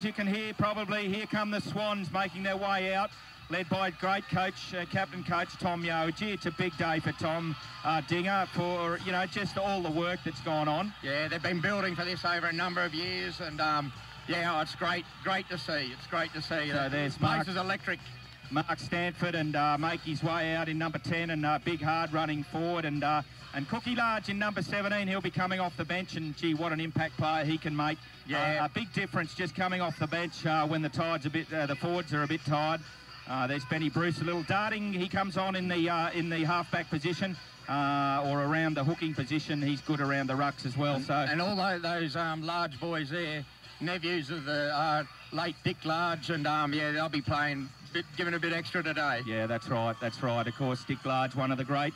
You can hear probably, here come the Swans making their way out, led by great coach, captain coach Tom Yeo. Gee, it's a big day for Tom Dinger for, you know, just all the work that's gone on. Yeah, they've been building for this over a number of years, and yeah, it's great to see. It's great to see. So there's place is electric. Mark Stanford and make his way out in number 10 and Big Hard running forward and Cookie Large in number 17. He'll be coming off the bench, and gee, what an impact player he can make. Yeah, a big difference just coming off the bench when the tide's a bit, the forwards are a bit tired. There's Benny Bruce, a little darting. He comes on in the halfback position or around the hooking position. He's good around the rucks as well. And all those large boys there, nephews of the late Dick Large, and yeah, they'll be playing. Given a bit extra today. Yeah, that's right. Of course, Dick Large, one of the great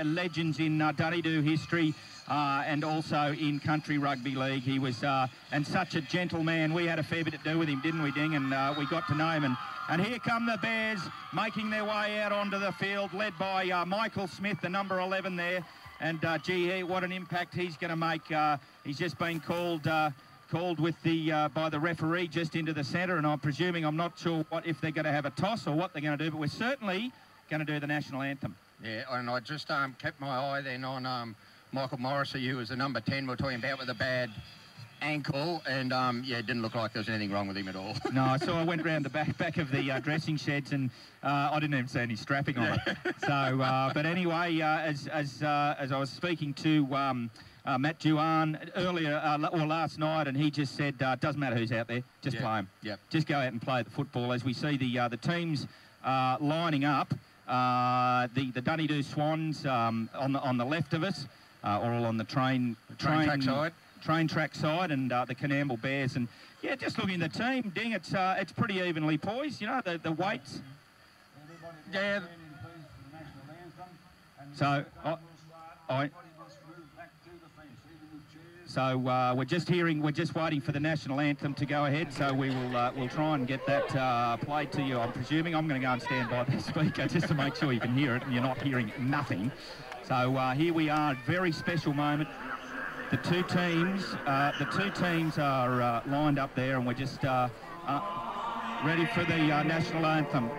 legends in Dunedoo history and also in country rugby league. He was and such a gentleman. We had a fair bit to do with him, didn't we, Ding? And we got to know him. And here come the Bears making their way out onto the field, led by Michael Smith, the number 11 there. And gee, what an impact he's going to make. He's just been called with the by the referee just into the centre, and I'm not sure if they're going to have a toss or what they're going to do, but we're certainly going to do the national anthem. Yeah, and I just kept my eye then on Michael Morrissey, who was the number 10 we're talking about with a bad ankle, and yeah, it didn't look like there was anything wrong with him at all. No, so I went round the back of the dressing sheds, and I didn't even see any strapping on it. So, but anyway, as I was speaking to Matt Duan earlier or last night, and he just said, doesn't matter who's out there, just play them. Yep. Just go out and play the football. As we see the teams lining up, the Dunedoo Swans on the left of us, all on the train track side, and the Coonamble Bears. And yeah, just looking at the team, Ding, it's pretty evenly poised. You know, the weights. Yeah. So So we're just waiting for the national anthem to go ahead. So we'll try and get that played to you. I'm presuming I'm going to go and stand by the speaker just to make sure you can hear it and you're not hearing nothing. So here we are, very special moment. The two teams are lined up there, and we're just ready for the national anthem.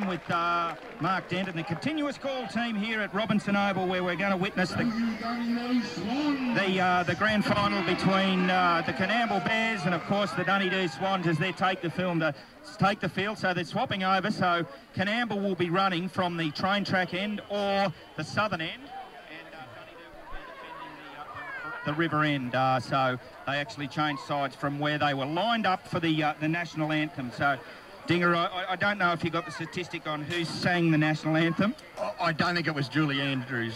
With Mark Dent and the continuous call team here at Robertson Oval, where we're going to witness the grand final between the Canam Bears and, of course, the Dunedoo Swans as they take the field. So they're swapping over. So Canam will be running from the train track end or the southern end, and Dunedoo will be defending the river end. So they actually changed sides from where they were lined up for the national anthem. So Dinger, I don't know if you got the statistic on who sang the national anthem. I don't think it was Julie Andrews.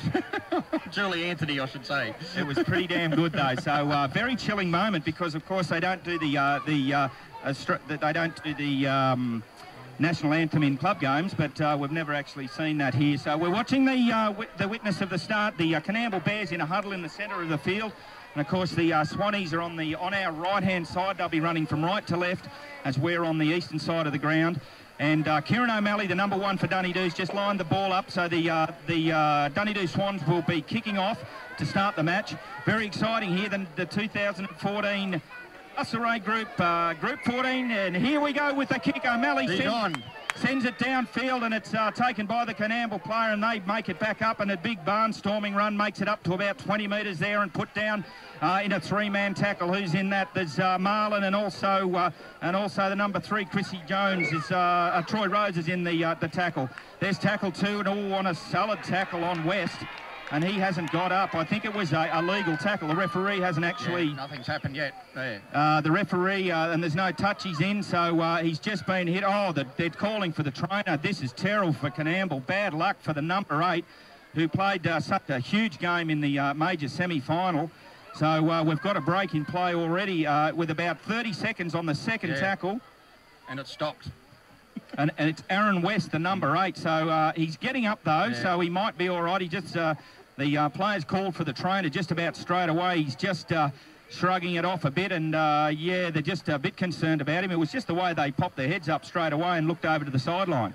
Julie Anthony, I should say. It was pretty damn good though. So very chilling moment, because of course they don't do the national anthem in club games, but we've never actually seen that here. So we're watching the witness of the start, the Coonamble Bears in a huddle in the centre of the field. And of course the Swannies are on our right-hand side. They'll be running from right to left as we're on the eastern side of the ground. And Kieran O'Malley, the number 1 for Dunedoo's, just lined the ball up. So the Dunedoo Swans will be kicking off to start the match. Very exciting here, the 2014 Castlereagh Group 14. And here we go with the kick. O'Malley he's on. sends it downfield, and it's taken by the Coonamble player, and they make it back up, and a big barnstorming run makes it up to about 20 metres there and put down in a three-man tackle. Who's in that? There's Marlin and also the number 3, Chrissy Jones. Is Troy Rose is in the tackle. There's tackle 2, and all on a solid tackle on West. And he hasn't got up. I think it was a legal tackle. The referee hasn't actually... Yeah, nothing's happened yet there. The referee, and there's no touchies in, so he's just been hit. Oh, they're calling for the trainer. This is terrible for Coonamble. Bad luck for the number 8, who played such a huge game in the major semi-final. So we've got a break in play already with about 30 seconds on the second tackle. And it's stopped. And it's Aaron West, the number 8. So he's getting up, though, so he might be all right. He just... the players called for the trainer just about straight away. He's just shrugging it off a bit, and yeah, they're just a bit concerned about him. It was just the way they popped their heads up straight away and looked over to the sideline.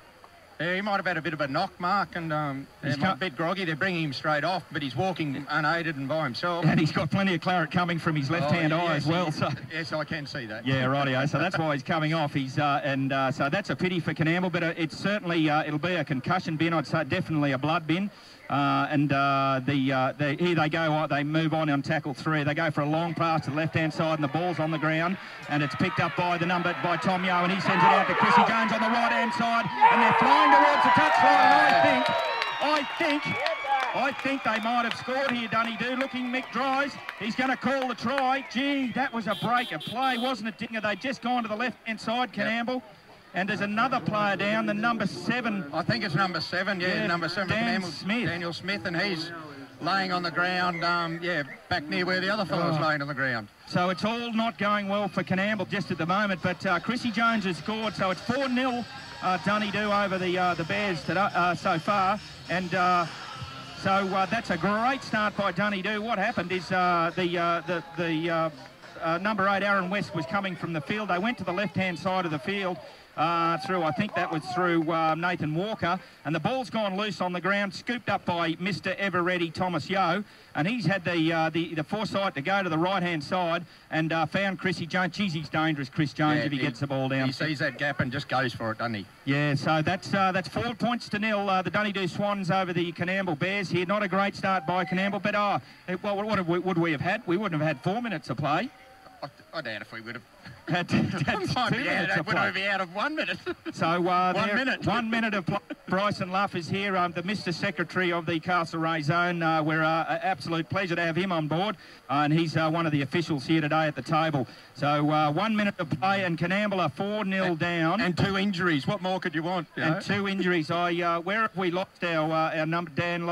Yeah, he might have had a bit of a knock, Mark, and he's a bit groggy. They're bringing him straight off, but he's walking unaided and by himself. And he's got plenty of claret coming from his left-hand eye as well. So yes, I can see that. Yeah, rightio. So that's why he's coming off. He's so that's a pity for Coonamble, but it's certainly it'll be a concussion bin. I'd say definitely a blood bin. Here they go. They move on tackle 3. They go for a long pass to the left-hand side, and the ball's on the ground, and it's picked up by Tom Yeo, and he sends it out to Chrissy Jones on the right-hand side, and they're flying towards the touchline. I think they might have scored here, Dunedoo. Looking, Mick Dries, he's going to call the try. Gee, that was a break of play, wasn't it, Dinger? They'd just gone to the left-hand side, Coonamble. Yep. And there's another player down, the number 7. I think it's number 7, number 7. Daniel Smith, and he's laying on the ground, back near where the other fellow's laying on the ground. So it's all not going well for Coonamble just at the moment, but Chrissy Jones has scored, so it's 4-0 Dunedoo over the Bears today, so far, and so that's a great start by Dunedoo. What happened is the number 8, Aaron West, was coming from the field. They went to the left-hand side of the field, I think that was through Nathan Walker, and the ball's gone loose on the ground, scooped up by Mr. Ever-Ready Thomas Yeo, and he's had the foresight to go to the right-hand side and found Chrissy Jones. Geez, he's dangerous, Chris Jones, if he gets the ball down. He sees that gap and just goes for it, doesn't he? Yeah, so that's 4 points to 0. The Dunedoo Swans over the Coonamble Bears here. Not a great start by Coonamble, but what would we have had? We wouldn't have had 4 minutes of play. I doubt if we would have. Would be out of 1 minute. So 1 minute. 1 minute of play. Bryson Luff is here, the Mr. Secretary of the Castlereagh Zone. We're an absolute pleasure to have him on board, and he's one of the officials here today at the table. So 1 minute of play, and Coonamble are 4-0 down. And 2 injuries. What more could you want? And 2 injuries. Where have we lost our number Dan?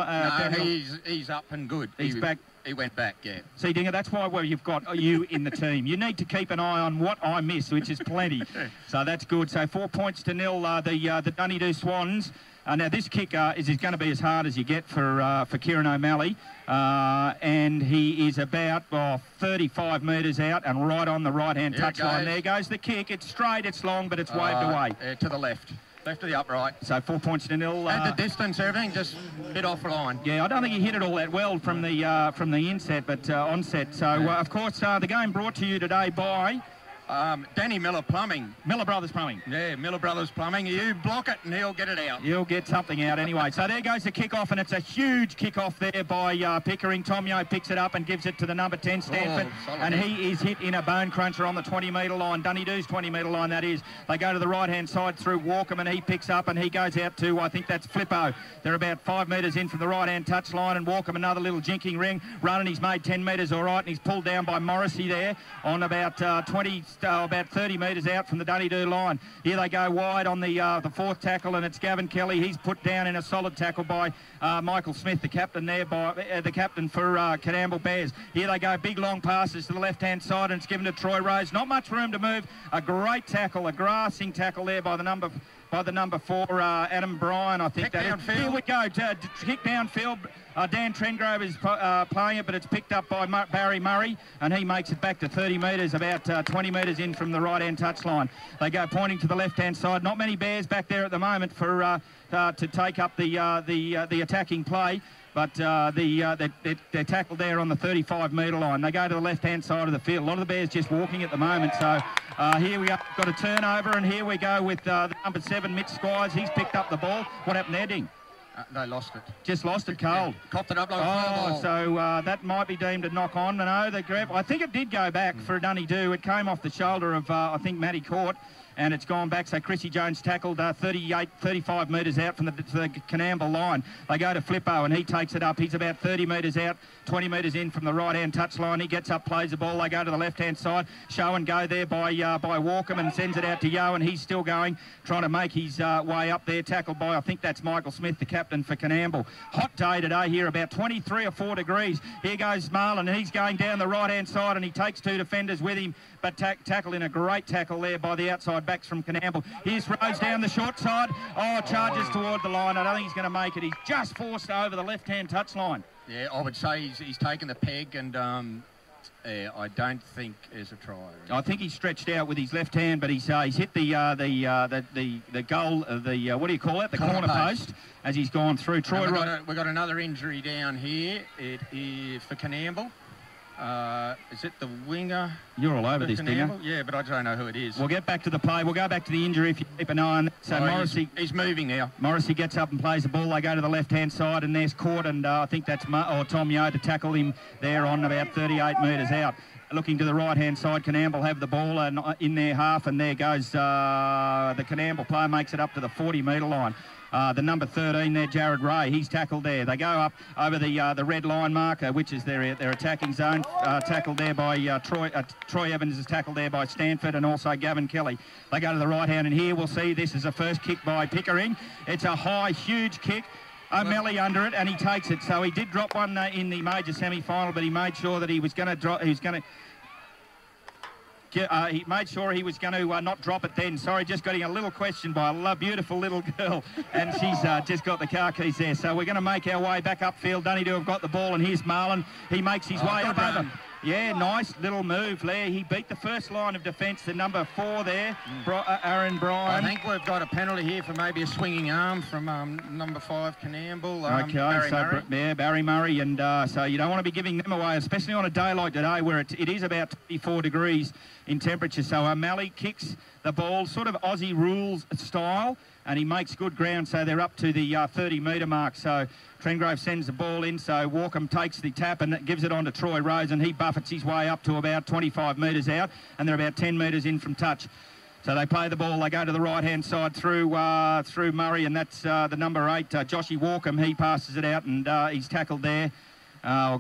He's up and good. He's back. He went back, yeah. See, Dinger, that's why you've got you in the team. You need to keep an eye on what I miss, which is plenty. So that's good. So 4 points to 0, the Dunedoo Swans. Now, this kick is going to be as hard as you get for Kieran O'Malley. And he is about 35 metres out and right on the right-hand touchline. There goes the kick. It's straight, it's long, but it's waved away. To the left. Left to the upright. So 4 points to 0. And the distance, everything just bit off the line. Yeah, I don't think he hit it all that well from the inset, but onset. So of course the game brought to you today by Danny Miller Plumbing. Miller Brothers Plumbing. Yeah, Miller Brothers Plumbing. You block it and he'll get it out. He'll get something out anyway. So there goes the kick-off, and it's a huge kick-off there by Pickering. Tom Yeo picks it up and gives it to the number 10, Stanford, and he is hit in a bone cruncher on the 20-metre line. Dunedoo's 20-metre line, that is. They go to the right-hand side through Walkham, and he picks up, and he goes out to, I think that's Flippo. They're about 5 metres in from the right-hand touch line, and Walkham another little jinking ring run, and he's made 10 metres all right, and he's pulled down by Morrissey there on about 30 metres out from the Dunedoo line. Here they go wide on the fourth tackle, and it's Gavin Kelly. He's put down in a solid tackle by Michael Smith, the captain there, by the captain for Canam Bears. Here they go, big long passes to the left-hand side, and it's given to Troy Rose. Not much room to move. A great tackle, a grassing tackle there by the number 4, Adam Bryan, I think. Here we go, kick downfield. Dan Trengrove is playing it, but it's picked up by Barry Murray, and he makes it back to 30 metres, about 20 metres in from the right-hand touchline. They go pointing to the left-hand side. Not many Bears back there at the moment for to take up the attacking play. But they're tackled there on the 35-metre line. They go to the left-hand side of the field. A lot of the Bears just walking at the moment. So here we are, got a turnover, and here we go with the number 7, Mitch Squires. He's picked up the ball. What happened there, Ding? They lost it. Just lost it cold. Yeah, copped it up like a ball. So that might be deemed a knock on. No, the grab. I think it did go back for Dunedoo. It came off the shoulder of, I think, Matty Court. And it's gone back, so Chrissy Jones tackled 35 metres out from the Coonamble line. They go to Flippo, and he takes it up. He's about 30 metres out, 20 metres in from the right-hand touch line. He gets up, plays the ball. They go to the left-hand side. Show and go there by Walkham, and sends it out to Yo, and he's still going, trying to make his way up there. Tackled by, I think that's Michael Smith, the captain for Coonamble. Hot day today here, about 23 or 4 degrees. Here goes Marlon, and he's going down the right-hand side, and he takes 2 defenders with him, but tackled in a great tackle there by the outside backs from Coonamble. Here's Rose down the short side. Charges toward the line. I don't think he's going to make it. He's just forced over the left-hand touch line. Yeah, I would say he's taken the peg, and I don't think there's a try. I think he's stretched out with his left hand, but he's hit the goal, what do you call it? The corner post as he's gone through. Troy, we've got another injury down here. It is for Coonamble. Is it the winger? You're all over this, Dinger. Yeah, but I don't know who it is. We'll get back to the play. We'll go back to the injury if you keep an eye on that. So Morrissey... He's moving now. Morrissey gets up and plays the ball. They go to the left-hand side, and there's Court, and I think that's Tom Yo to tackle him there on about 38 metres out. Looking to the right-hand side, Coonamble have the ball and in their half, and there goes the Coonamble player, makes it up to the 40-metre line. The number 13 there, Jared Ray, he's tackled there. They go up over the red line marker, which is their attacking zone. Tackled there by Troy Evans is tackled there by Stanford, and also Gavin Kelly. They go to the right hand, and here we'll see this is a first kick by Pickering. It's a high, huge kick. O'Malley under it, and he takes it. So he did drop one in the major semi-final, but he made sure that he was going to drop. He made sure he was going to not drop it then. Sorry, just getting a little question by a beautiful little girl, and she's just got the car keys there. So we're going to make our way back upfield. Dunedoo have got the ball, and here's Marlon. He makes his way up over. Yeah, nice little move there. He beat the first line of defence, the number 4 there, Aaron Bryan. I think we've got a penalty here for maybe a swinging arm from number 5, Coonamble. Okay, Barry Murray. Barry Murray, and so you don't want to be giving them away, especially on a day like today where it is about 24 degrees in temperature. So O'Malley kicks the ball, sort of Aussie rules style, and he makes good ground, so they're up to the 30-metre mark. So Trengrove sends the ball in, so Walkham takes the tap and gives it on to Troy Rose, and he buffets his way up to about 25 metres out, and they're about 10 metres in from touch. So they play the ball, they go to the right-hand side through Murray, and that's the number 8, Joshy Walkham. He passes it out, and he's tackled there.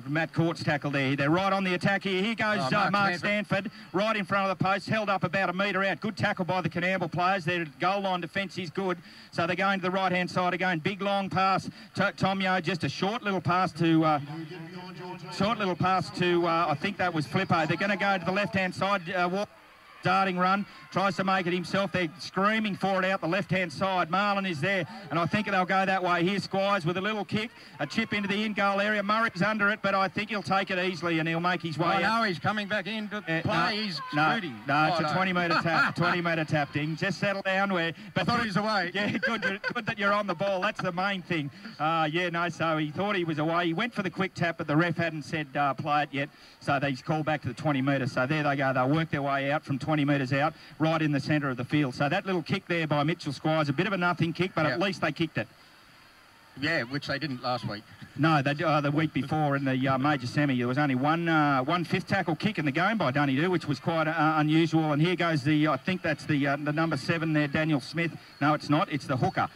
Matt Court's tackled there. They're right on the attack here. Here goes Mark Stanford, right in front of the post, held up about a metre out. Good tackle by the Coonamble players. Their goal line defence is good. So they're going to the right-hand side again. Big long pass to Tom Yo, just a short little pass to, I think that was Flippo. They're going to go to the left-hand side. Darting run, tries to make it himself. They're screaming for it out the left-hand side. Marlon is there, and I think they'll go that way. Here's Squires with a little kick, a chip into the in-goal area. Murray's under it, but I think he'll take it easily, and he'll make his way out. No, he's coming back in to play. He's scooting. No, it's a 20-metre tap, 20-metre tap, Ding. Just settle down where... But I thought he was away. Yeah, good that you're on the ball. That's the main thing. So he thought he was away. He went for the quick tap, but the ref hadn't said play it yet, so they called back to the 20 metres. So there they go. They'll work their way out from 20 metres out, right in the centre of the field. So that little kick there by Mitchell Squires, a bit of a nothing kick, but at least they kicked it. Yeah, which they didn't last week. No, they the week before in the major semi. There was only one fifth tackle kick in the game by Dunedoo, which was quite unusual. And here goes I think that's the number 7 there, Daniel Smith. No, it's not. It's the hooker.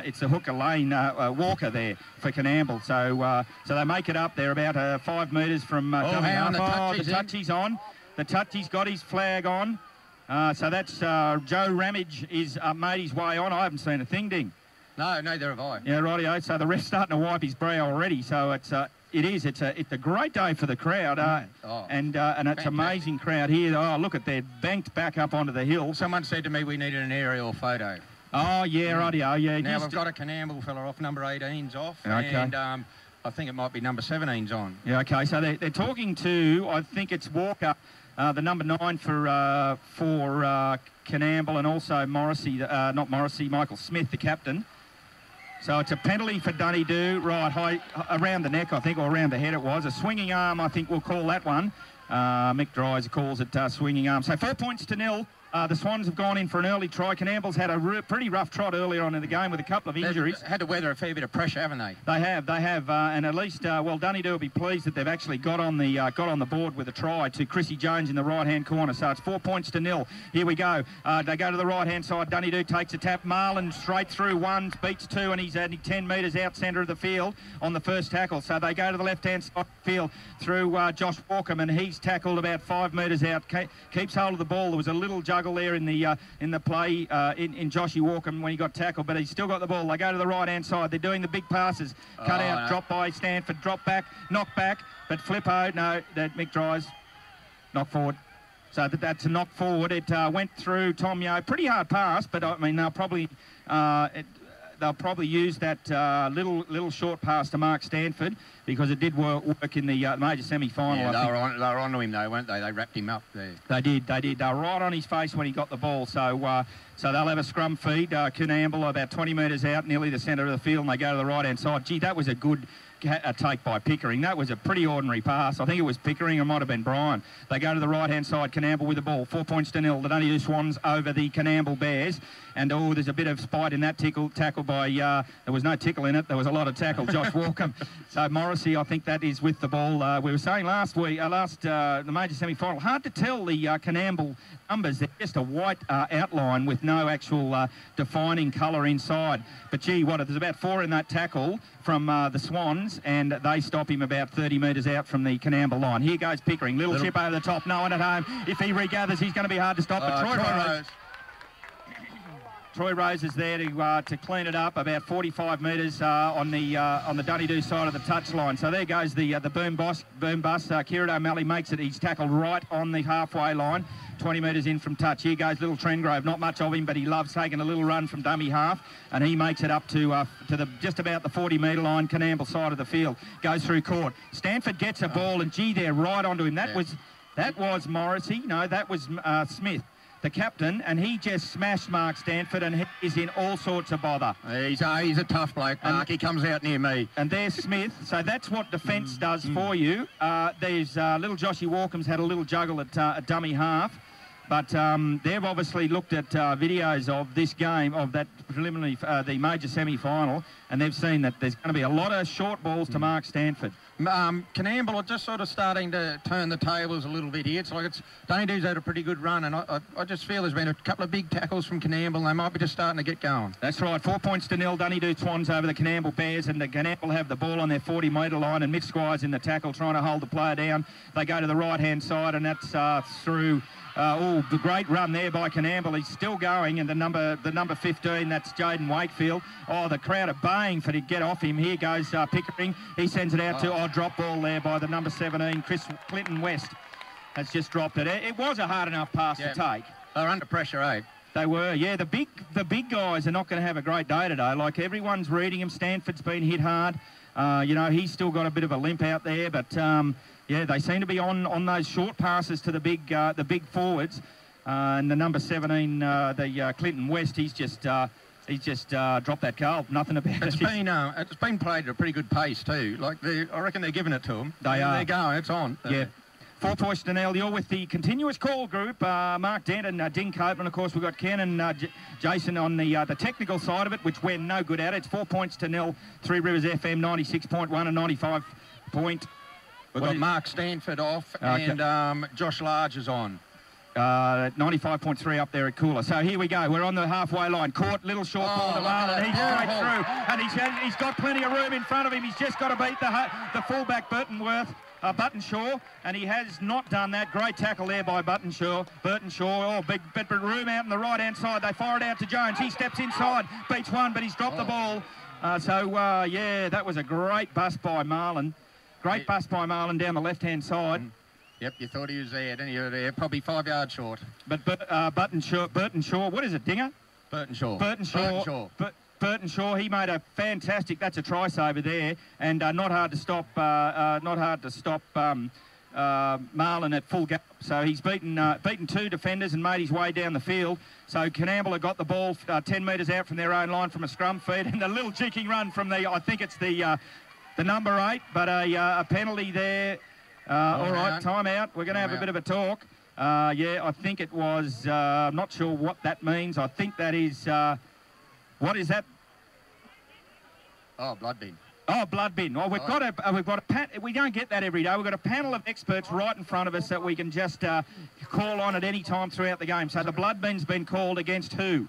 It's the hooker Lane Walker there for Coonamble. So they make it up. They're about 5 metres from coming up. The touchy's on. The touchy's got his flag on. So that's Joe Ramage is made his way on. I haven't seen a thing, Ding. No, neither have I. Yeah, rightio. So the ref's starting to wipe his brow already. So it's a great day for the crowd, and it's amazing crowd here. Oh, look at they're banked back up onto the hill. Someone said to me we needed an aerial photo. Oh yeah, rightio. Yeah. Now we've got a Coonamble fella off, number 18's off, okay. And I think it might be number 17's on. Yeah. Okay. So they're talking to, I think it's Walker. The number 9 for Coonamble, and also Michael Smith, the captain. So it's a penalty for Dunedoo, right high, around the neck, I think, or around the head it was. A swinging arm, I think we'll call that one. Mick Dries calls it swinging arm. So 4 points to 0. The Swans have gone in for an early try. Canamble's had a pretty rough trot earlier on in the game with a couple of injuries. They've had to weather a fair bit of pressure, haven't they? They have, and at least, well, Dunedoo will be pleased that they've actually got on the board with a try to Chrissy Jones in the right-hand corner. So it's 4 points to 0. Here we go. They go to the right-hand side. Dunedoo takes a tap. Marlin straight through one, beats two, and he's only 10 metres out centre of the field on the first tackle. So they go to the left-hand side of the field through Josh Walkham, and he's tackled about 5 metres out. Keeps hold of the ball. There was a little juggle there in the play in Joshy Walkham when he got tackled, but he's still got the ball. They go to the right-hand side. They're doing the big passes. Cut out, drop by Stanford, drop back, knock back, but Flippo, no, that Mick Dries, knock forward. So that's a knock forward. It went through Tom Yeo. Pretty hard pass, but I mean, they'll probably use that little short pass to Mark Stanford because it did work in the major semi-final. Yeah, they were on to him though, weren't they? They wrapped him up there. They did. They were right on his face when he got the ball. So they'll have a scrum feed. Coonamble about 20 metres out, nearly the centre of the field, and they go to the right-hand side. Gee, that was a good take by Pickering. That was a pretty ordinary pass. I think it was Pickering, it might have been Bryan. They go to the right-hand side, Coonamble with the ball. 4 points to 0. The Dunedoo Swans over the Canamble Bears. And, there's a bit of spite in that tackle by, there was no tickle in it. There was a lot of tackle, Josh Walkham. So Morrissey, I think that is with the ball. We were saying the major semi-final, hard to tell the Canamble numbers. They're just a white outline with no actual defining colour inside. But, gee, there's about 4 in that tackle from the Swans, and they stop him about 30 metres out from the Canamble line. Here goes Pickering. Little chip over the top. No one at home. If he regathers, he's going to be hard to stop. But Troy Rose is there to clean it up about 45 metres on the Dunedoo side of the touchline. So there goes the boom bust. Kieran O'Malley makes it. He's tackled right on the halfway line, 20 metres in from touch. Here goes little Trengrove. Not much of him, but he loves taking a little run from dummy half, and he makes it up to just about the 40-metre line, Canamble side of the field. Goes through court. Stanford gets a ball, and gee, they're right onto him. That was Morrissey. No, that was Smith, the captain, and he just smashed Mark Stanford, and he is in all sorts of bother. He's a tough bloke, Mark. He comes out near me. And there's Smith. So that's what defence does for you. There's little Joshy Walkham's had a little juggle at a dummy half, but they've obviously looked at videos of this game, of that preliminary, the major semi-final, and they've seen that there's going to be a lot of short balls to Mark Stanford. Canamble are just sort of starting to turn the tables a little bit here. It's like Dunedoo's had a pretty good run, and I just feel there's been a couple of big tackles from Canamble, and they might be just starting to get going. That's right. 4 points to 0. Dunedoo Swans over the Canamble Bears, and the Canamble have the ball on their 40-metre line, and Mitch Squires in the tackle trying to hold the player down. They go to the right-hand side, and that's through... the great run there by Coonamble. He's still going, and the number 15, that's Jaden Wakefield. The crowd are baying to get off him. Here goes Pickering. He sends it out to drop ball there by the number 17, Clinton West. Has just dropped it. It was a hard enough pass to take. They're under pressure, eh? They were, yeah. The big guys are not going to have a great day today. Like, everyone's reading him. Stanford's been hit hard. He's still got a bit of a limp out there, but yeah, they seem to be on those short passes to the big forwards. And the number 17, Clinton West, he's just dropped that goal. Nothing about it. It's been played at a pretty good pace too. Like, I reckon they're giving it to them. They're going. It's on. Yeah. 4 points to 0. You're with the continuous call group. Mark Dent and Ding Copeland. Of course, we've got Ken and Jason on the technical side of it, which we're no good at. It's 4 points to 0. Three Rivers FM 96.1 and 95 point. We've got Mark Stanford off, and Josh Large is on. 95.3 up there at Cooler. So here we go. We're on the halfway line. Caught, little short ball to Marlon. He's straight through, and he's got plenty of room in front of him. He's just got to beat the fullback Buttonshaw, and he has not done that. Great tackle there by Burtonshaw. Big bit of room out on the right-hand side. They fire it out to Jones. He steps inside, beats one, but he's dropped the ball. Yeah, that was a great bust by Marlon. Great bust by Marlon down the left-hand side. Yep, you thought he was there, didn't you? There, probably 5 yards short. But Burtonshaw, what is it, Dinger? Burtonshaw. Burtonshaw, he made a fantastic. That's a try saver there, and not hard to stop. Marlin at full gallop. So he's beaten 2 defenders and made his way down the field. So Coonamble have got the ball 10 metres out from their own line from a scrum feed, and a little jigging run from I think it's the number 8, but a penalty there. All right, time out. We're going to have a bit of a talk. Yeah, I think it was, I'm not sure what that means. I think that is, what is that? Oh, blood bin. Oh, blood bin. Well, we've got a we don't get that every day. We've got a panel of experts right in front of us that we can just call on at any time throughout the game. So the blood bin's been called against who?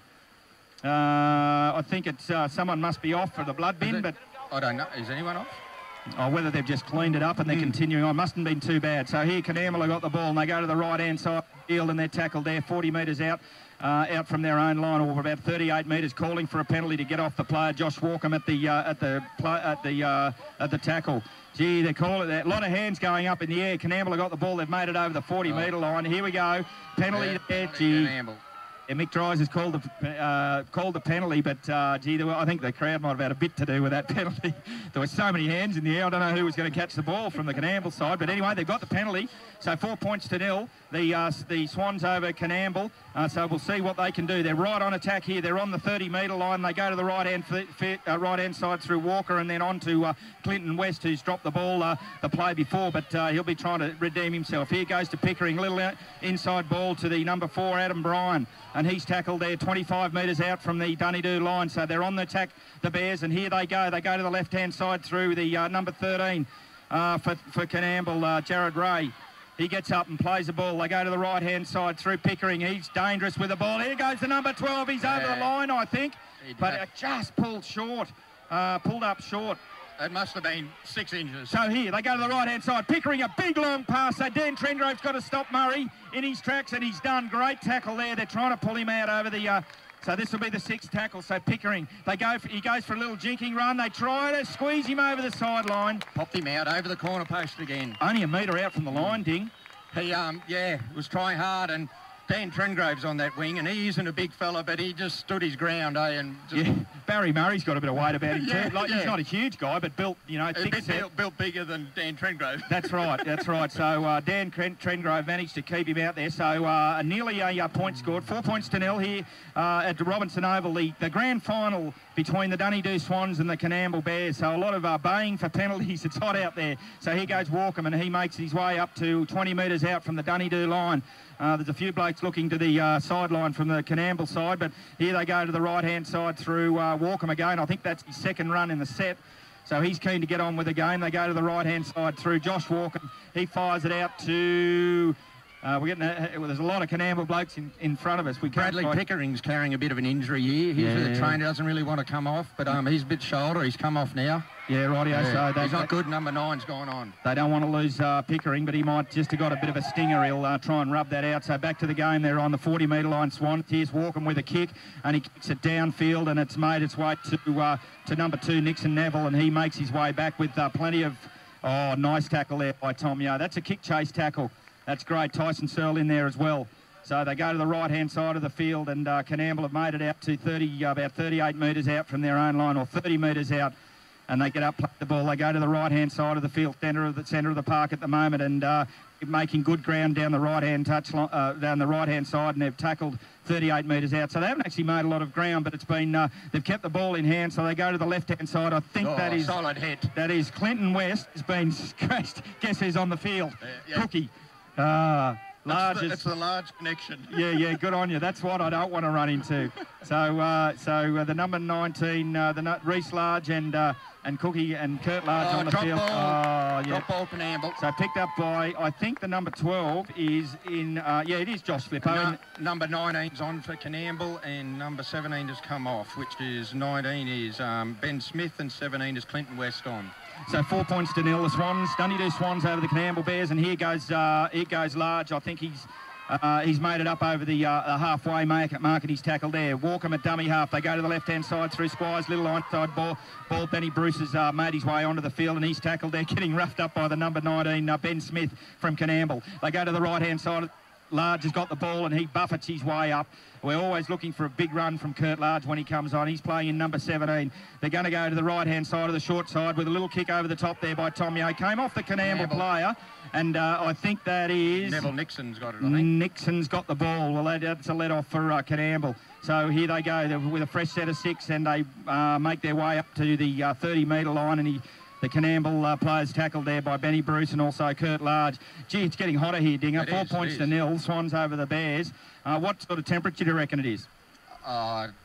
I think it's someone must be off for the blood bin, but I don't know. Is anyone off? Oh, whether they've just cleaned it up and they're continuing on. Mustn't have been too bad. So here, Coonamble have got the ball and they go to the right-hand side of the field and they're tackled there 40 metres out from their own line, or about 38 metres, calling for a penalty to get off the player, Josh Walkham, at the tackle. Gee, they're calling that. A lot of hands going up in the air. Coonamble have got the ball. They've made it over the 40-metre line. Here we go. Penalty there. Gee. Yeah, Mick Dries has called the penalty, but gee, I think the crowd might have had a bit to do with that penalty. There were so many hands in the air. I don't know who was going to catch the ball from the Coonamble side, but anyway, they've got the penalty. So 4 points to 0. The Swans over Coonamble. So we'll see what they can do. They're right on attack here. They're on the 30-metre line. They go to the right-hand side through Walker and then on to Clinton West, who's dropped the ball the play before, but he'll be trying to redeem himself. Here goes to Pickering. Little inside ball to the number 4, Adam Bryan. And he's tackled there 25 metres out from the Dunedoo line. So they're on the attack, the Bears, and here they go. They go to the left-hand side through the number 13 for Coonamble, Jared Ray. He gets up and plays the ball. They go to the right-hand side through Pickering. He's dangerous with the ball. Here goes the number 12. He's over the line, I think. But it just pulled short, pulled up short. It must have been 6 inches. So here, they go to the right-hand side. Pickering, a big long pass. So Dan Trengrove's got to stop Murray in his tracks, and he's done. Great tackle there. They're trying to pull him out over the... So this will be the 6th tackle. So Pickering, he goes for a little jinking run. They try to squeeze him over the sideline. Popped him out over the corner post again. Only a metre out from the line, Ding. He, was trying hard, and Dan Trengrove's on that wing, and he isn't a big fella, but he just stood his ground, and just... Yeah. Barry Murray's got a bit of weight about him too. He's not a huge guy, but built, thick. Built bigger than Dan Trengrove. That's right. So Dan Trengrove managed to keep him out there. So nearly a point scored. 4 points to 0 here at the Robertson Oval, the grand final between the Dunedoo Swans and the Coonamble Bears. So a lot of baying for penalties. It's hot out there. So here goes Walkham, and he makes his way up to 20 metres out from the Dunedoo line. There's a few blokes looking to the sideline from the Coonamble side, but here they go to the right-hand side through Walkham again. I think that's his 2nd run in the set. So he's keen to get on with the game. They go to the right-hand side through Josh Walkham. He fires it out to... there's a lot of Coonamble blokes in front of us. Bradley Pickering's carrying a bit of an injury here. The trainer doesn't really want to come off, but he's a bit shoulder. He's come off now. Yeah, rightio. Yeah. So he's not good. Number 9's gone on. They don't want to lose Pickering, but he might just have got a bit of a stinger. He'll try and rub that out. So back to the game. They're on the 40-metre line. Swans. Here's Walkham with a kick, and he kicks it downfield, and it's made its way to number 2, Nixon Neville, and he makes his way back with plenty of... Oh, nice tackle there by Tom Yeo. That's a kick chase tackle. That's great. Tyson Searle in there as well. So they go to the right-hand side of the field, and Coonamble have made it out to about 38 metres out from their own line, or 30 metres out, and they get up, play the ball. They go to the right-hand side of the field, centre of the park at the moment, and making good ground down the right-hand down the right-hand side, and they've tackled 38 metres out. So they haven't actually made a lot of ground, but it's been they've kept the ball in hand. So they go to the left-hand side. I think that is solid hit. That is Clinton West has been scratched. Guess who's on the field? Cookie. It's the large connection. Yeah, good on you. That's what I don't want to run into. So the number 19, Reece Large and Cookie and Kurt Large on the field. Drop ball Coonamble. So picked up by, I think the number 12 is in, it is Josh Flippo. Number 19's on for Coonamble, and number 17 has come off, which is 19 is Ben Smith, and 17 is Clinton West on. So 4 points to 0. The Swans, Dunedoo Swans over the Coonamble Bears, and here goes Large. I think he's made it up over the halfway mark at his tackle there. Walkham at dummy half. They go to the left-hand side through Squires. Little onside ball. Benny Bruce has made his way onto the field, and he's tackled there, getting roughed up by the number 19, Ben Smith from Coonamble. They go to the right-hand side Large has got the ball and he buffets his way up. We're always looking for a big run from Kurt Large when he comes on. He's playing in number 17. They're going to go to the right-hand side of the short side with a little kick over the top there by Tom Yeo. Came off the Coonamble player, and I think that is... Neville Nixon's got it, I think. Nixon's got the ball. Well, that's a let-off for Coonamble. So here they go with a fresh set of 6, and they make their way up to the 30-metre line, and the Coonamble players tackled there by Benny Bruce and also Kurt Large. Gee, it's getting hotter here, Dinger. 4 points to 0. Swans over the Bears. What sort of temperature do you reckon it is?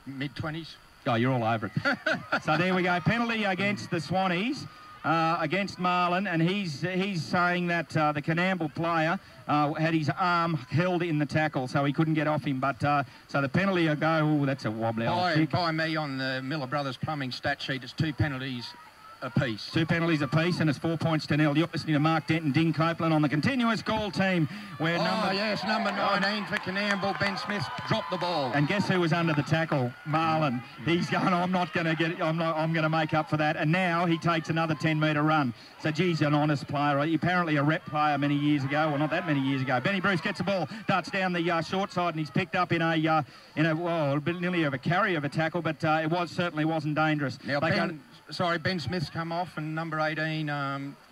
Mid-20s. Oh, you're all over it. So there we go. Penalty against the Swannies, against Marlin, and he's saying that the Coonamble player had his arm held in the tackle, so he couldn't get off him. But so the penalty will go. Oh, that's a wobbly old kick. By me on the Miller Brothers plumbing stat sheet, it's 2 penalties apiece. 2 penalties apiece, and it's 4 points to 0. You're listening to Mark Denton, Ding Copeland on the continuous call team. Where number 19 for Coonamble, Ben Smith dropped the ball. And guess who was under the tackle? Marlin. He's going, I'm going to make up for that. And now he takes another 10-metre run. So, geez, an honest player. Apparently a rep player many years ago. Well, not that many years ago. Benny Bruce gets the ball, darts down the short side, and he's picked up in a bit nearly of a carry of a tackle, but it certainly wasn't dangerous. Now, Ben Smith's come off, and number 18,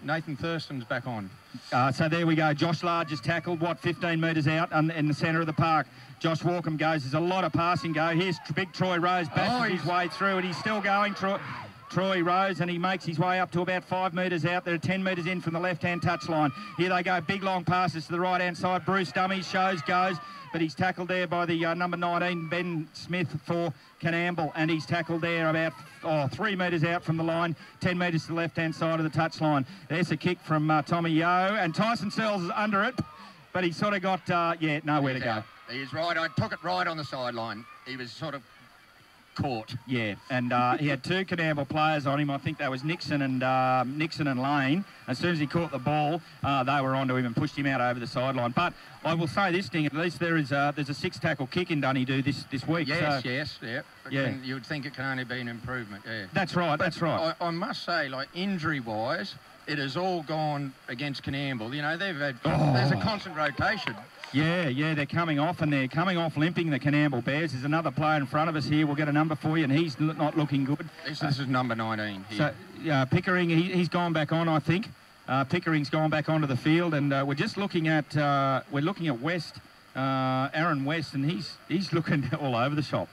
Nathan Thurston's back on. So there we go. Josh Large is tackled, 15 metres out in the centre of the park. Josh Walkham goes. There's a lot of passing go. Here's big Troy Rose bashes his way through, and he's still going. Troy Rose, and he makes his way up to about 5 metres out. They're 10 metres in from the left-hand touchline. Here they go. Big long passes to the right-hand side. Bruce dummies, goes. But he's tackled there by the number 19, Ben Smith for Coonamble, and he's tackled there about 3 metres out from the line, 10 metres to the left-hand side of the touchline. There's a kick from Tommy Yeo, and Tyson Sells is under it, but he's sort of got, nowhere to go. He's right. I took it right on the sideline. He was sort of caught. Yeah, and he had 2 Coonamble players on him. I think that was Nixon and Lane. As soon as he caught the ball, they were onto him and pushed him out over the sideline. But I will say this thing: at least there's a 6-tackle kick in Dunedoo this week. Yes. You would think it can only be an improvement. Yeah. That's right. I must say, like injury-wise, it has all gone against Coonamble. You know, they've had there's a constant rotation. Yeah, they're coming off, and they're coming off limping, the Coonamble Bears. There's another player in front of us here. We'll get a number for you, and he's not looking good. This is number 19 here. So, Pickering, he's gone back on, I think. Pickering's gone back onto the field, and we're just looking at West, Aaron West, and he's looking all over the shop.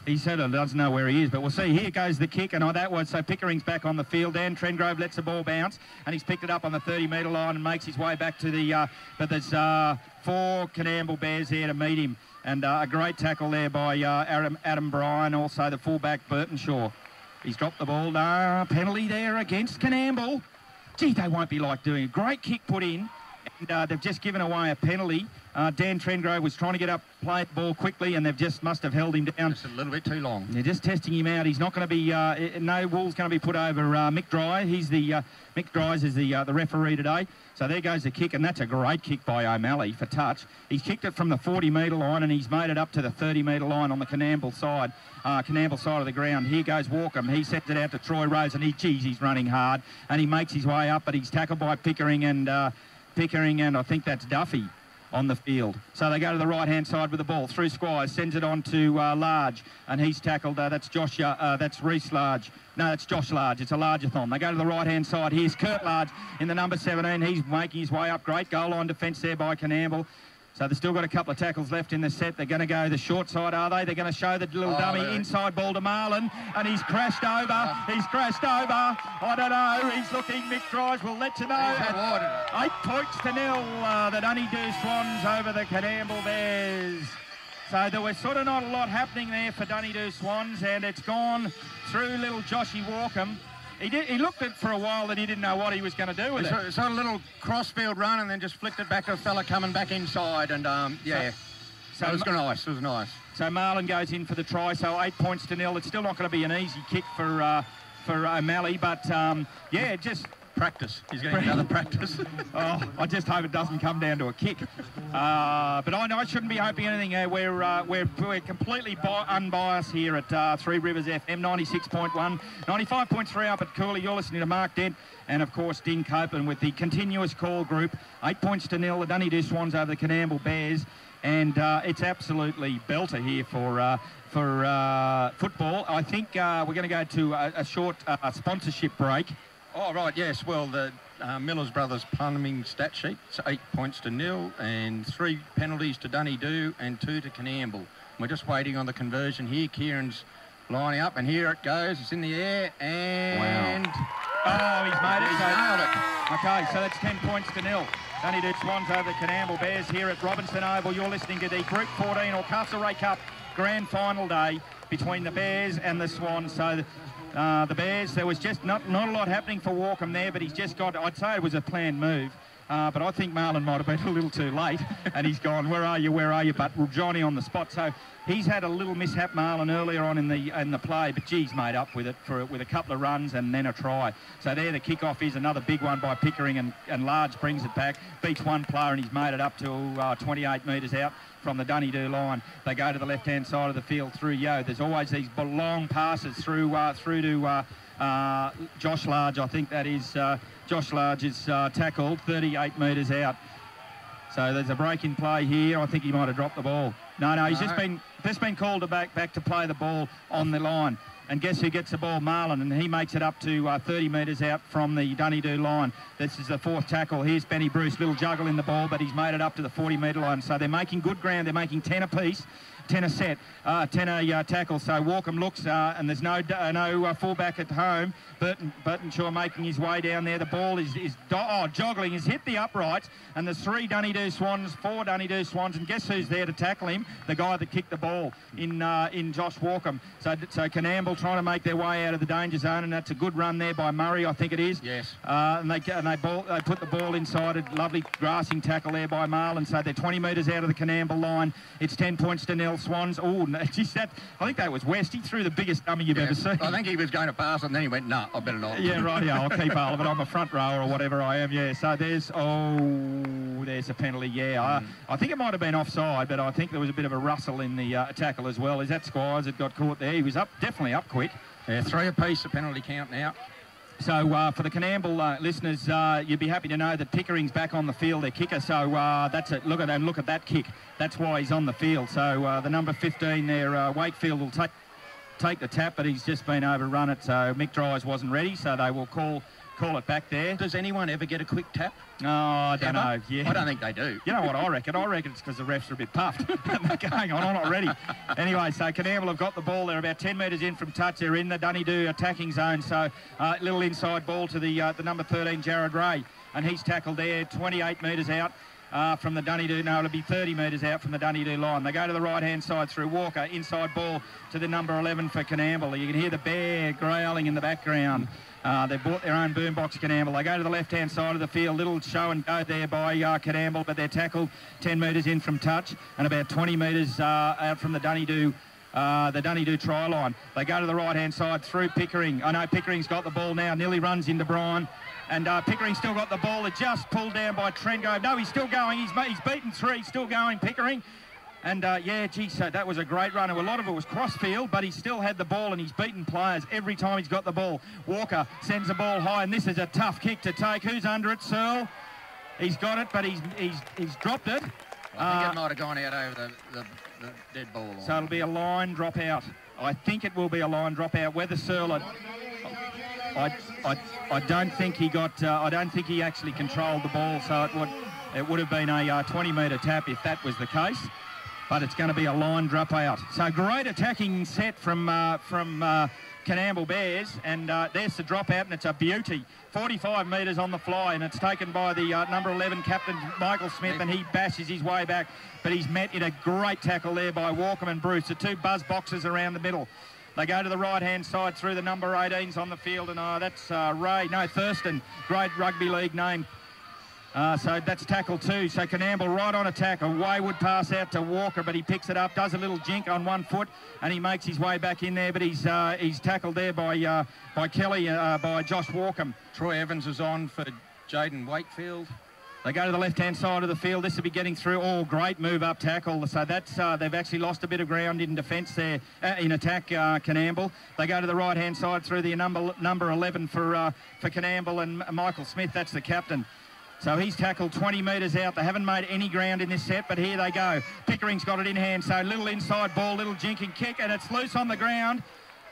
He said he doesn't know where he is, but we'll see. Here goes the kick, and so Pickering's back on the field. Dan Trengrove lets the ball bounce, and he's picked it up on the 30-metre line and makes his way back to the. But there's 4 Coonamble Bears there to meet him, and a great tackle there by Adam Bryan, also the fullback Burtonshaw. He's dropped the ball. Penalty there against Coonamble. Gee, they won't be like doing a great kick put in, and they've just given away a penalty. Dan Trengrove was trying to get up, play the ball quickly, and they've just must have held him down. Just a little bit too long. They're just testing him out. He's not going to be, no wool's going to be put over Mick Dry. Mick Dry's is the referee today. So there goes the kick, and that's a great kick by O'Malley for touch. He's kicked it from the 40-metre line, and he's made it up to the 30-metre line on the Coonamble side of the ground. Here goes Walkham. He sets it out to Troy Rose, and he's running hard, and he makes his way up, but he's tackled by Pickering, and I think that's Duffy on the field. So they go to the right-hand side with the ball. Through Squires, sends it on to Large, and he's tackled. That's Reece Large. No, that's Josh Large. It's a large-a-thon. They go to the right-hand side. Here's Kurt Large in the number 17. He's making his way up. Great goal line defence there by Coonamble. So they've still got a couple of tackles left in the set. They're going to go the short side, are they? They're going to show the little dummy inside ball to Marlin, and he's crashed over. I don't know. He's looking. Mick Drives will let you know. 8 points to 0. The Dunedoo Swans over the Coonamble Bears. So there was sort of not a lot happening there for Dunedoo Swans, and it's gone through little Joshy Walkham. He looked at it for a while that he didn't know what he was going to do with it. It's a little crossfield run and then just flicked it back to a fella coming back inside, and So it was nice. So Marlin goes in for the try, so 8 points to 0. It's still not going to be an easy kick for O'Malley, but just practice. He's getting another practice. Oh, I just hope it doesn't come down to a kick. But I shouldn't be hoping anything. We're completely unbiased here at Three Rivers FM 96.1, 95.3 up at Cooley. You're listening to Mark Dent and, of course, Ding Copeland with the continuous call group. 8 points to 0. The Dunedoo Swans over the Coonamble Bears. And it's absolutely belter here for football. I think we're going to go to a short sponsorship break. Oh, right, yes. Well, the Millers Brothers plumbing stat sheet, it's 8 points to 0 and 3 penalties to Dunedoo and 2 to Coonamble. We're just waiting on the conversion here. Kieran's lining up, and here it goes. It's in the air, and... Wow. Oh, he's made it. He's nailed it. Okay, so that's 10 points to 0. Dunedoo Swans over the Canam Bears here at Robertson Oval. You're listening to the Group 14 or Castlereagh Cup Grand Final day between the Bears and the Swans. So the Bears, there was just not a lot happening for Walkham there, but he's just got, I'd say it was a planned move. But I think Marlon might have been a little too late, and he's gone, where are you? But Johnny on the spot. So he's had a little mishap, Marlon, earlier on in the play, but geez, made up with it with a couple of runs and then a try. So there the kickoff is another big one by Pickering, and Large brings it back, beats one player, and he's made it up to 28 metres out from the Dunedoo line. They go to the left-hand side of the field through Yo. There's always these long passes through to Josh Large, I think that is. Josh Large is tackled 38 metres out. So there's a break in play here. I think he might have dropped the ball. No, he's just been called back to play the ball on the line. And guess who gets the ball? Marlon, and he makes it up to 30 metres out from the Dunedoo line. This is the fourth tackle. Here's Benny Bruce, little juggle in the ball, but he's made it up to the 40-metre line. So they're making good ground. They're making 10 apiece. 10 a set, 10 a tackle. So Walkham looks, and there's no fullback at home. Burtonshaw making his way down there. The ball is joggling. He's hit the uprights, and there's 4 Dunedoo Swans, and guess who's there to tackle him? The guy that kicked the ball in Josh Walkham. So Coonamble trying to make their way out of the danger zone, and that's a good run there by Murray, I think it is. Yes. And they put the ball inside. A lovely grassing tackle there by Marlon. So they're 20 metres out of the Coonamble line. It's 10 points to 0. Swans. Oh, geez, I think that was West. He threw the biggest dummy you've ever seen. I think he was going to pass, and then he went, no, I better not. Yeah, right, yeah, I'll keep all of it. I'm a front rower or whatever I am, yeah. So there's a penalty, yeah. I think it might have been offside, but I think there was a bit of a rustle in the tackle as well. Is that Squires that got caught there? He was definitely up quick. Yeah, 3 apiece, the penalty count now. So for the Coonamble listeners, you'd be happy to know that Pickering's back on the field, their kicker. So that's it. Look at that kick. That's why he's on the field. So the number 15 there, Wakefield, will take the tap, but he's just been overrun it. So Mick Dryers wasn't ready, so they will call it back there. Does anyone ever get a quick tap? Oh, I don't know. Yeah. I don't think they do. You know what I reckon? I reckon it's because the refs are a bit puffed. They're going on, I'm not ready. Anyway, so Coonamble have got the ball. They're about 10 metres in from touch. They're in the Dunedoo attacking zone. So little inside ball to the number 13, Jared Ray. And he's tackled there, 28 metres out. From the Dunedoo, no, it'll be 30 metres out from the Dunedoo line. They go to the right-hand side through Walker, inside ball to the number 11 for Coonamble. You can hear the bear growling in the background. They've bought their own boombox, Coonamble. They go to the left-hand side of the field, little show and go there by Coonamble, but they're tackled 10 metres in from touch and about 20 metres out from the Dunedoo try line. They go to the right-hand side through Pickering. I know Pickering's got the ball now, nearly runs into Brian. And Pickering's still got the ball. It just pulled down by Trengove. No, he's still going. He's beaten 3. Still going, Pickering. And, so that was a great run. A lot of it was cross-field, but he still had the ball, and he's beaten players every time he's got the ball. Walker sends the ball high, and this is a tough kick to take. Who's under it? Searle. He's got it, but he's dropped it. I think it might have gone out over the dead ball line. So it'll be a line drop out. I think it will be a line drop out. Whether Searle... I don't think he got. I don't think he actually controlled the ball, so it would have been a 20-metre tap if that was the case. But it's going to be a line drop out. So great attacking set from Canam Bears, and there's the drop out, and it's a beauty. 45 metres on the fly, and it's taken by the number 11 captain Michael Smith, and he bashes his way back, but he's met in a great tackle there by Walkham and Bruce. The 2 buzz boxes around the middle. They go to the right-hand side through the number 18s on the field, and that's Thurston, great rugby league name. So that's tackle 2. So Coonamble right on attack. A wayward pass out to Walker, but he picks it up, does a little jink on one foot, and he makes his way back in there. But he's tackled there by Kelly, by Josh Walkham. Troy Evans is on for Jaden Wakefield. They go to the left-hand side of the field. This will be getting through. Oh, great move up tackle. So that's they've actually lost a bit of ground in defence there, in attack, Coonamble. They go to the right-hand side through the number 11 for Coonamble, and Michael Smith, that's the captain. So he's tackled 20 metres out. They haven't made any ground in this set, but here they go. Pickering's got it in hand. So little inside ball, little jinking kick, and it's loose on the ground.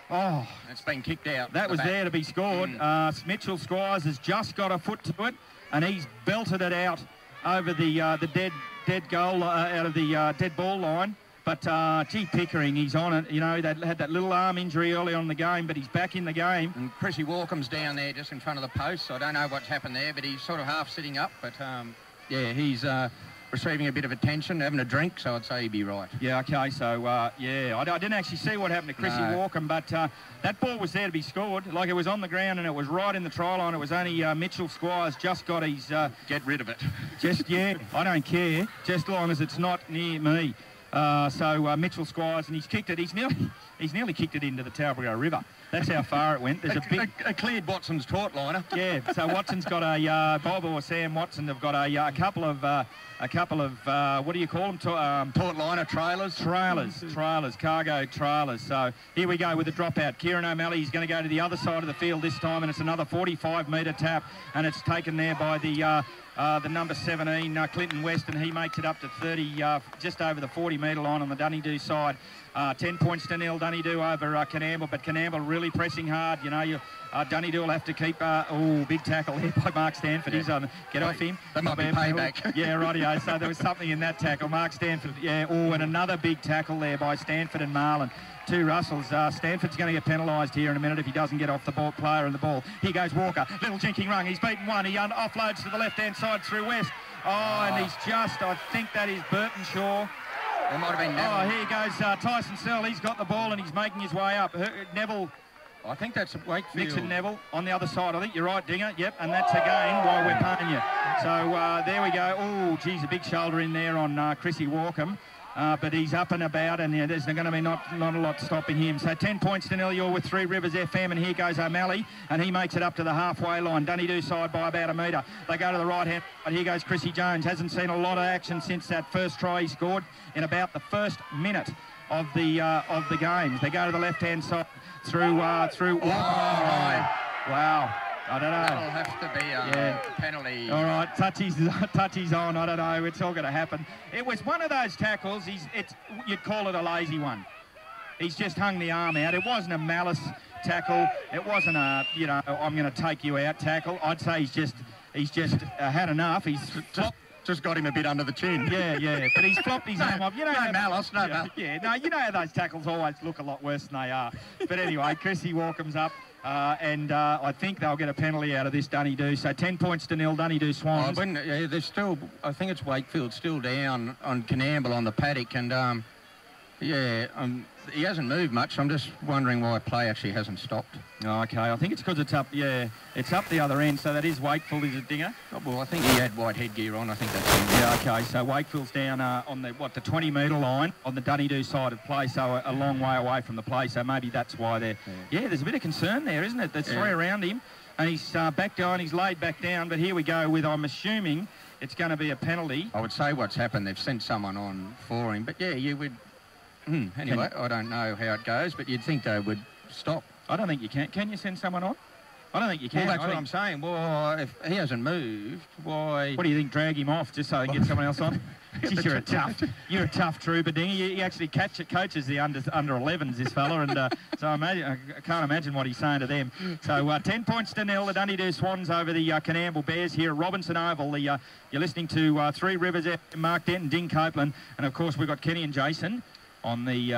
Oh, it's been kicked out. That was there to be scored. Mitchell Squires has just got a foot to it, and he's belted it out over the dead goal, out of the dead ball line. But, gee, Pickering, he's on it. You know, they had that little arm injury early on in the game, but he's back in the game. And Chrissy Walkham's down there just in front of the post. So I don't know what's happened there, but he's sort of half sitting up. But, yeah, he's receiving a bit of attention, having a drink, so I'd say he'd be right. Yeah, OK, so, yeah, I didn't actually see what happened to Chrissy Walkham, but that ball was there to be scored. Like, it was on the ground and it was right in the try line. It was only Mitchell Squires just got his... Get rid of it. Just, yeah, I don't care, just as long as it's not near me. So Mitchell Squires, and he's kicked it. He's nearly kicked it into the Castlereagh River. That's how far it went. There's a cleared Watson's taut liner. Yeah. So Watson's got a Bob or Sam Watson. They've got a couple of what do you call them? Taut liner trailers. Trailers, cargo trailers. So here we go with the dropout. Kieran O'Malley is going to go to the other side of the field this time, and it's another 45-metre tap, and it's taken there by the number 17, Clinton West, and he makes it up to 30, just over the 40-metre line on the Dunedoo side. 10 points to nil, Dunedoo over Coonamble, but Coonamble really pressing hard. You know, Dunedoo will have to keep... big tackle here by Mark Stanford. He's on... Get off him. That might be payback. Yeah, rightio. So there was something in that tackle. Mark Stanford, yeah. Oh, and another big tackle there by Stanford and Marlin. Two Russells. Stanford's going to get penalised here in a minute if he doesn't get off the ball, player in the ball. Here goes Walker. Little jinking rung. He's beaten one. He offloads to the left-hand side through West. Oh, and he's just... I think that is Burton Shaw. It might have been Neville. Oh, here goes Tyson Snell. He's got the ball and he's making his way up. Neville... I think that's Wakefield. Nixon Neville on the other side. I think you're right, Dinger. Yep, and that's again why we're paying you. So there we go. Oh, geez, a big shoulder in there on Chrissy Walkham. But he's up and about, and there's going to be not a lot stopping him. So 10 points to nil. You're with Three Rivers FM, and here goes O'Malley, and he makes it up to the halfway line. Dunedoo side by about a metre. They go to the right hand, but here goes Chrissy Jones. Hasn't seen a lot of action since that first try he scored in about the first minute of the games. They go to the left hand side through. Wow. I don't know. That'll have to be a penalty. All right, touchy's on. I don't know. It's all going to happen. It was one of those tackles. You'd call it a lazy one. He's just hung the arm out. It wasn't a malice tackle. It wasn't a, I'm going to take you out tackle. I'd say he's just had enough. He's just got him a bit under the chin. Yeah. But he's flopped his arm off. No malice. Yeah, no, you know how those tackles always look a lot worse than they are. But anyway, Chrissy Walkham's up. And I think they'll get a penalty out of this, Dunedoo. So 10 points to nil, Dunedoo Swans. There's still, I think it's Wakefield still down on Coonamble on the paddock, and he hasn't moved much. I'm just wondering why play actually hasn't stopped. Oh, OK, I think it's because it's up. Yeah, it's up the other end. So that is Wakefield, is it, Dinger? Oh, well, I think he had white headgear on. I think that's him. Yeah, OK. So Wakefield's down on the 20-metre line on the Dunedoo side of play, so a long way away from the play. So maybe that's why they're. Yeah, there's a bit of concern there, isn't it? There's three around him, and he's back down. He's laid back down. But here we go with. I'm assuming it's going to be a penalty. I would say what's happened. They've sent someone on for him. But yeah, you would. Anyway, I don't know how it goes, but you'd think they would stop. I don't think you can. Can you send someone on? I don't think you can. Well, that's what I'm saying. Well, if he hasn't moved, why... What do you think? Drag him off just so they can get someone else on? Jeez, you're a tough trooper, Dingy. You actually coaches the under 11s, this fella, and so I can't imagine what he's saying to them. So 10 points to nil, the Dunedoo Swans over the Coonamble Bears here at Robertson Oval. You're listening to Three Rivers, Mark Denton, Ding Copeland, and of course we've got Kenny and Jason on the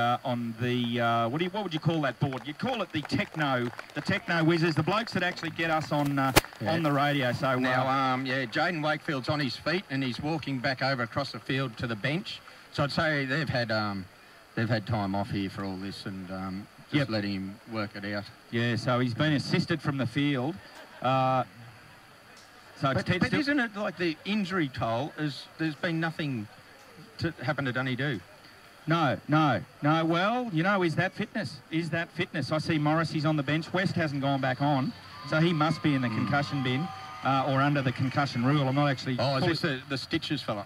what would you call that board? You'd call it the techno whizzes, the blokes that actually get us on the radio. So now, Jaden Wakefield's on his feet and he's walking back over across the field to the bench. So I'd say they've had time off here for all this and just letting him work it out. Yeah, so he's been assisted from the field. So but isn't it like the injury toll is there's been nothing to happen to Dunedoo? No. Well, you know, is that fitness? I see Morrissey's on the bench. West hasn't gone back on, so he must be in the concussion bin or under the concussion rule. I'm not actually... Oh, is this the Stitches fella?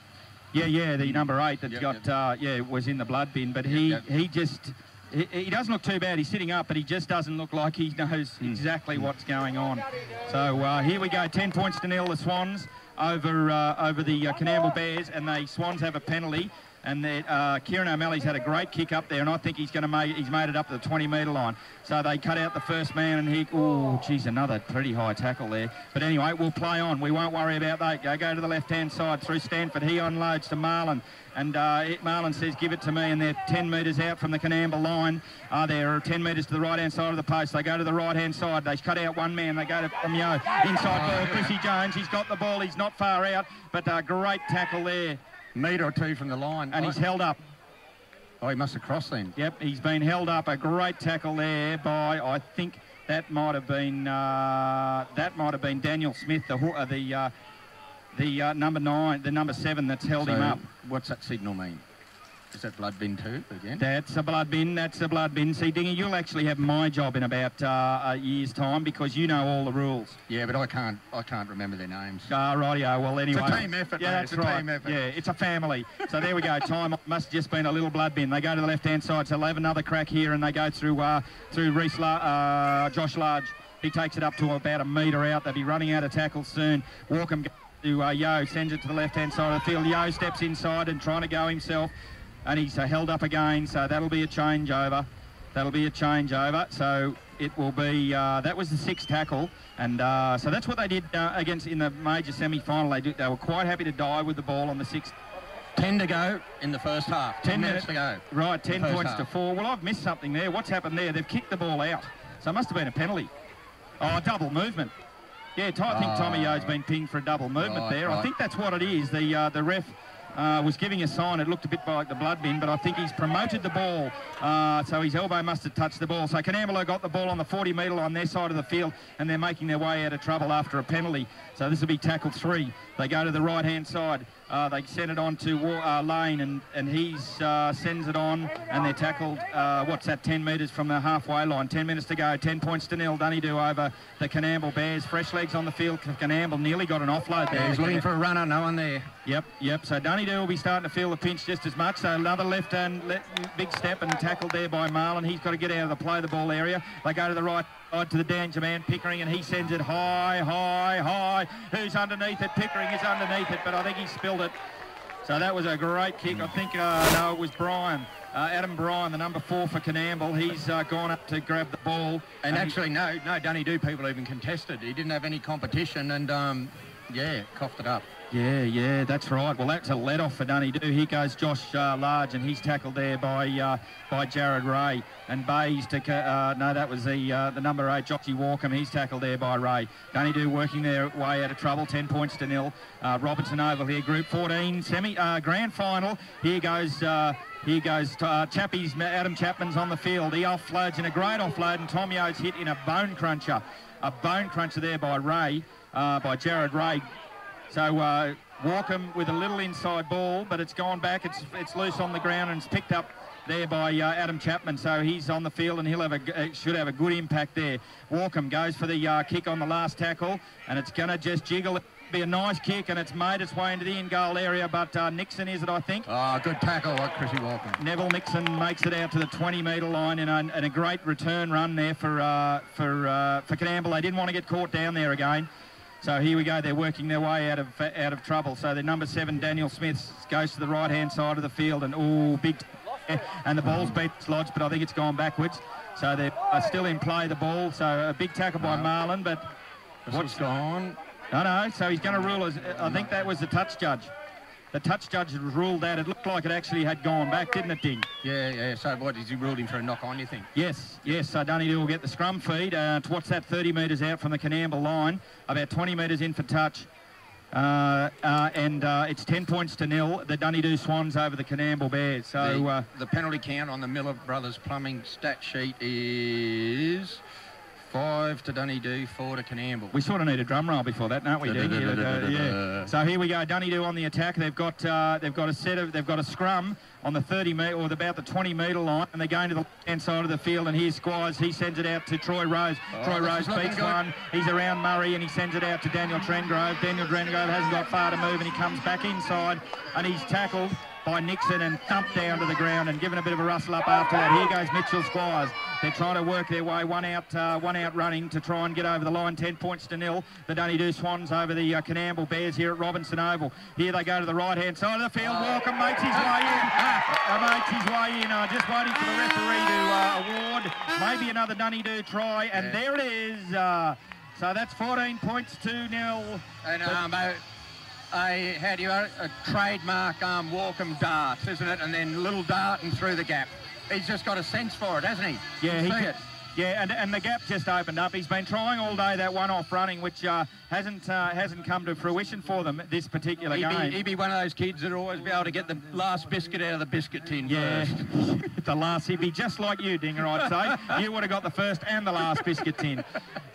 Yeah, the number 8 that was in the blood bin, but he doesn't look too bad. He's sitting up, but he just doesn't look like he knows exactly what's going on. So here we go, 10 points to 0, the Swans over the Coonamble Bears, and the Swans have a penalty. And Kieran O'Malley's had a great kick up there, and I think he's made it up to the 20-metre line. So they cut out the first man, and another pretty high tackle there. But anyway, we'll play on. We won't worry about that. Go to the left-hand side through Stanford. He unloads to Marlon, and Marlon says, give it to me, and they're 10 metres out from the Coonamble line. They're 10 metres to the right-hand side of the post. They go to the right-hand side. They cut out one man. They go to Mio. Inside ball, Chrissy Jones. He's got the ball. He's not far out, but great tackle there. Metre or two from the line. And he's held up. Oh, he must have crossed then. Yep, he's been held up. A great tackle there by, I think that might have been Daniel Smith, the number 9, the number 7 that's held him up. What's that signal mean? Is that blood bin too again? That's a blood bin. See, Dingy, you'll actually have my job in about a year's time because you know all the rules. Yeah, but I can't remember their names. Rightio. Well, anyway. It's a team effort, yeah, mate. It's a team effort. Yeah, it's a family. So there we go. Time must have just been a little blood bin. They go to the left-hand side, so they'll have another crack here, and they go through Josh Large. He takes it up to about a metre out. They'll be running out of tackles soon. Walkham to Yo, sends it to the left-hand side of the field. Yo steps inside and trying to go himself. And he's held up again, so that'll be a changeover. So it will be, that was the 6th tackle. And so that's what they did in the major semi-final. They were quite happy to die with the ball on the 6th. 10 to go in the first half. 10 minutes to go. Right, 10 points to 4. Well, I've missed something there. What's happened there? They've kicked the ball out. So it must have been a penalty. Oh, double movement. Yeah, I think Tommy Yo's been pinged for a double movement there. Right. I think that's what it is. The ref... was giving a sign. It looked a bit like the blood bin, but I think he's promoted the ball. So his elbow must have touched the ball. So Coonamble got the ball on the 40-metre line, their side of the field, and they're making their way out of trouble after a penalty. So this will be tackle 3. They go to the right-hand side. They send it on to Lane, and he sends it on, and they're tackled, 10 metres from the halfway line. 10 minutes to go, 10 points to 0. Dunedoo over the Coonamble Bears. Fresh legs on the field. Coonamble nearly got an offload there. Yeah, he's looking for a runner, no one there. Yep. So Dunedoo will be starting to feel the pinch just as much. So another left-hand big step and tackled there by Marlon. He's got to get out of the play the ball area. They go to the right side to the danger man, Pickering, and he sends it high. Who's underneath it? Pickering is underneath it, but I think he spilled it. So that was a great kick. I think, it was Bryan. Adam Bryan, the number 4 for Coonamble. He's gone up to grab the ball. And actually, no Dunedoo people even contested. He didn't have any competition and, coughed it up. Yeah, that's right. Well, that's a let-off for Dunedoo. Here goes Josh Large, and he's tackled there by Jared Ray. And Bays to... that was the number 8, Jockey Walkham. He's tackled there by Ray. Dunedoo working their way out of trouble, 10 points to 0. Robertson Oval here, Group 14, grand final. Here goes Chappie's, Adam Chapman's on the field. He offloads in a great offload, and Tom Yo's hit in a bone cruncher. A bone cruncher there by Ray, by Jared Ray. So Walkham with a little inside ball, but it's gone back. It's loose on the ground and it's picked up there by Adam Chapman. So he's on the field and he'll should have a good impact there. Walkham goes for the kick on the last tackle, and it's going to just jiggle. It'll be a nice kick, and it's made its way into the in-goal area. But Nixon is it, I think. Oh, good tackle, Chrissy Walkham. Neville Nixon makes it out to the 20-metre line in a great return run there for Coonamble. They didn't want to get caught down there again. So here we go, they're working their way out of trouble. So the number 7, Daniel Smith, goes to the right-hand side of the field, and big, and the ball's been lodged, but I think it's gone backwards. So they're still in play, the ball. So a big tackle by Marlon, but what's gone? No, so he's going to rule as, I think that was the touch judge. The touch judge had ruled that. It looked like it actually had gone back, didn't it, Ding? Yeah. So what, has he ruled him for a knock-on, you think? Yes. So Dunedoo will get the scrum feed. What's that, 30 metres out from the Coonamble line, about 20 metres in for touch. And it's 10 points to 0. The Dunedoo Swans over the Coonamble Bears. So the penalty count on the Miller Brothers Plumbing stat sheet is 5 to Dunedoo, 4 to Coonamble. We sort of need a drum roll before that, don't we, Dean? Yeah. So here we go, Dunedoo on the attack. They've got a scrum on the 30 metre or about the 20 metre line, and they're going to the left-hand side of the field. And here's Squires. He sends it out to Troy Rose. Troy Rose beats one. He's around Murray, and he sends it out to Daniel Trengrove. Daniel Trengrove hasn't got far to move, and he comes back inside, and he's tackled by Nixon and thumped down to the ground and given a bit of a rustle up after that. Here goes Mitchell Squires. They're trying to work their way, one out running to try and get over the line. 10 points to 0. The Dunedoo Swans over the Coonamble Bears here at Robertson Oval. Here they go to the right-hand side of the field. Walker makes his way in. Just waiting for the referee to award maybe another Dunedoo try, and there it is. So that's 14 points to 0. And a trademark Walkham dart, isn't it? And then little dart and through the gap. He's just got a sense for it, hasn't he? Yeah, Yeah, and the gap just opened up. He's been trying all day that one-off running, which hasn't come to fruition for them this particular game. He'd be one of those kids that'd always be able to get the last biscuit out of the biscuit tin first. The last. He'd be just like you, Dinger, I'd say. You would have got the first and the last biscuit tin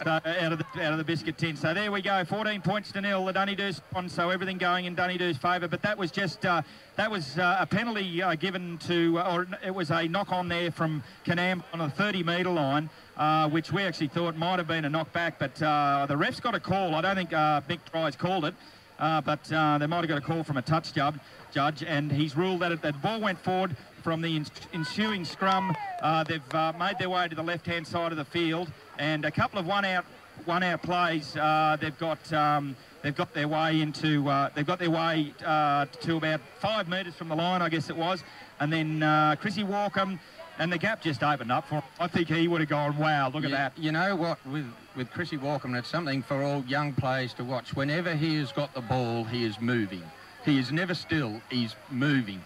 out of the biscuit tin. So there we go, 14 points to 0. The Dunedoo Swans, so everything going in Dunedoo's favour. But that was just a penalty given to, or it was a knock on there from Canam on the 30-metre line. Which we actually thought might have been a knockback, but the ref's got a call. I don't think Mick Try's called it, but they might have got a call from a touch judge, and he's ruled that the ball went forward from the ensuing scrum. They've made their way to the left-hand side of the field, and a couple of one-out plays. They've got their way into to about 5 metres from the line, I guess it was, and then Chrissy Walkham. And the gap just opened up for him. I think he would have gone, wow, look at that. You know what, with Chrissy Walkham, it's something for all young players to watch. Whenever he has got the ball, he is moving. He is never still, he's moving.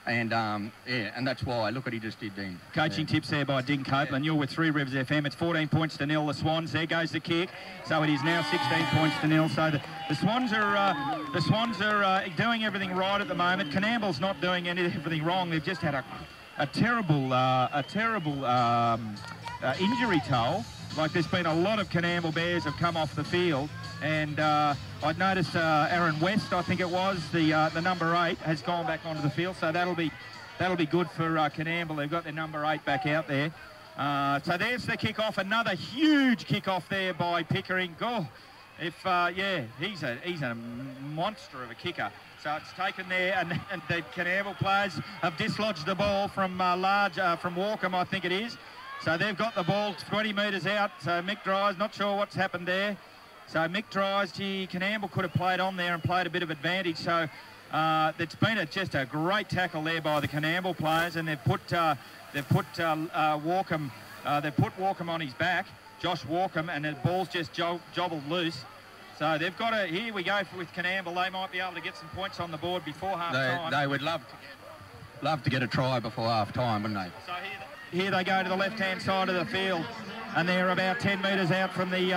And, and that's why. Look what he just did then. Coaching tips there by Ding Copeland. You're with 3 Rivers FM. It's 14 points to 0, the Swans. There goes the kick. So it is now 16 points to 0. So the Swans are doing everything right at the moment. Coonamble's not doing everything wrong. They've just had a terrible injury toll. Like, there's been a lot of Canam Bears have come off the field, and I'd noticed Aaron West, I think it was, the number 8, has gone back onto the field, so that'll be good for Coonamble. They've got their number 8 back out there. So there's the kick-off, another huge kick-off there by Pickering. Oh, he's a monster of a kicker. So it's taken there, and the Coonamble players have dislodged the ball from from Walkham, I think it is. So they've got the ball 20 metres out. So Mick Dry's not sure what's happened there. So Mick Dry's, Coonamble could have played on there and played a bit of advantage. So it's been just a great tackle there by the Coonamble players, and they've put Walkham on his back, Josh Walkham, and the ball's just jobbled loose. So they've got here we go with Coonamble. They might be able to get some points on the board before half-time. They would love to get a try before half-time, wouldn't they? So here they go to the left-hand side of the field, and they're about 10 metres out from the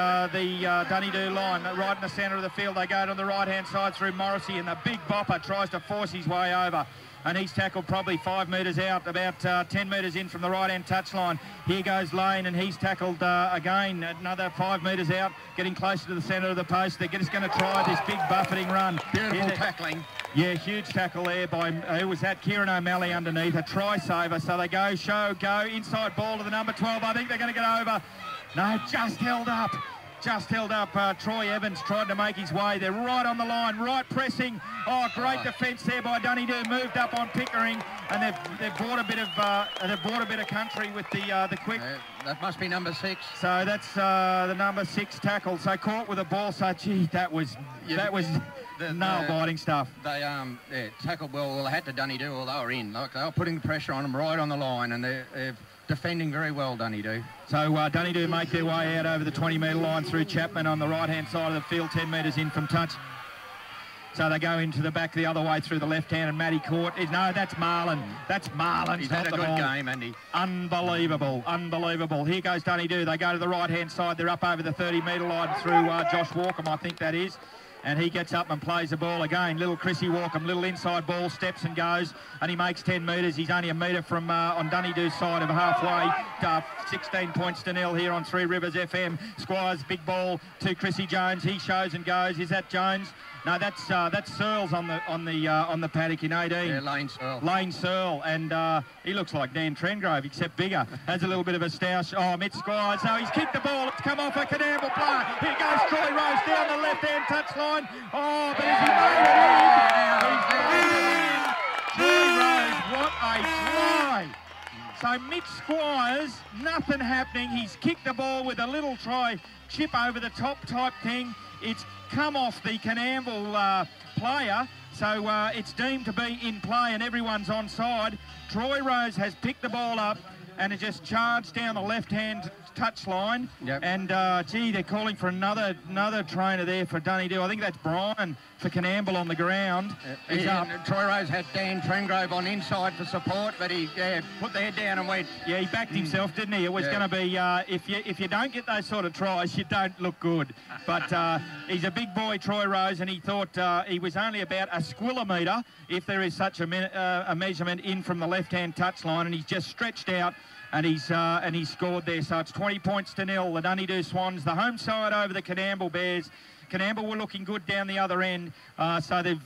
Dunedoo line. Right in the centre of the field, they go to the right-hand side through Morrissey, and the big bopper tries to force his way over. And he's tackled probably 5 metres out, about 10 metres in from the right-hand touchline. Here goes Lane, and he's tackled again, another 5 metres out, getting closer to the centre of the post. They're just going to try this big buffeting run. Beautiful tackling. Yeah, huge tackle there by, who was that? Kieran O'Malley underneath, a try-saver. So they go, inside ball to the number 12. I think they're going to get over. No, just held up. Troy Evans tried to make his way. They're right on the line, right pressing. Oh, great defence there by Dunedoo. Moved up on Pickering, and they've brought a bit of country with the quick. That must be number 6. So that's the number 6 tackle. So caught with a ball. So gee, that was nail-biting stuff. They tackled well. Well, they had to Dunedoo, or they were in. Like, they were putting pressure on them right on the line, and they're defending very well, Dunedoo. So Dunedoo make their way out over the 20-metre line through Chapman on the right-hand side of the field, 10 metres in from touch. So they go into the back the other way through the left hand, and Matty Court is, no, that's Marlon. That's Marlon. He's had a good game, hasn't he? Unbelievable. Here goes Dunedoo. They go to the right-hand side. They're up over the 30-metre line through Josh Walkham, I think that is. and he gets up and plays the ball again. Little Chrissy Walkham, little inside ball, steps and goes, and he makes 10 metres. He's only a metre from on Dunedoo's side of halfway. 16 points to 0 here on Three Rivers FM. Squires, big ball to Chrissy Jones. He shows and goes. Is that Jones? No, that's Searles on the paddock in 18. Yeah, Lane Searle. Lane Searle, and he looks like Dan Trengrove, except bigger. Has a little bit of a stoush. Oh, Mitch Squires. No, he's kicked the ball. It's come off a Coonamble player. Here goes Troy Rose down the left-hand touchline. Oh, but has he made it in? Troy Rose, what a try! So Mitch Squires, nothing happening. He's kicked the ball with a little try, chip over the top type thing. It's come off the Coonamble player, so it's deemed to be in play and everyone's onside. Troy Rose has picked the ball up and has just charged down the left-hand touchline. Yep. And, gee, they're calling for another trainer there for Dunedoo. I think that's Brian for Coonamble on the ground. Troy Rose had Dan Trengrove on inside for support, but he put the head down and went. Yeah, he backed himself, didn't he? It was going to be, if you don't get those sort of tries, you don't look good. But he's a big boy, Troy Rose, and he thought he was only about a squillometre, if there is such a measurement, in from the left-hand touchline, and he's just stretched out. And he's scored there, so it's 20 points to 0. The Dunedoo Swans, the home side over the Canam Bears. Coonamble were looking good down the other end, so they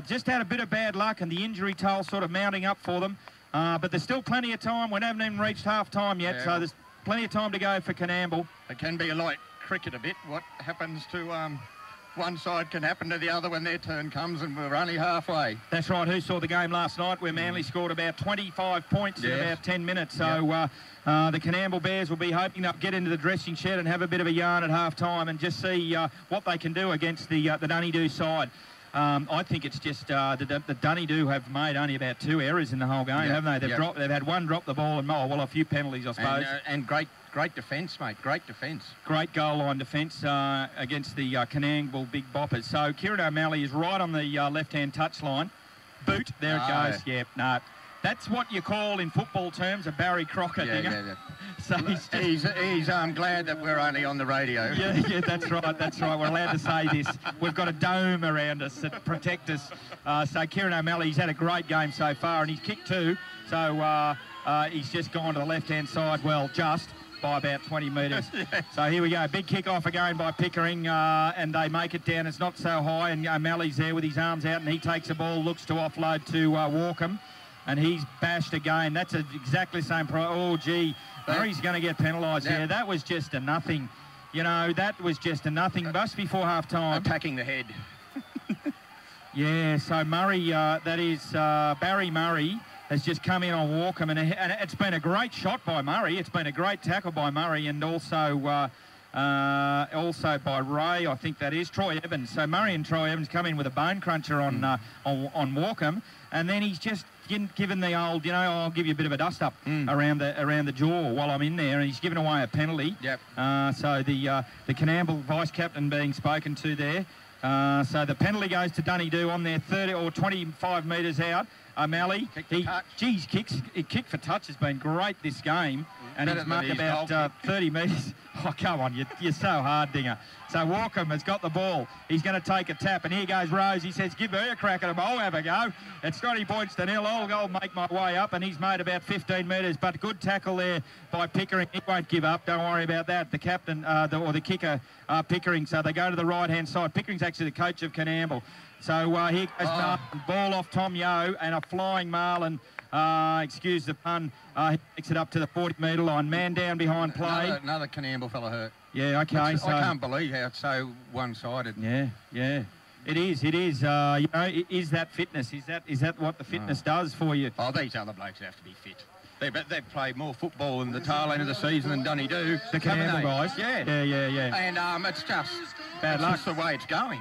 just had a bit of bad luck, and the injury toll sort of mounting up for them. But there's still plenty of time. We haven't even reached half time yet, so there's plenty of time to go for Coonamble. It can be like cricket a bit. What happens to one side can happen to the other when their turn comes, and we're only halfway. That's right. Who saw the game last night where Manly scored about 25 points in about 10 minutes? So the Coonamble Bears will be hoping they'll get into the dressing shed and have a bit of a yarn at half time and just see what they can do against the Dunedoo side. I think it's just the Dunedoo have made only about 2 errors in the whole game, haven't they? They've had one drop the ball and a few penalties, I suppose. And great defence, mate. Great defence. Great goal line defence against the Coonamble big boppers. So Kieran O'Malley is right on the left-hand touchline. Boot, there it goes. Yeah, no. That's what you call in football terms a Barry Crocker dinger. So he's glad that we're only on the radio. Yeah, that's right. We're allowed to say this. We've got a dome around us that protect us. So Kieran O'Malley, he's had a great game so far, and he's kicked 2. So he's just gone to the left-hand side, just by about 20 metres. So here we go. Big kick-off again by Pickering, and they make it down. It's not so high, and O'Malley's there with his arms out, and he takes the ball, looks to offload to Walkham, and he's bashed again. That's exactly the same. Oh, gee. Murray's going to get penalised there. That was just a nothing. You know, that was just a nothing. Just before half-time. Attacking the head. Yeah, so Murray, that is Barry Murray, has just come in on Walkham, and it's been a great shot by Murray. It's been a great tackle by Murray, and also by Ray, I think that is, Troy Evans. So Murray and Troy Evans come in with a bone cruncher on Walkham, and then he's just given the old, I'll give you a bit of a dust-up around the jaw while I'm in there, and he's given away a penalty. Yep. So the Coonamble vice-captain being spoken to there. So the penalty goes to Dunedoo on their 30 or 25 metres out. O'Malley, he kicked for touch has been great this game, and he's marked about 30 metres. Oh, come on, you're so hard, Dinger. So Walkham has got the ball. He's going to take a tap, and here goes Rose. He says, give her a crack at him. I'll have a go. It's 20 points to 0. I'll make my way up, and he's made about 15 metres, but good tackle there by Pickering. He won't give up. Don't worry about that. The captain, or the kicker, Pickering, so they go to the right-hand side. Pickering's actually the coach of Coonamble. So here goes Marlon, ball off Tom Yeo, and a flying Marlon, excuse the pun, he takes it up to the 40-metre line. Man down behind play. Another Coonamble fella hurt. Yeah, okay. So I can't believe how it's so one-sided. Yeah. It is. Is that fitness? Is that what the fitness does for you? Oh, these other blokes have to be fit. They've played more football in the tail end of the season than Dunedoo. The Coonamble guys? Yeah. And it's just bad luck. Just the way it's going.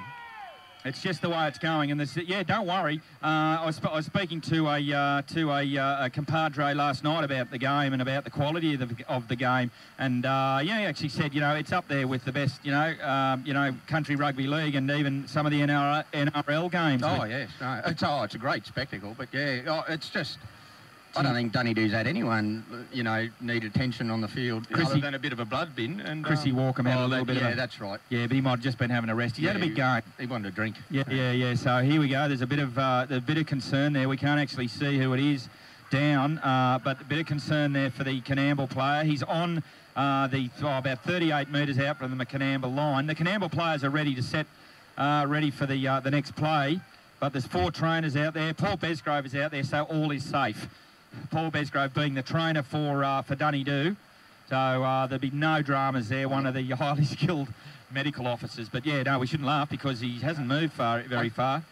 It's just the way it's going, and don't worry. I was speaking to a compadre last night about the game and about the quality of the game, and he actually said, it's up there with the best, country rugby league and even some of the NRL games. Oh yes, no, it's a great spectacle, but it's just I don't think Dunedoo's had anyone, you know, need attention on the field other than a bit of a blood bin. And Chrissy Walker had a little bit of yeah, that's right. Yeah, but he might have just been having a rest. He had a big game. He wanted a drink. Yeah. So here we go. There's a bit of concern there. We can't actually see who it is down, but a bit of concern there for the Coonamble player. He's on about 38 metres out from the Coonamble line. The Coonamble players are ready to set, ready for the next play, but there's 4 trainers out there. Paul Besgrove is out there, so all is safe. Paul Besgrove being the trainer for Dunedoo, so there'll be no dramas there. One of the highly skilled medical officers. But yeah, no, we shouldn't laugh because he hasn't moved very far.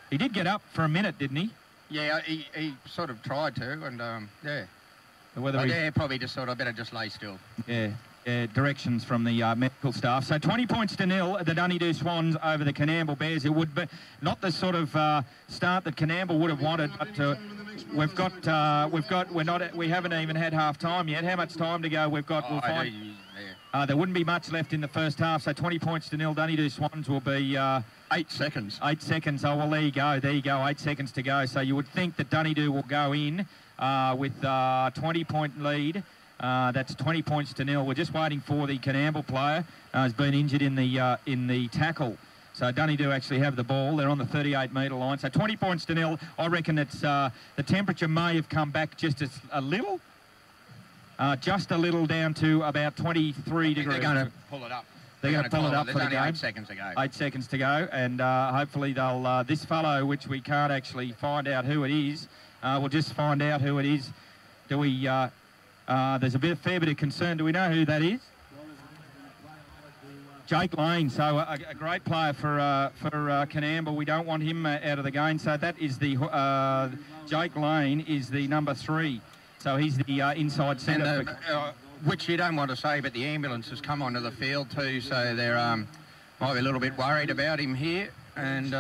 He did get up for a minute, didn't he? Yeah, he sort of tried to, and yeah. Whether probably just thought I better just lay still. Yeah. Directions from the medical staff. So 20 points to 0, the Dunedoo Swans over the Canam Bears. It would be not the sort of start that Coonamble would have wanted, but we haven't even had half time yet. How much time to go we've got? We'll find. There wouldn't be much left in the first half, so 20 points to 0. Dunedoo Swans will be 8 seconds. 8 seconds. Oh well, there you go. 8 seconds to go. So you would think that Dunedoo will go in with 20-point lead. That's 20 points to 0. We're just waiting for the Coonamble player. Has been injured in the tackle. So Dunedoo actually have the ball. They're on the 38-metre line. So 20 points to 0. I reckon it's the temperature may have come back just a little. Just a little down to about 23 degrees. They're going to pull it up. They're going to pull it up for the game. 8 seconds to go. 8 seconds to go. And hopefully they'll... this fellow, which we can't actually find out who it is, we'll just find out who it is. Do we... there's a fair bit of concern. Do we know who that is? Jake Lane, so a great player for Coonamble. We don't want him out of the game. So that is the Jake Lane is the number 3. So he's the inside centre. Which you don't want to say, but the ambulance has come onto the field too, so they're might be a little bit worried about him here. And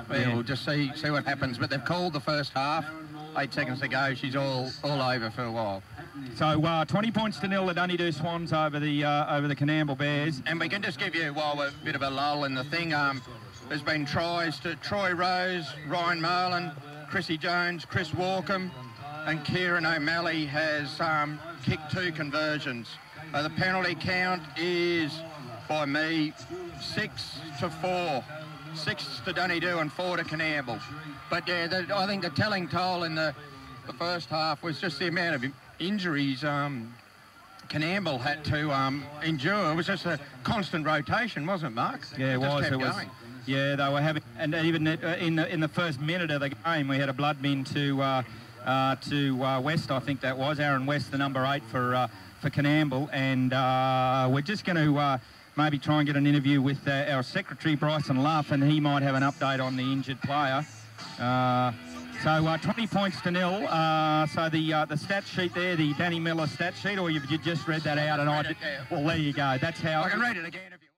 we'll just see what happens. But they've called the first half. 8 seconds to go. She's all over for a while. So 20 points to 0, the Dunedoo Swans over the Coonamble Bears. And we can just give you while we're a bit of a lull in the thing. There's been tries to Troy Rose, Ryan Marlin, Chrissy Jones, Chris Walkham, and Kieran O'Malley has kicked 2 conversions. The penalty count is by me 6-4. 6 to Dunedoo and 4 to Coonamble. But yeah, I think the telling toll in the first half was just the amount of injuries Coonamble had to endure. It was just a constant rotation, wasn't it, Mark? Yeah, it was. It was. Yeah, they were having, and even in the first minute of the game, we had a blood bin to West. I think that was Aaron West, the number 8 for Coonamble, and we're just going to maybe try and get an interview with our secretary Bryson Luff, and he might have an update on the injured player. So 20 points to 0. So the stat sheet there, the Danny Miller stat sheet, or you just read that out? Well, there you go. That's how. I can read it again if you.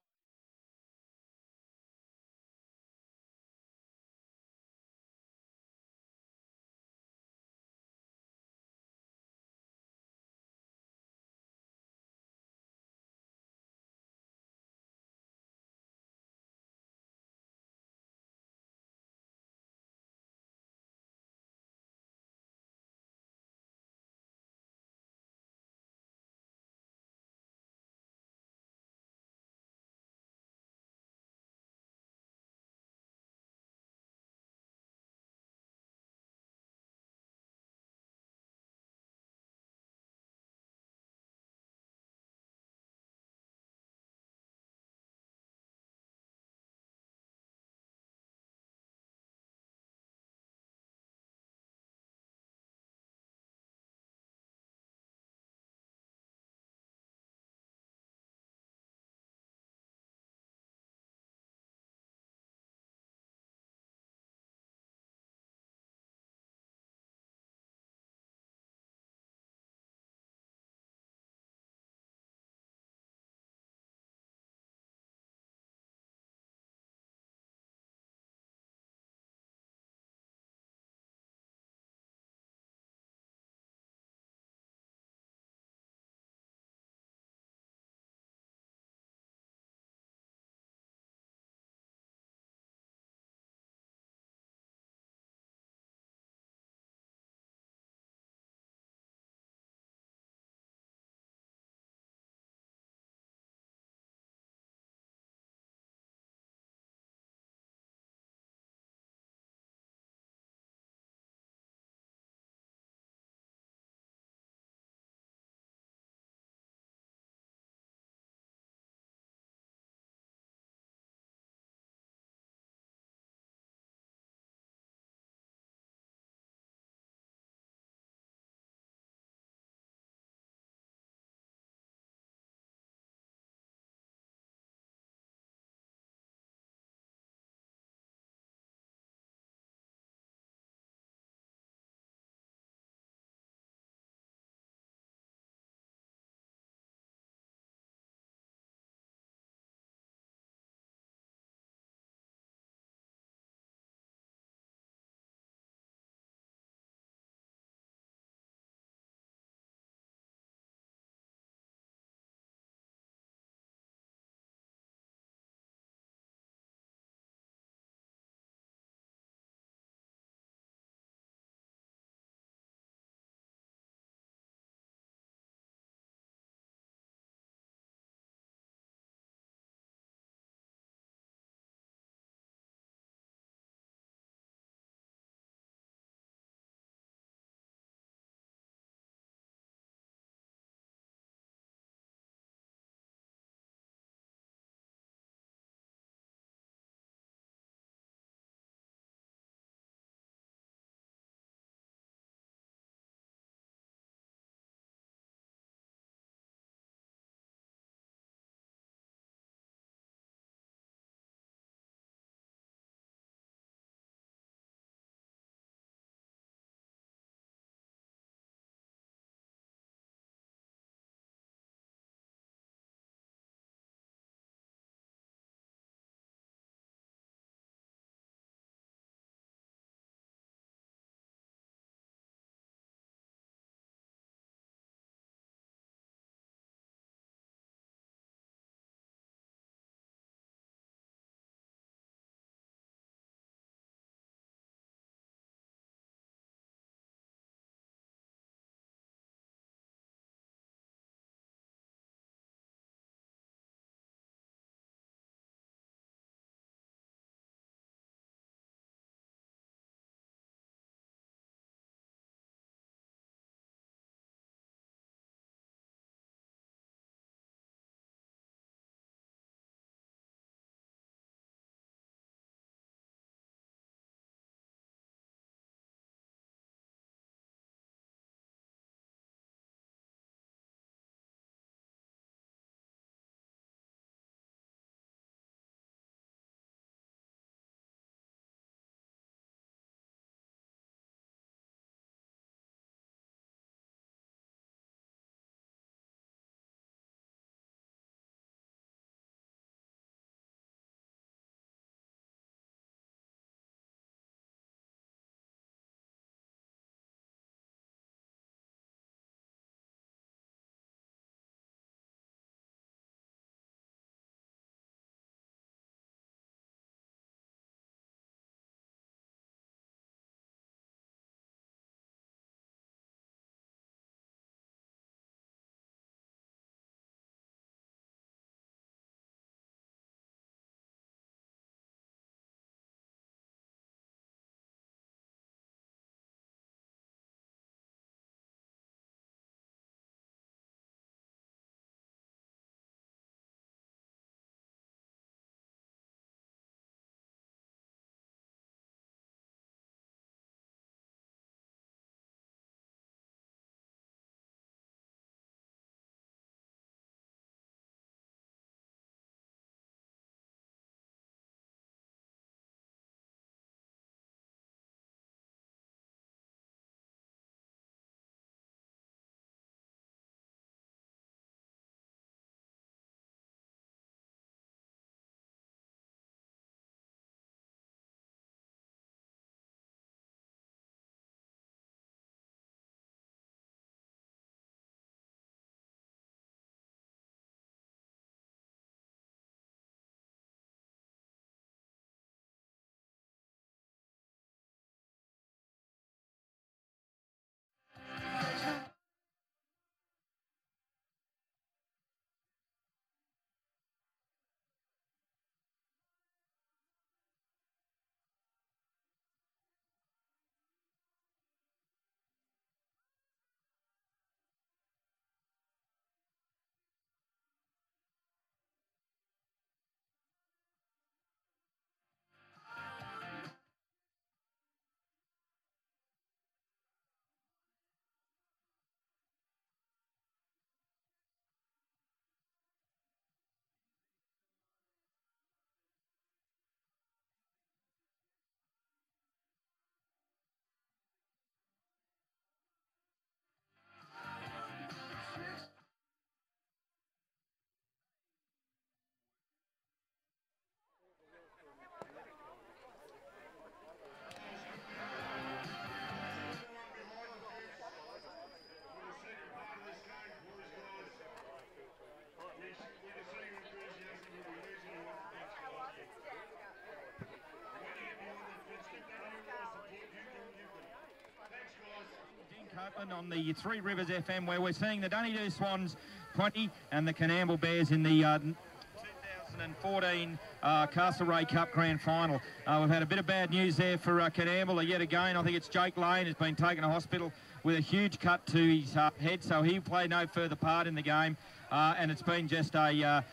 On the Three Rivers FM, where we're seeing the Dunedoo Swans 20 and the Coonamble Bears in the 2014 Castlereagh Cup Grand Final. We've had a bit of bad news there for Coonamble yet again. I think it's Jake Lane has been taken to hospital with a huge cut to his head, so he played no further part in the game. And it's been just a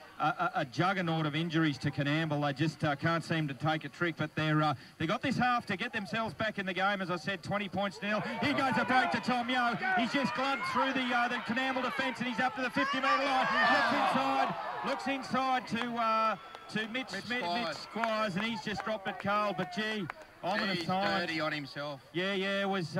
juggernaut of injuries to Coonamble. They just can't seem to take a trick, but they got this half to get themselves back in the game. As I said, 20 points to 0. Here goes a break to Tom Yo. He's just glugged through the Coonamble defence, and he's up to the 50-metre line. Looks inside to Mitch Squires, and he's just dropped it cold. But gee, ominous signs. He's dirty on himself. Yeah, it was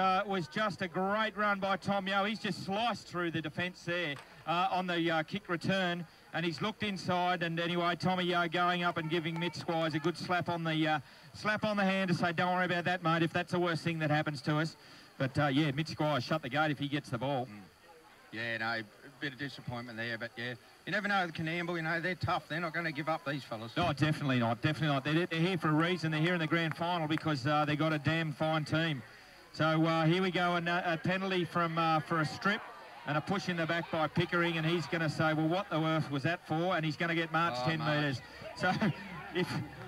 just a great run by Tom Yo. He's just sliced through the defence there on the kick return, and he's looked inside. And anyway, Tommy Yo going up and giving Mitch Squires a good slap on the hand to say, "Don't worry about that, mate. If that's the worst thing that happens to us." But yeah, Mitch Squires shut the gate if he gets the ball. Yeah, no, a bit of disappointment there, but yeah, you never know with Coonamble. You know, they're tough. They're not going to give up, these fellas. No, definitely not. Definitely not. They're here for a reason. They're here in the grand final because they got a damn fine team. So here we go, and a penalty from for a strip and a push in the back by Pickering, and he's going to say, well, what the earth was that for? And he's going to get marched 10 metres. So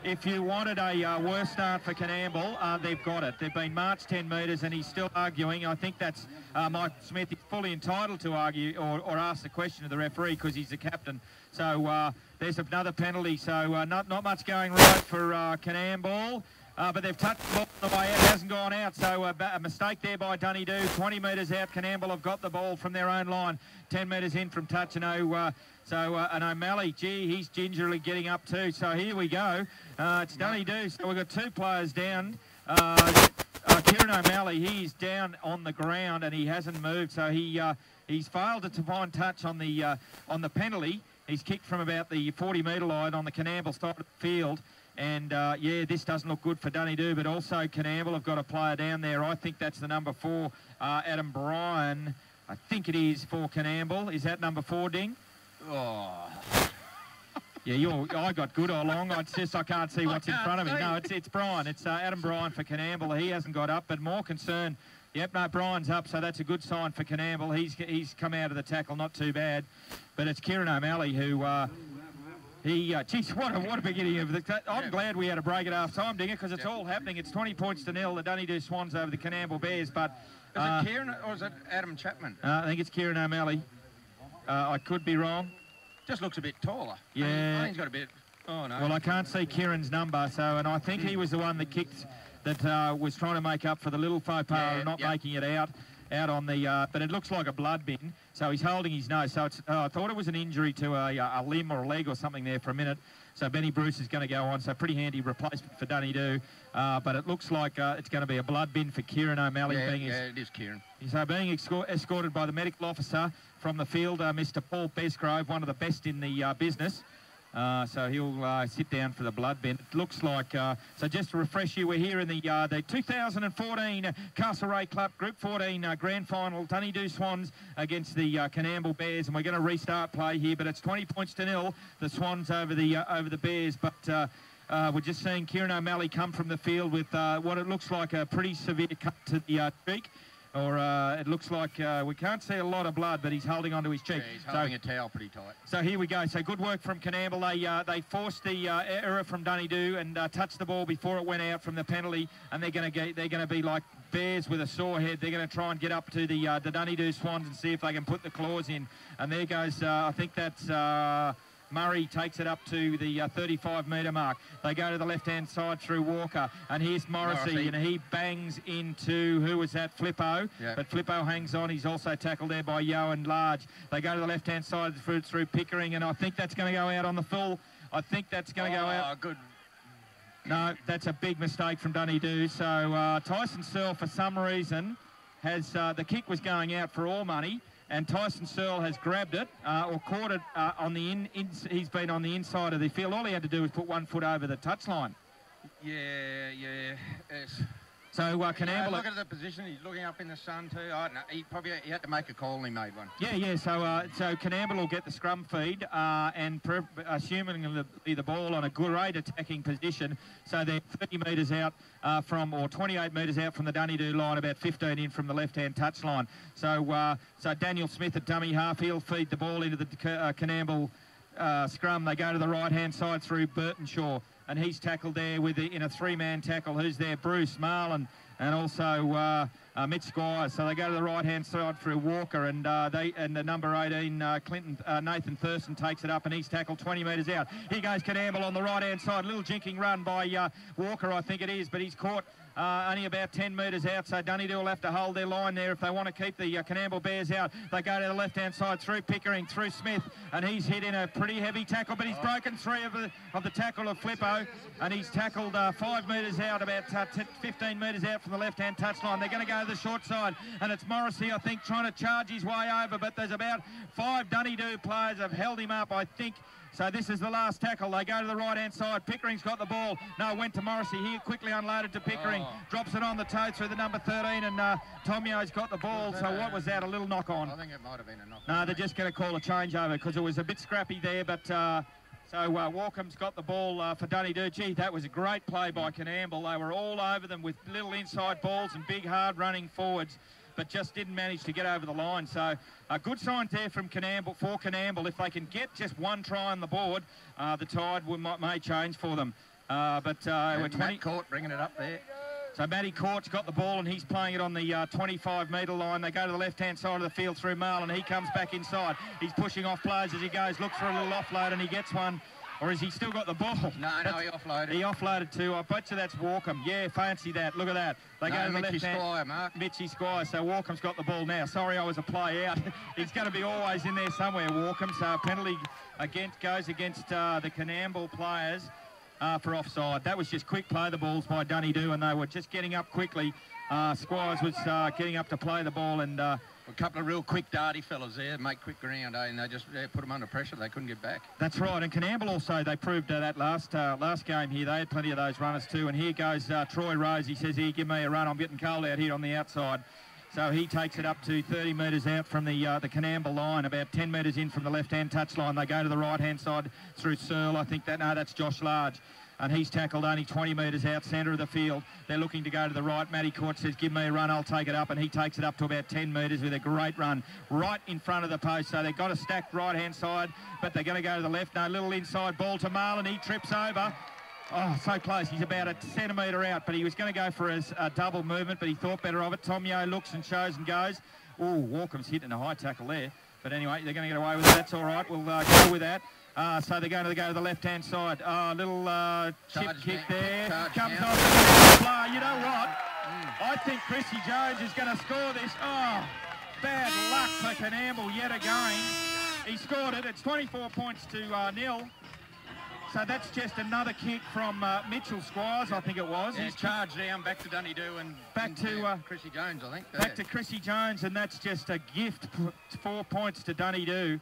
if you wanted a worse start for Coonamble, they've got it. They've been marched 10 metres, and he's still arguing. I think that's Mike Smith is fully entitled to argue or ask the question of the referee because he's the captain. So there's another penalty. So not much going right for Coonamble. But they've touched the ball on the way out. It hasn't gone out, so a mistake there by Dunedoo. 20 metres out. Coonamble have got the ball from their own line. 10 metres in from touch, and and O'Malley, gee, he's gingerly getting up too. So here we go. It's Dunedoo. So we've got two players down. Kieran O'Malley, he's down on the ground and he hasn't moved. So he's failed to find touch on the penalty. He's kicked from about the 40-metre line on the Coonamble side of the field. And, yeah, this doesn't look good for Dunedoo, but also Coonamble have got a player down there. I think that's the number 4, Adam Bryan. I think it is for Coonamble. Is that number 4, Ding? Oh. Yeah, I got good all along. It's just I can't see what's in front of me. No, it's Bryan. It's Adam Bryan for Coonamble. He hasn't got up, but more concern. Yep, no, Bryan's up, so that's a good sign for Coonamble. He's come out of the tackle, not too bad. But it's Kieran O'Malley who... geez, what a beginning of the... I'm glad we had a break at half-time, Dinger, because it's all happening. It's 20 points to 0, the Dunedoo Swans over the Coonamble Bears, but... Is it Kieran or is it Adam Chapman? I think it's Kieran O'Malley. I could be wrong. Just looks a bit taller. Yeah. I think he's got a bit... Oh, no. Well, I can't see Kieran's number, and I think he was the one that kicked, that was trying to make up for the little faux pas and not making it out on the... but it looks like a blood bin. So he's holding his nose. So it's, I thought it was an injury to a limb or a leg or something there for a minute. So Benny Bruce is going to go on. So pretty handy replacement for Dunedoo. But it looks like it's going to be a blood bin for Kieran O'Malley. Yeah, it is Kieran. So being escorted by the medical officer from the field, Mr. Paul Besgrove, one of the best in the business. So he'll sit down for the blood bin. It looks like, so just to refresh you, we're here in the 2014 Castlereagh Club Group 14 Grand Final, Dunedoo Swans against the Coonamble Bears, and we're going to restart play here, but it's 20 points to 0, the Swans over the Bears, but we're just seeing Kieran O'Malley come from the field with what it looks like a pretty severe cut to the cheek. Or it looks like we can't see a lot of blood, but he's holding onto his cheek. Yeah, he's holding a towel pretty tight. So here we go. So good work from Coonamble. They forced the error from Dunedoo and touched the ball before it went out from the penalty, and they're going to be like bears with a sore head. They're going to try and get up to the Dunedoo Swans and see if they can put the claws in. And there goes. I think that's. Murray takes it up to the 35-metre mark. They go to the left-hand side through Walker, and here's Morrissey, and he bangs into, who was that, Flippo? Yep. But Flippo hangs on. He's also tackled there by Yo and Large. They go to the left-hand side through Pickering, and I think that's going to go out on the full. I think that's going to go out. Good. No, that's a big mistake from Dunedoo. So Tyson Searle, for some reason, has the kick was going out for all money, and Tyson Searle has grabbed it or caught it on the he's been on the inside of the field. All he had to do was put 1 foot over the touchline. Yeah. Yes. So Coonamble... look at the position. He's looking up in the sun too. I don't know. He had to make a call and he made one. Yeah. So Coonamble will get the scrum feed and assuming the ball on a great attacking position. So they're 30 metres out or 28 metres out from the Dunedoo line, about 15 in from the left-hand touch line. So Daniel Smith at dummy half, he'll feed the ball into the Coonamble scrum. They go to the right-hand side through Burtonshaw, and he's tackled there in a three-man tackle. Who's there? Bruce Marlin and also Mitch Squires. So they go to the right-hand side through Walker, and the number 18 Nathan Thurston takes it up, and he's tackled 20 metres out. Here goes Coonamble on the right-hand side. A little jinking run by Walker, I think it is, but he's caught only about 10 metres out, so Dunedoo will have to hold their line there if they want to keep the Coonamble Bears out. They go to the left-hand side through Pickering, through Smith, and he's hit in a pretty heavy tackle, but he's broken three of the tackle of Flippo, and he's tackled 5 metres out, about 15 metres out from the left-hand touchline. They're going to go to the short side, and it's Morrissey, I think, trying to charge his way over, but there's about 5 Dunedoo players have held him up, I think. So this is the last tackle. They go to the right-hand side. Pickering's got the ball. No, went to Morrissey. He quickly unloaded to Pickering. Drops it on the toe through the number 13, and Tomio's got the ball. So what was that? A little knock-on? I think it might have been a knock-on. No, they're just going to call a changeover because it was a bit scrappy there, but... So Walcomb's got the ball for Dunedoo. Gee, that was a great play by Coonamble. They were all over them with little inside balls and big, hard-running forwards, but just didn't manage to get over the line. So a good sign there from Coonamble. If they can get just one try on the board, the tide may change for them. We're 20... Court bringing it up there. So Matty Court's got the ball and he's playing it on the 25-metre line. They go to the left-hand side of the field through Marlin. He comes back inside. He's pushing off players as he goes. Looks for a little offload and he gets one. Or has he still got the ball? No, he offloaded. He offloaded too. I bet you that's Walcombe. Yeah, fancy that. Look at that. They go to the left hand. Squire, Mark. Mitchy Squire. So Walcombe's got the ball now. Sorry, I was a play out. He's going to be always in there somewhere, Walcombe. So a penalty goes against the Coonamble players for offside. That was just quick play the balls by Dunedoo, and they were just getting up quickly. Squires was getting up to play the ball, and a couple of real quick darty fellas there, make quick ground, and they just put them under pressure. They couldn't get back. That's right, and Coonamble also, they proved that last game here, they had plenty of those runners too, and here goes Troy Rose. He says, here, give me a run, I'm getting cold out here on the outside. So he takes it up to 30 metres out from the Coonamble line, about 10 metres in from the left-hand touch line. They go to the right-hand side through Searle. I think that's Josh Large. And he's tackled only 20 metres out, centre of the field. They're looking to go to the right. Matty Court says, give me a run, I'll take it up. And he takes it up to about 10 metres with a great run right in front of the post. So they've got a stacked right-hand side, but they're going to go to the left. No, little inside ball to Marlin. He trips over. Oh, so close. He's about a centimetre out, but he was going to go for a double movement, but he thought better of it. Tomio looks and shows and goes. Oh, Walcomb's hitting a high tackle there. But anyway, they're going to get away with it. That's all right. We'll go with that. So they're going to go to the left-hand side. Little chip kick there. Comes off the play. You know what? I think Chrissy Jones is going to score this. Oh, bad luck for Coonamble yet again. He scored it. It's 24 points to 0. So that's just another kick from Mitchell Squires, I think it was. Yeah, he's charged down back to Dunedoo and back to Chrissy Jones, I think. Back to Chrissy Jones, and that's just a gift. 4 points to Dunedoo.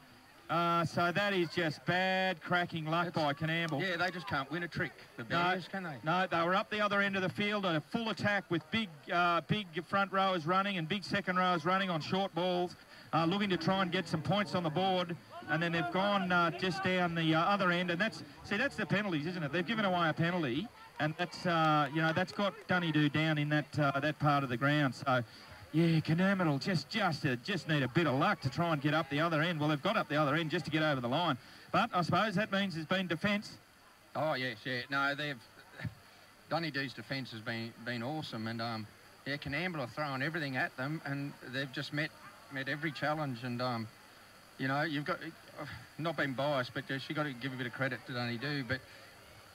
So that is just bad cracking luck by Coonamble. Yeah, they just can't win a trick, the Bears, can they? No, they were up the other end of the field on a full attack with big front rowers running and big second rowers running on short balls, looking to try and get some points on the board. And then they've gone just down the other end, and that's the penalties, isn't it? They've given away a penalty, and that's that's got Dunedoo down in that part of the ground. So, yeah, Coonamble just need a bit of luck to try and get up the other end. Well, they've got up the other end just to get over the line, but I suppose that means there's been defence. Oh yes, yeah. No, Dunedoo's defence has been awesome, and yeah, Coonamble are throwing everything at them, and they've just met every challenge, and you know, you've got, not being biased, but you've got to give a bit of credit to Dunedoo. But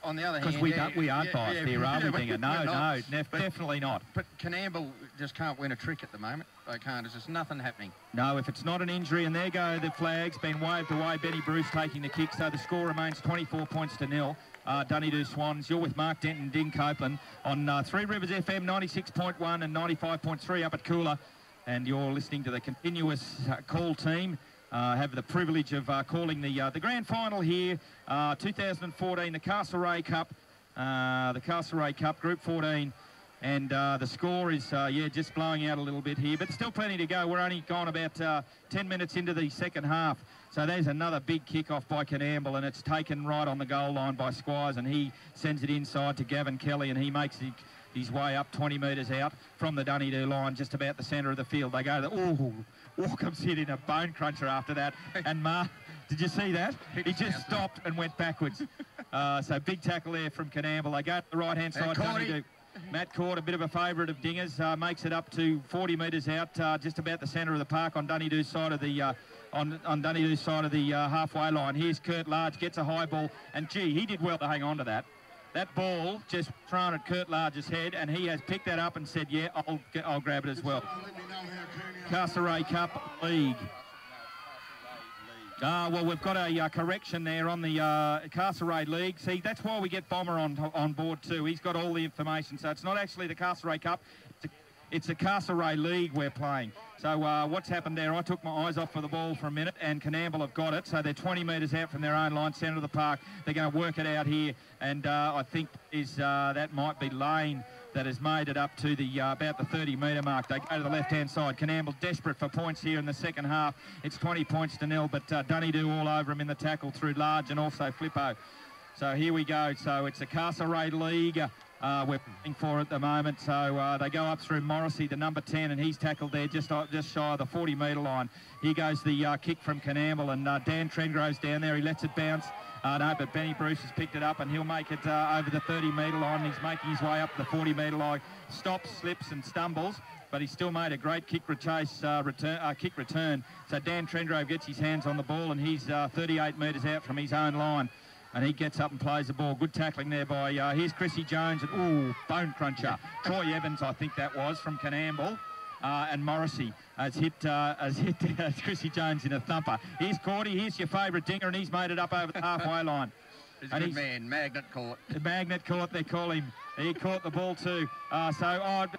on the other hand... Because we aren't biased here, are we, Dinger? No, definitely not. But Coonamble just can't win a trick at the moment. They can't. There's just nothing happening. No, if it's not an injury, and there go the flags, been waved away. Benny Bruce taking the kick, so the score remains 24 points to 0. Dunedoo Swans. You're with Mark Denton and Ding Copeland on 3 Rivers FM 96.1 and 95.3 up at Coolah. And you're listening to the continuous call team. Have the privilege of calling the grand final here, 2014, the Castlereagh Cup, Group 14. And the score is, just blowing out a little bit here, but still plenty to go. We're only gone about 10 minutes into the second half. So there's another big kick-off by Coonamble, and it's taken right on the goal line by Squires, and he sends it inside to Gavin Kelly, and he makes his way up 20 metres out from the Dunedoo line, just about the centre of the field. They go to Walkham's hit in a bone cruncher after that, and did you see that? He just stopped and went backwards. So big tackle there from Coonamble. They go to the right-hand side. Dunedoo. Matt Court, a bit of a favourite of Dingers, makes it up to 40 metres out, just about the centre of the park on Dunedoo's side of the on Dunedoo's side of the halfway line. Here's Kurt Large, gets a high ball, and gee, he did well to hang on to that. That ball just thrown at Kurt Large's head, and he has picked that up and said, yeah, I'll grab it as well. Castlereagh Cup League. Well, we've got a correction there on the Castlereagh League. See, that's why we get Bomber on board too. He's got all the information. So it's not actually the Castlereagh Cup. It's the Castlereagh League we're playing. So what's happened there, I took my eyes off for the ball for a minute, and Coonamble have got it. So they're 20 metres out from their own line, centre of the park. They're going to work it out here. And I think that might be Lane that has made it up to the about the 30-metre mark. They go to the left-hand side. Coonamble desperate for points here in the second half. It's 20 points to 0, but Dunedoo all over him in the tackle through Large and also Flippo. So here we go. So it's the Castlereagh League we're playing for at the moment. So they go up through Morrissey, the number 10, and he's tackled there just shy of the 40-metre line. Here goes the kick from Coonamble, and Dan Trengrove's down there. He lets it bounce. No, but Benny Bruce has picked it up, and he'll make it over the 30-metre line. He's making his way up the 40-metre line. Stops, slips and stumbles, but he's still made a great kick return. So Dan Trengrove gets his hands on the ball, and he's 38 metres out from his own line. And he gets up and plays the ball. Good tackling there by, here's Chrissy Jones, and bone cruncher. Troy Evans, I think that was, from Coonamble. And Morrissey has hit Chrissy Jones in a thumper. Here's Cordy, here's your favourite dinger, and he's made it up over the halfway line. He's a good man, Magnet Court. Magnet Court, they call him. He caught the ball too.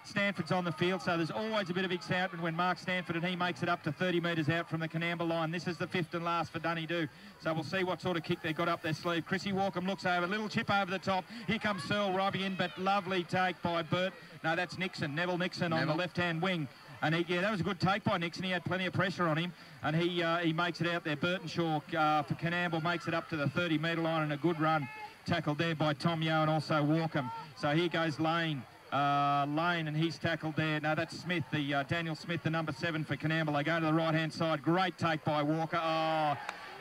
Stanford's on the field, so there's always a bit of excitement when Mark Stanford, and he makes it up to 30 metres out from the Coonamble line. This is the fifth and last for Dunedoo. So we'll see what sort of kick they've got up their sleeve. Chrissy Walkham looks over, little chip over the top. Here comes Searle robbing in, but lovely take by Burt. No, that's Nixon, Neville Nixon on the left-hand wing. And that was a good take by Nixon. He had plenty of pressure on him, and he makes it out there. Burtonshaw for Coonamble makes it up to the 30-metre line, and a good run tackled there by Tom Yeo and also Walkham. So here goes Lane, and he's tackled there. No, that's Smith, the Daniel Smith, the number 7 for Coonamble. They go to the right-hand side. Great take by Walker.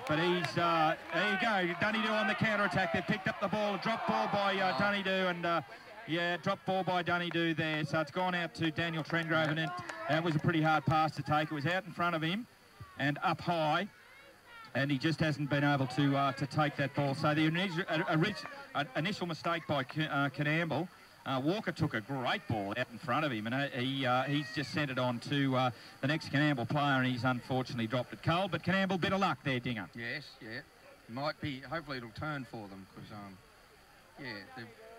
But he's, there you go, Dunedoo on the counter-attack. They picked up the ball, a drop ball by Dunedoo, and drop ball by Dunedoo there. So it's gone out to Daniel Trengrove, and that was a pretty hard pass to take. It was out in front of him and up high, and he just hasn't been able to take that ball. So the initial mistake by Coonamble. Walker took a great ball out in front of him, and he's just sent it on to the next Coonamble player, and he's unfortunately dropped it cold. But Coonamble, bit of luck there, Dinger. Yes, yeah. Might be. Hopefully it'll turn for them, because,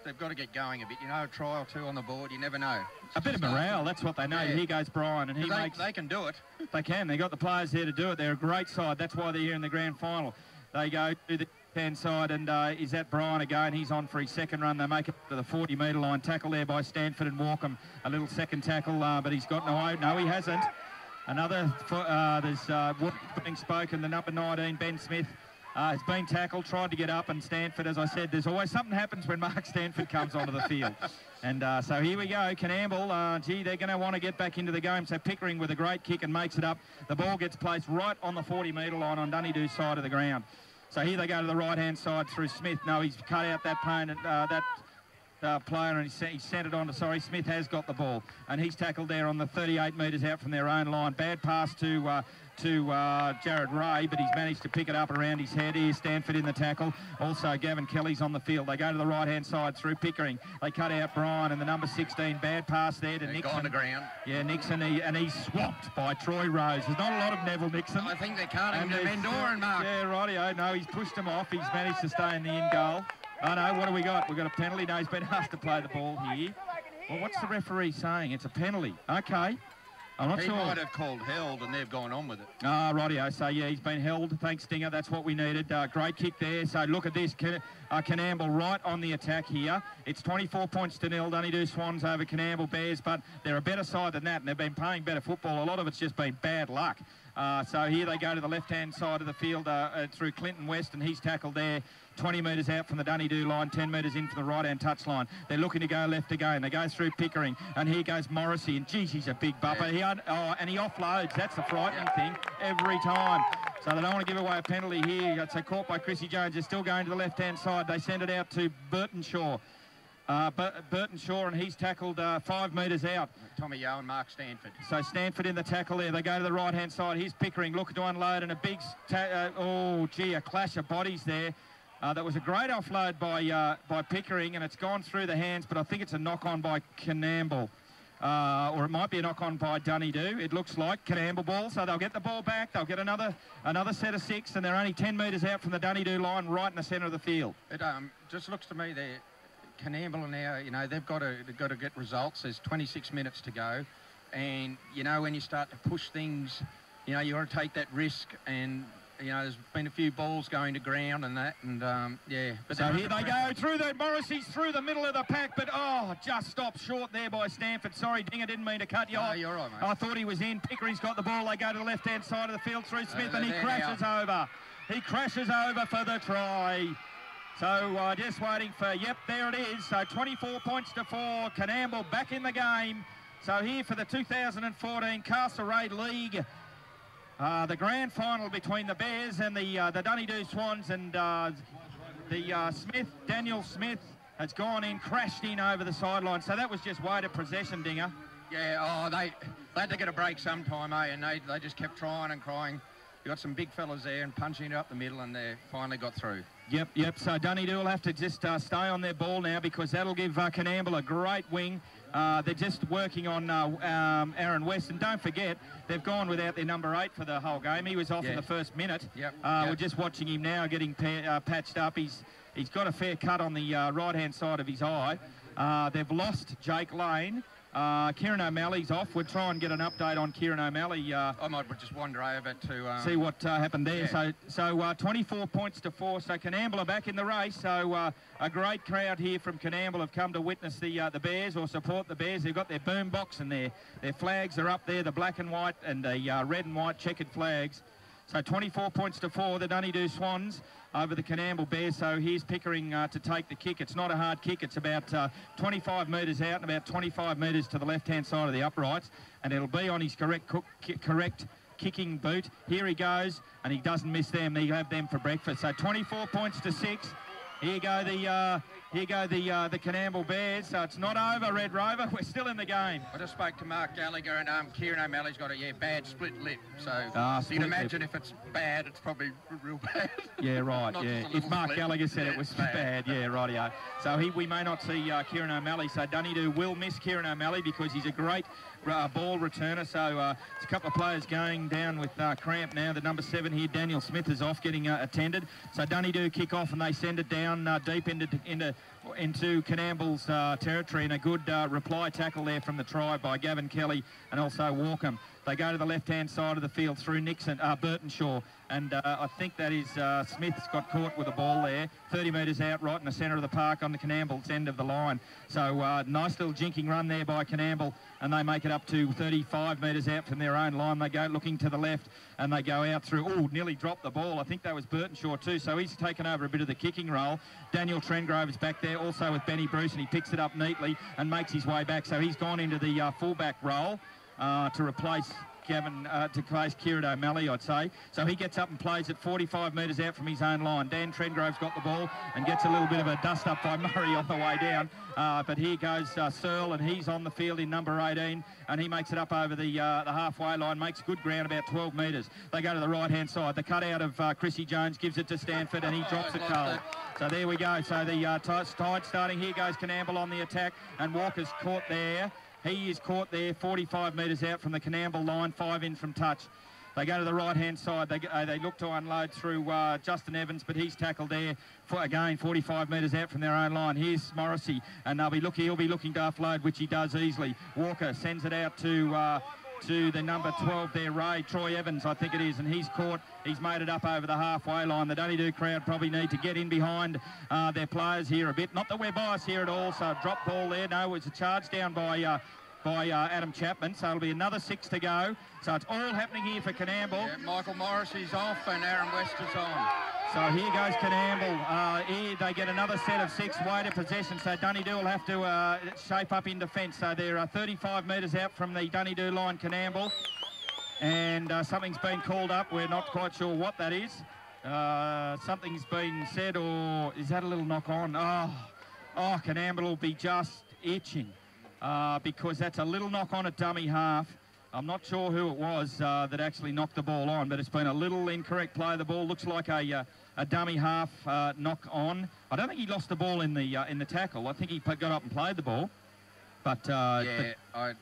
they've got to get going a bit. You know, a try or two on the board, you never know. A bit of morale, that's what they know. Yeah. Here goes Brian, and they can do it. They can. They've got the players there to do it. They're a great side. That's why they're here in the grand final. They go to the hand side, and is that Brian again? He's on for his second run. They make it to the 40-metre line. Tackle there by Stanford and Walkham. A little second tackle, but he's got no, he hasn't. Another, there's being spoken, the number 19, Ben Smith. Has been tackled, tried to get up, and Stanford, as I said, there's always something happens when Mark Stanford comes onto the field. And so here we go, Coonamble, they're going to want to get back into the game. So Pickering with a great kick and makes it up. The ball gets placed right on the 40-metre line on Dunedoo's side of the ground. So here they go to the right-hand side through Smith. No, he's cut out that player, and he sent it on to, Smith has got the ball, and he's tackled there on the 38 metres out from their own line. Bad pass to Jared Ray, but he's managed to pick it up around his head. Here's Stanford in the tackle. Also, Gavin Kelly's on the field. They go to the right-hand side through Pickering. They cut out Brian and the number 16. Bad pass there to Nixon. On the ground. Yeah, Nixon, and he's swamped by Troy Rose. There's not a lot of Neville Nixon. I think they're carting him to Mendora and Mark. Yeah, rightio. No, he's pushed him off. He's managed to stay in the in goal. Oh, no, what do we got? We've got a penalty. No, he's been asked to play the ball here. Well, what's the referee saying? It's a penalty. Okay. I'm not he sure. He might have called held and they've gone on with it. Ah, rightio. So, yeah, he's been held. Thanks, Stinger. That's what we needed. Great kick there. So, look at this. Coonamble right on the attack here. It's 24 points to 0. Dunedoo Swans over Coonamble Bears, but they're a better side than that, and they've been playing better football. A lot of it's just been bad luck. So here they go to the left-hand side of the field through Clinton West, and he's tackled there 20 metres out from the Dunedoo line, 10 metres in from the right-hand touch line. They're looking to go left again. They go through Pickering, and here goes Morrissey, and geez, he's a big bupper. And he offloads. That's the frightening thing every time. So they don't want to give away a penalty here. So caught by Chrissy Jones. They're still going to the left-hand side. They send it out to Burtonshaw. Burtonshaw, and he's tackled 5 metres out. Tommy Yeo and Mark Stanford. So Stanford in the tackle there. They go to the right-hand side. Here's Pickering looking to unload, and a big, a clash of bodies there. That was a great offload by Pickering, and it's gone through the hands, but I think it's a knock-on by Coonamble. Or it might be a knock-on by Dunedoo. It looks like Coonamble ball, so they'll get the ball back. They'll get another set of 6, and they're only 10 metres out from the Dunedoo line, right in the centre of the field. It just looks to me there. Coonamble now, they've got to get results. There's 26 minutes to go, and when you start to push things, you got to take that risk. And there's been a few balls going to ground and that, and yeah. But so here they go through the Morrissey's through the middle of the pack, but just stopped short there by Stanford. Sorry, Dinger, didn't mean to cut you off. You're right, mate. I thought he was in. Pickering's got the ball. They go to the left-hand side of the field through Smith, and he crashes over. He crashes over for the try. So just waiting for, there it is. So 24 points to 4. Coonamble back in the game. So here for the 2014 Castlereagh League, the grand final between the Bears and the Dunedoo Swans, and Daniel Smith has gone in, crashed in over the sideline. So that was just weighted possession, Dinger. Yeah, they had to get a break sometime, and they just kept trying and crying. You got some big fellas there and punching it up the middle, and they finally got through. Yep. So Dunedoo will have to just stay on their ball now, because that'll give Coonamble a great wing. They're just working on Aaron West, and don't forget they've gone without their number 8 for the whole game. He was off in the first minute. We're just watching him now getting patched up. He's got a fair cut on the right-hand side of his eye. They've lost Jake Lane. Kieran O'Malley's off. We'll try and get an update on Kieran O'Malley. I might just wander over to see what happened there. Yeah. So 24 points to 4. So Coonamble are back in the race. So a great crowd here from Coonamble have come to witness the Bears, or support the Bears. They've got their boom box, and their flags are up there, the black and white and the red and white checkered flags. So 24 points to 4, the Dunedoo Swans over the Coonamble Bears. So here's Pickering to take the kick. It's not a hard kick. It's about 25 metres out and about 25 metres to the left-hand side of the uprights. And it'll be on his correct kicking boot. Here he goes, and he doesn't miss them. He'll have them for breakfast. So 24 points to 6. Here go the Coonamble Bears. So it's not over, Red Rover. We're still in the game. I just spoke to Mark Gallagher, and Kieran O'Malley's got a bad split lip. So you can imagine if it's bad, it's probably real bad. Yeah, right. If Mark Gallagher said it was bad, rightio. So we may not see Kieran O'Malley. So Dunedoo will miss Kieran O'Malley, because he's a great ball returner. So it's a couple of players going down with cramp now. The number 7 here, Daniel Smith, is off getting attended. So Dunedoo kick off, and they send it down deep into Coonamble's territory, and a good reply tackle there from the try by Gavin Kelly and also Walkham. They go to the left-hand side of the field through Burtonshaw, and I think that is Smith's got caught with the ball there, 30 metres out, right in the centre of the park on the Coonamble's end of the line. So nice little jinking run there by Coonamble, and they make it up to 35 metres out from their own line. They go looking to the left, and they go out through, nearly dropped the ball. I think that was Burtonshaw too, so he's taken over a bit of the kicking role. Daniel Trengrove is back there also with Benny Bruce, and he picks it up neatly and makes his way back. So he's gone into the fullback role to replace Kieran O'Malley, I'd say. So he gets up and plays at 45 metres out from his own line. Dan Trengrove's got the ball and gets a little bit of a dust-up by Murray on the way down. But here goes Searle, and he's on the field in number 18, and he makes it up over the halfway line, makes good ground about 12 metres. They go to the right-hand side. The cutout of Chrissy Jones gives it to Stanford, and he drops it cold. So there we go. So the tide starting. Here goes Coonamble on the attack, and Walker's caught there. He is caught there 45 metres out from the Coonamble line, 5 in from touch. They go to the right-hand side. They look to unload through Justin Evans, but he's tackled there, again, 45 metres out from their own line. Here's Morrissey, and he'll be looking to offload, which he does easily. Walker sends it out to to the number 12 there, Troy Evans, I think it is, and he's made it up over the halfway line. The Dunedoo crowd probably need to get in behind their players here a bit. Not that we're biased here at all, so drop ball there. No, it's a charge down by Adam Chapman, so it'll be another 6 to go. So it's all happening here for Coonamble. Yeah, Michael Morris is off and Aaron West is on. So here goes Coonamble. Here they get another set of 6 weighted possession, so Dunedoo will have to shape up in defence. So they're 35 metres out from the Dunedoo line, Coonamble. And something's been called up. We're not quite sure what that is. Something's been said, or is that a little knock on? Oh, Coonamble will be just itching because that's a little knock on at dummy half. I'm not sure who it was that actually knocked the ball on, but it's been a little incorrect play. The ball looks like a dummy half knock on. I don't think he lost the ball in the tackle. I think he got up and played the ball. But I'm a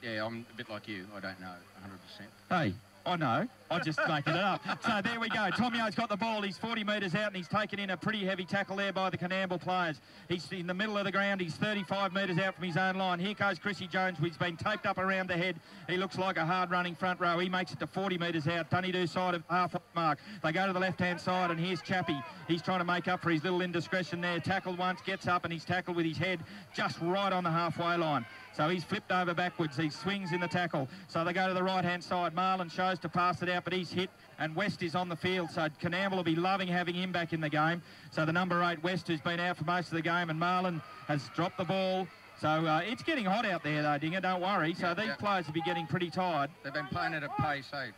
bit like you. I don't know 100%. Hey, I know. I'm just making it up. So there we go. Tomio's got the ball. He's 40 metres out and he's taken in a pretty heavy tackle there by the Coonamble players. He's in the middle of the ground. He's 35 metres out from his own line. Here goes Chrissy Jones. He's been taped up around the head. He looks like a hard-running front row. He makes it to 40 metres out. Dunedoo side of half mark. They go to the left-hand side and here's Chappie. He's trying to make up for his little indiscretion there. Tackled once, gets up and he's tackled with his head just right on the halfway line. So he's flipped over backwards. He swings in the tackle. So they go to the right-hand side. Marlon shows to pass it out, but he's hit, and West is on the field. So Coonamble will be loving having him back in the game. So the number 8, West, who's been out for most of the game, and Marlon has dropped the ball. So it's getting hot out there, though, Dinger, don't worry. So these players will be getting pretty tired. They've been playing at a pace, eh?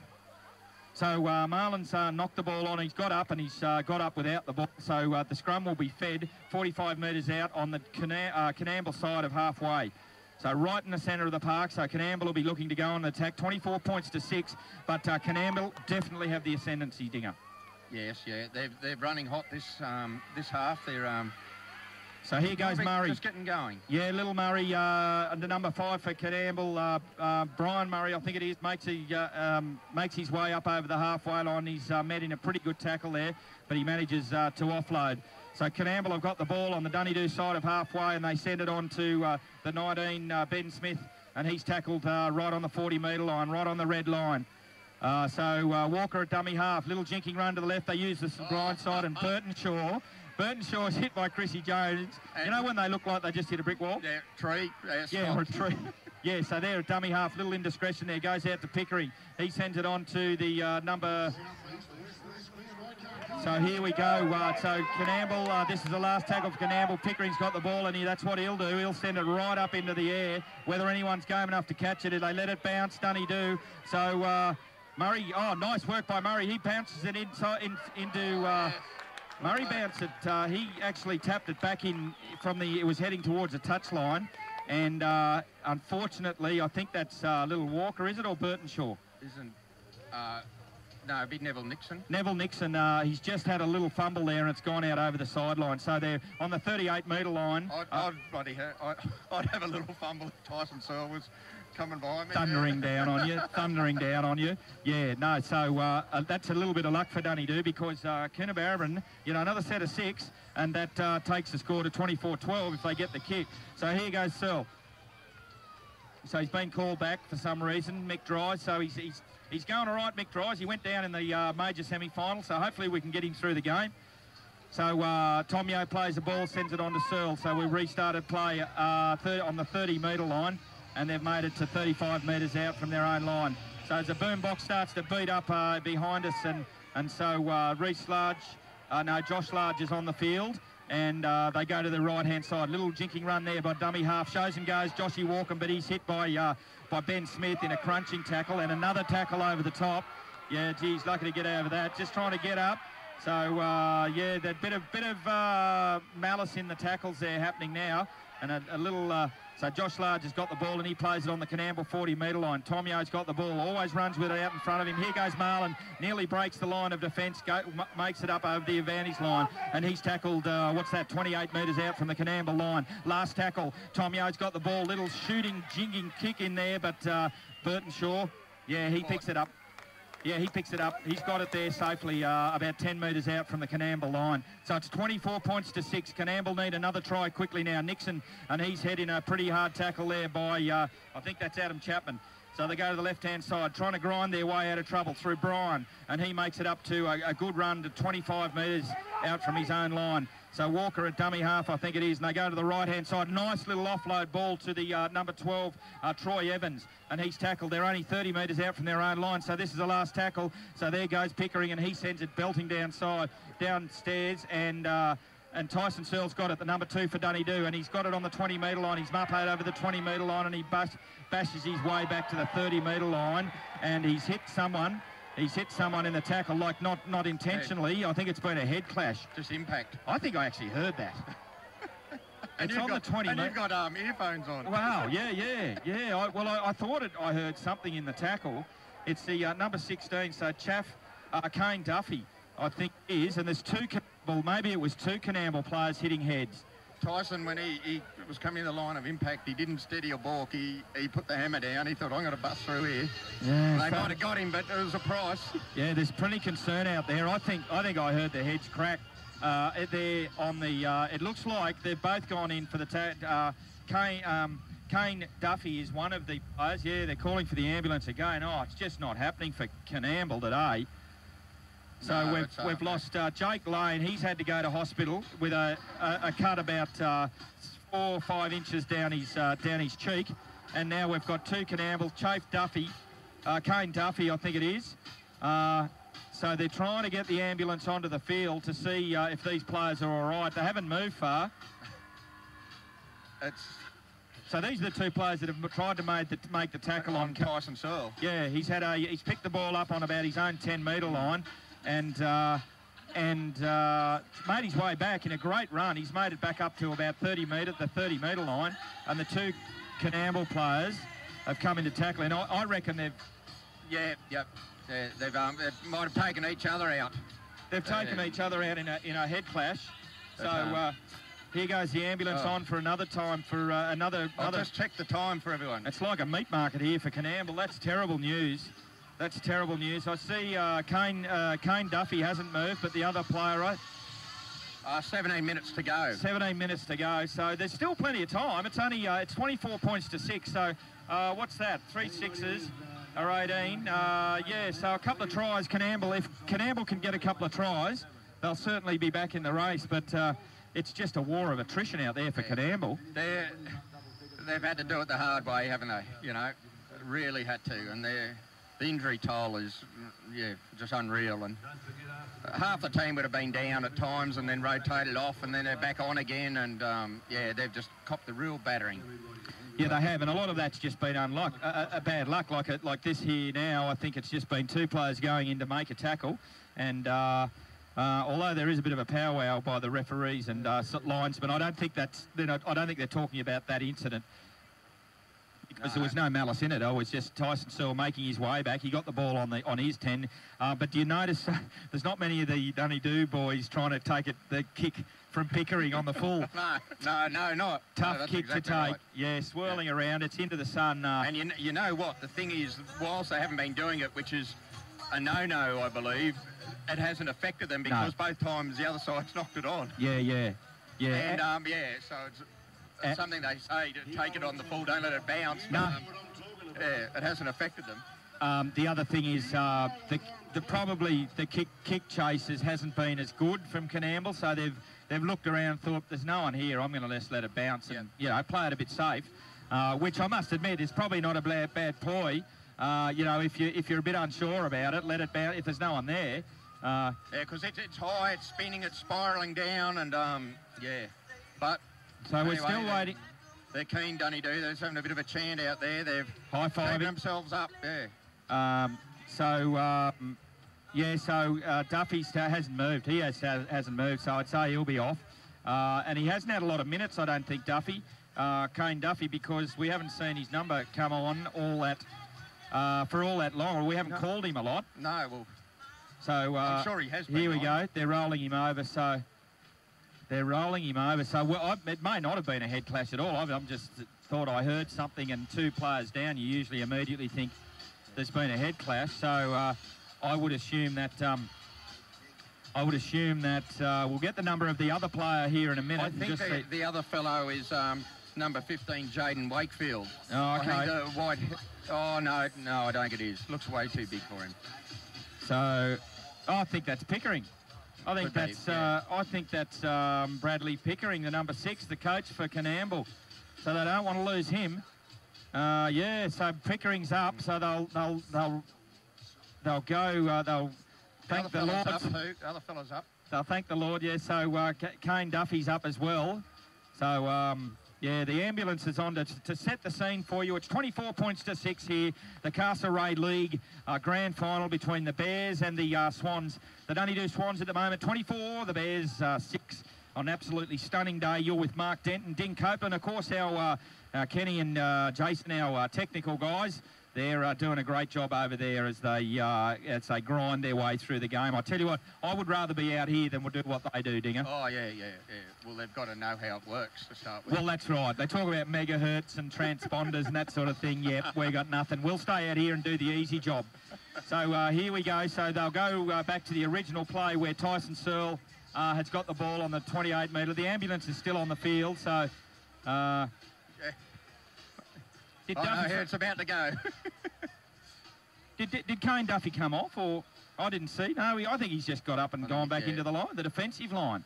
So Marlon's knocked the ball on. He's got up, and he's got up without the ball. So the scrum will be fed 45 metres out on the Coonamble side of halfway. So right in the centre of the park, so Coonamble will be looking to go on the attack. 24 points to 6, but Coonamble definitely have the ascendancy, Dinger. Yes, yeah, they're running hot this half. They're so here goes Murray. Just getting going. Yeah, little Murray, under number 5 for Coonamble. Brian Murray, I think it is, makes his way up over the halfway line. He's met in a pretty good tackle there, but he manages to offload. So Coonamble have got the ball on the Dunedoo side of halfway and they send it on to the 19, Ben Smith, and he's tackled right on the 40-metre line, right on the red line. So Walker at dummy half, little jinking run to the left. They use the blind side and Burton Shaw's hit by Chrissy Jones. You know when they look like they just hit a brick wall? Yeah, tree. Yeah, or a tree. Yeah, so there at dummy half, little indiscretion there, goes out to Pickering. He sends it on to the number... So here we go. So Coonamble, this is the last tackle for Coonamble. Pickering's got the ball and that's what he'll do. He'll send it right up into the air. Whether anyone's game enough to catch it, they let it bounce, Dunedoo. So Murray, nice work by Murray. He bounces it into... Murray bounced it. He actually tapped it back in from it was heading towards the touchline. And unfortunately, I think that's Little Walker, is it, or Burton Shaw? Isn't... No, it'd be Neville Nixon. Neville Nixon, he's just had a little fumble there and it's gone out over the sideline. So they're on the 38-metre line. I'd have a little fumble if Tyson Searle was coming by me. Thundering down on you. Yeah, no, so that's a little bit of luck for Dunedoo because Coonamble, another set of 6, and that takes the score to 24-12 if they get the kick. So here goes Searle. So he's been called back for some reason, Mick Dries, so he's going all right, Mick Dries. He went down in the major semi-final, so hopefully we can get him through the game. So Tomio plays the ball, sends it on to Searle. So we restarted play on the 30-metre line, and they've made it to 35 metres out from their own line. So as the boombox starts to beat up behind us, and so Josh Large is on the field. And they go to the right-hand side. Little jinking run there by dummy half. Shows and goes Joshy Walkham, but he's hit by Ben Smith in a crunching tackle and another tackle over the top. Yeah, geez, lucky to get over that. Just trying to get up. So, yeah, that bit of malice in the tackles there happening now. And a little... So Josh Large has got the ball and he plays it on the Coonamble 40-metre line. Tomio's got the ball, always runs with it out in front of him. Here goes Marlon, nearly breaks the line of defence, makes it up over the advantage line, and he's tackled, 28 metres out from the Coonamble line. Last tackle, Tomio's got the ball, little shooting, jinging kick in there, but Burton Shaw, yeah, he picks it up. Yeah, he picks it up. He's got it there safely, about 10 metres out from the Coonamble line. So it's 24 points to 6. Coonamble need another try quickly now. Nixon, and he's heading a pretty hard tackle there by, I think that's Adam Chapman. So they go to the left-hand side, trying to grind their way out of trouble through Brian, and he makes it up to a good run to 25 metres out from his own line. So Walker at dummy half, I think it is, and they go to the right-hand side. Nice little offload ball to the number 12, Troy Evans, and he's tackled. They're only 30 metres out from their own line, so this is the last tackle. So there goes Pickering, and he sends it belting downstairs, and Tyson Searle's got it, the number 2 for Dunedoo, and he's got it on the 20-metre line. He's mupped over the 20-metre line, and he bashes his way back to the 30-metre line, and he's hit someone. He's hit someone in the tackle, like not intentionally. I think it's been a head clash. Just impact. I think I actually heard that. It's on the 20 and you've got earphones on. Wow, yeah. I thought I heard something in the tackle. It's the number 16, so Kane Duffy, I think is, and there's maybe it was two Coonamble players hitting heads. Tyson, when he was coming in the line of impact, he didn't steady a balk. He put the hammer down. He thought, I'm going to bust through here. Yeah, they might have got him, but it was a price. Yeah, there's plenty concern out there. I think I heard the heads crack there on the. It looks like they've both gone in for the Kane Duffy is one of the players. Yeah, they're calling for the ambulance again. Oh, it's just not happening for Coonamble today. So no, we've lost Jake Lane. He's had to go to hospital with a cut about 4 or 5 inches down his cheek, and now we've got two Coonamble, Kane Duffy, I think it is. So they're trying to get the ambulance onto the field to see if these players are all right. They haven't moved far. So these are the two players that have tried to make the tackle on Tyson Searle. Yeah, he's picked the ball up on about his own 10-metre line. And made his way back in a great run. He's made it back up to about the 30-metre line, and the two Coonamble players have come into tackle. And I reckon they've... They might have taken each other out. They've taken each other out in a head clash. So here goes the ambulance on for another time for another... I'll just check the time for everyone. It's like a meat market here for Coonamble. That's terrible news. That's terrible news. I see Kane Duffy hasn't moved, but the other player, right? 17 minutes to go. 17 minutes to go. So there's still plenty of time. It's only it's 24 points to 6. So what's that? 3 6s are 18. So a couple of tries. Coonamble. If Coonamble can get a couple of tries, they'll certainly be back in the race. But it's just a war of attrition out there for Coonamble. They've had to do it the hard way, haven't they? You know, really had to, and the injury toll is, just unreal. And half the team would have been down at times and then rotated off, and then they're back on again. And, they've just copped the real battering. Yeah, they have. And a lot of that's just been bad luck. Like this here now, I think it's just been two players going in to make a tackle. And although there is a bit of a powwow by the referees and linesmen, I don't think they're talking about that incident. Because there was no malice in it. It was just Tyson Searle making his way back. He got the ball on his 10. But do you notice there's not many of the Dunedoo boys trying to take the kick from Pickering on the full. No, not. Tough kick exactly to take. Right. Yeah, swirling around. It's into the sun. And you know what? The thing is, whilst they haven't been doing it, which is a no-no, I believe, it hasn't affected them because both times the other side's knocked it on. Yeah. And, so it's something they say to take it on the full, don't let it bounce. No. It hasn't affected them. The other thing is probably the kick chases hasn't been as good from Coonamble, so they've looked around and thought, there's no one here, I'm going to just let it bounce and play it a bit safe, which I must admit is probably not a bad ploy. If you're a bit unsure about it, let it bounce if there's no one there. Because it's high, it's spinning, it's spiralling down, and but. So anyway, we're still waiting. They're keen, Dunedoo. They're just having a bit of a chant out there. They've high-fiving themselves up. So Duffy hasn't moved. He hasn't moved, so I'd say he'll be off. And he hasn't had a lot of minutes, I don't think, Kane Duffy, because we haven't seen his number come on for all that long, or we haven't called him a lot. No, well. So I'm sure he has been. Here we go. They're rolling him over. So. It may not have been a head clash at all. I'm just thought I heard something, and two players down. You usually immediately think there's been a head clash. So I would assume that we'll get the number of the other player here in a minute. I think the other fellow is number 15, Jaden Wakefield. Oh, okay. I think the white... Oh, no, I don't think it is. Looks way too big for him. So, I think that's Pickering. I think that's Bradley Pickering, the number 6, the coach for Coonamble. So they don't want to lose him. Yeah, so Pickering's up, so they'll go. They'll thank the Lord. The other fella's up. They'll thank the Lord. Yeah. So Kane Duffy's up as well. So yeah, the ambulance is on to set the scene for you. It's 24 points to 6 here. The Castlereagh League grand final between the Bears and the Swans. The Dunedoo Swans at the moment 24. The Bears 6. On an absolutely stunning day. You're with Mark Denton, Ding Copeland, of course, our Kenny and Jason, our technical guys. They're doing a great job over there as they grind their way through the game. I tell you what, I would rather be out here than do what they do, Dinger. Oh, yeah. Well, they've got to know how it works to start with. Well, that's right. They talk about megahertz and transponders and that sort of thing. Yep, we got nothing. We'll stay out here and do the easy job. So here we go. So they'll go back to the original play where Tyson Searle has got the ball on the 28 metre. The ambulance is still on the field, so... yeah. It's about to go. Did Kane Duffy come off, or... I didn't see. No, I think he's just got up and gone back into the line, the defensive line.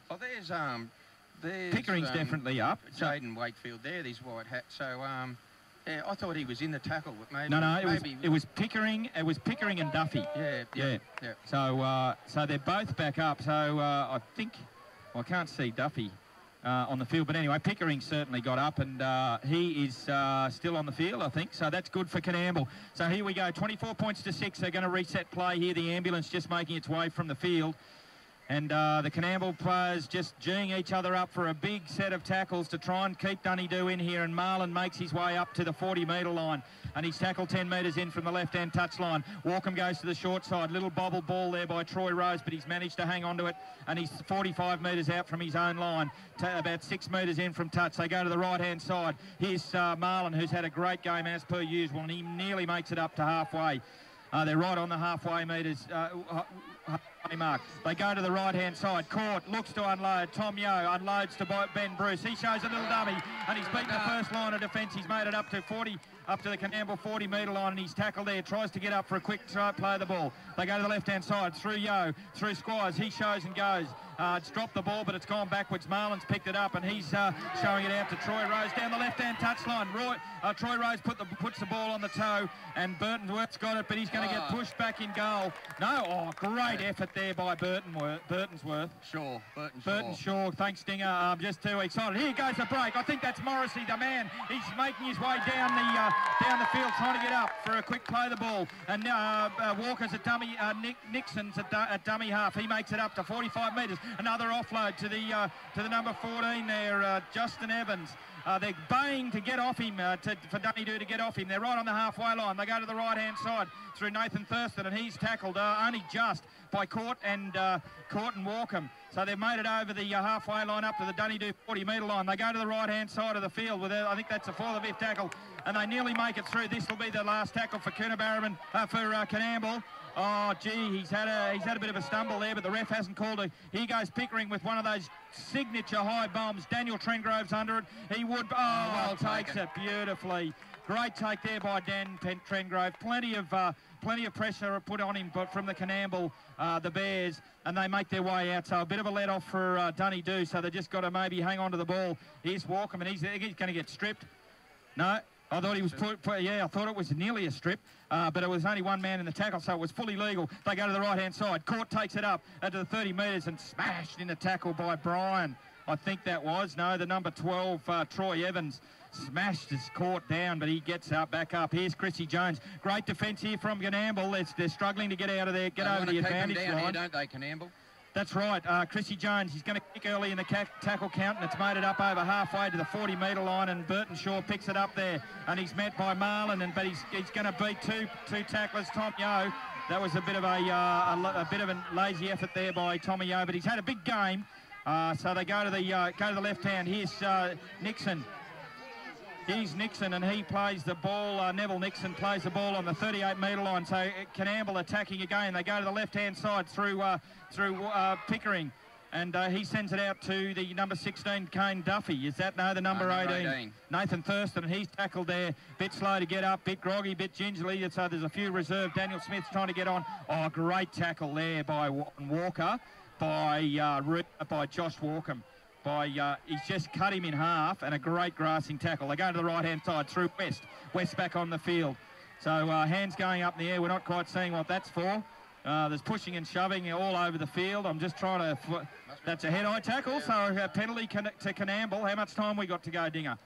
Oh, there's Pickering's definitely up. Jaden Wakefield there, these white hats. So, yeah, I thought he was in the tackle, but maybe... No, it was Pickering. It was Pickering and Duffy. Yeah. So they're both back up. So I think... Well, I can't see Duffy on the field. But anyway, Pickering certainly got up, and he is still on the field, I think. So that's good for Coonamble. So here we go. 24 points to 6. They're going to reset play here. The ambulance just making its way from the field. And the Coonamble players just geeing each other up for a big set of tackles to try and keep Dunedoo in here. And Marlon makes his way up to the 40-metre line. And he's tackled 10 metres in from the left-hand touch line. Walkham goes to the short side. Little bobble ball there by Troy Rose, but he's managed to hang on to it. And he's 45 metres out from his own line, about 6 metres in from touch. They go to the right-hand side. Here's Marlon, who's had a great game as per usual, and he nearly makes it up to halfway. They're right on the halfway metres. Mark. They go to the right-hand side. Court looks to unload. Tom Yeo unloads to Ben Bruce. He shows a little dummy, and he's beaten the first line of defence. He's made it up to the Coonamble 40-metre line, and he's tackled there. Tries to get up for a quick try, play the ball. They go to the left-hand side through Yeo, through Squires. He shows and goes. It's dropped the ball, but it's gone backwards. Marlon's picked it up, and he's showing it out to Troy Rose down the left-hand touchline. Troy Rose puts the ball on the toe, and Burtonsworth's got it, but he's going to get pushed back in goal. No, great effort there by Burtonsworth. Burton Shaw. Thanks, Dinger. I'm just too excited. Here goes the break. I think that's Morrissey, the man. He's making his way down the field, trying to get up for a quick play the ball. And Walker's a dummy. Nixon's a dummy half. He makes it up to 45 metres. Another offload to the number 14 there, Justin Evans. They're baying to get off him, for Dunedoo to get off him. They're right on the halfway line. They go to the right-hand side through Nathan Thurston, and he's tackled only just by Court and Walkham. So they've made it over the halfway line up to the Dunedoo 40-metre line. They go to the right-hand side of the field with I think that's the 4th or 5th tackle, and they nearly make it through. This will be the last tackle for Coonamble. Oh, gee, he's had a bit of a stumble there, but the ref hasn't called it. Here goes Pickering with one of those signature high bombs. Daniel Trengrove's under it. He would... takes it beautifully. Great take there by Dan Trengrove. Plenty of pressure put on him, but from the Coonamble, the Bears, and they make their way out. So a bit of a let-off for Dunedoo, so they just got to maybe hang on to the ball. Here's Walkham, and he's going to get stripped. No. I thought he was I thought it was nearly a strip, but it was only one man in the tackle, so it was fully legal. They go to the right-hand side. Court takes it up to the 30 metres and smashed in the tackle by Brian. I think that was. No, the number 12, Troy Evans, smashed his Court down, but he gets back up. Here's Chrissy Jones. Great defence here from Coonamble. They're struggling to get out of there, get over the advantage line. Here, don't they, Coonamble? That's right. Chrissy Jones, he's going to kick early in the tackle count, and it's made it up over halfway to the 40-metre line, and Burton Shaw picks it up there, and he's met by Marlon, but he's going to beat two tacklers, Tom Yeo. That was a bit of a lazy effort there by Tommy Yeo, but he's had a big game. So they go to the left hand. Here's Nixon. He's Nixon, and he plays the ball. Neville Nixon plays the ball on the 38-metre line. So Coonamble attacking again. They go to the left-hand side through Pickering. And he sends it out to the number 16, Kane Duffy. Is that, no, the number 18? Nathan Thurston, and he's tackled there. Bit slow to get up, bit groggy, bit gingerly. So there's a few reserved. Daniel Smith's trying to get on. Oh, great tackle there by Walker, by Josh Walkham. He's just cut him in half, and a great grassing tackle. They go to the right-hand side through West. West back on the field. So hands going up in the air. We're not quite seeing what that's for. There's pushing and shoving all over the field. I'm just trying to... That's a head-high tackle, so a penalty to Coonamble. How much time we got to go, Dinger?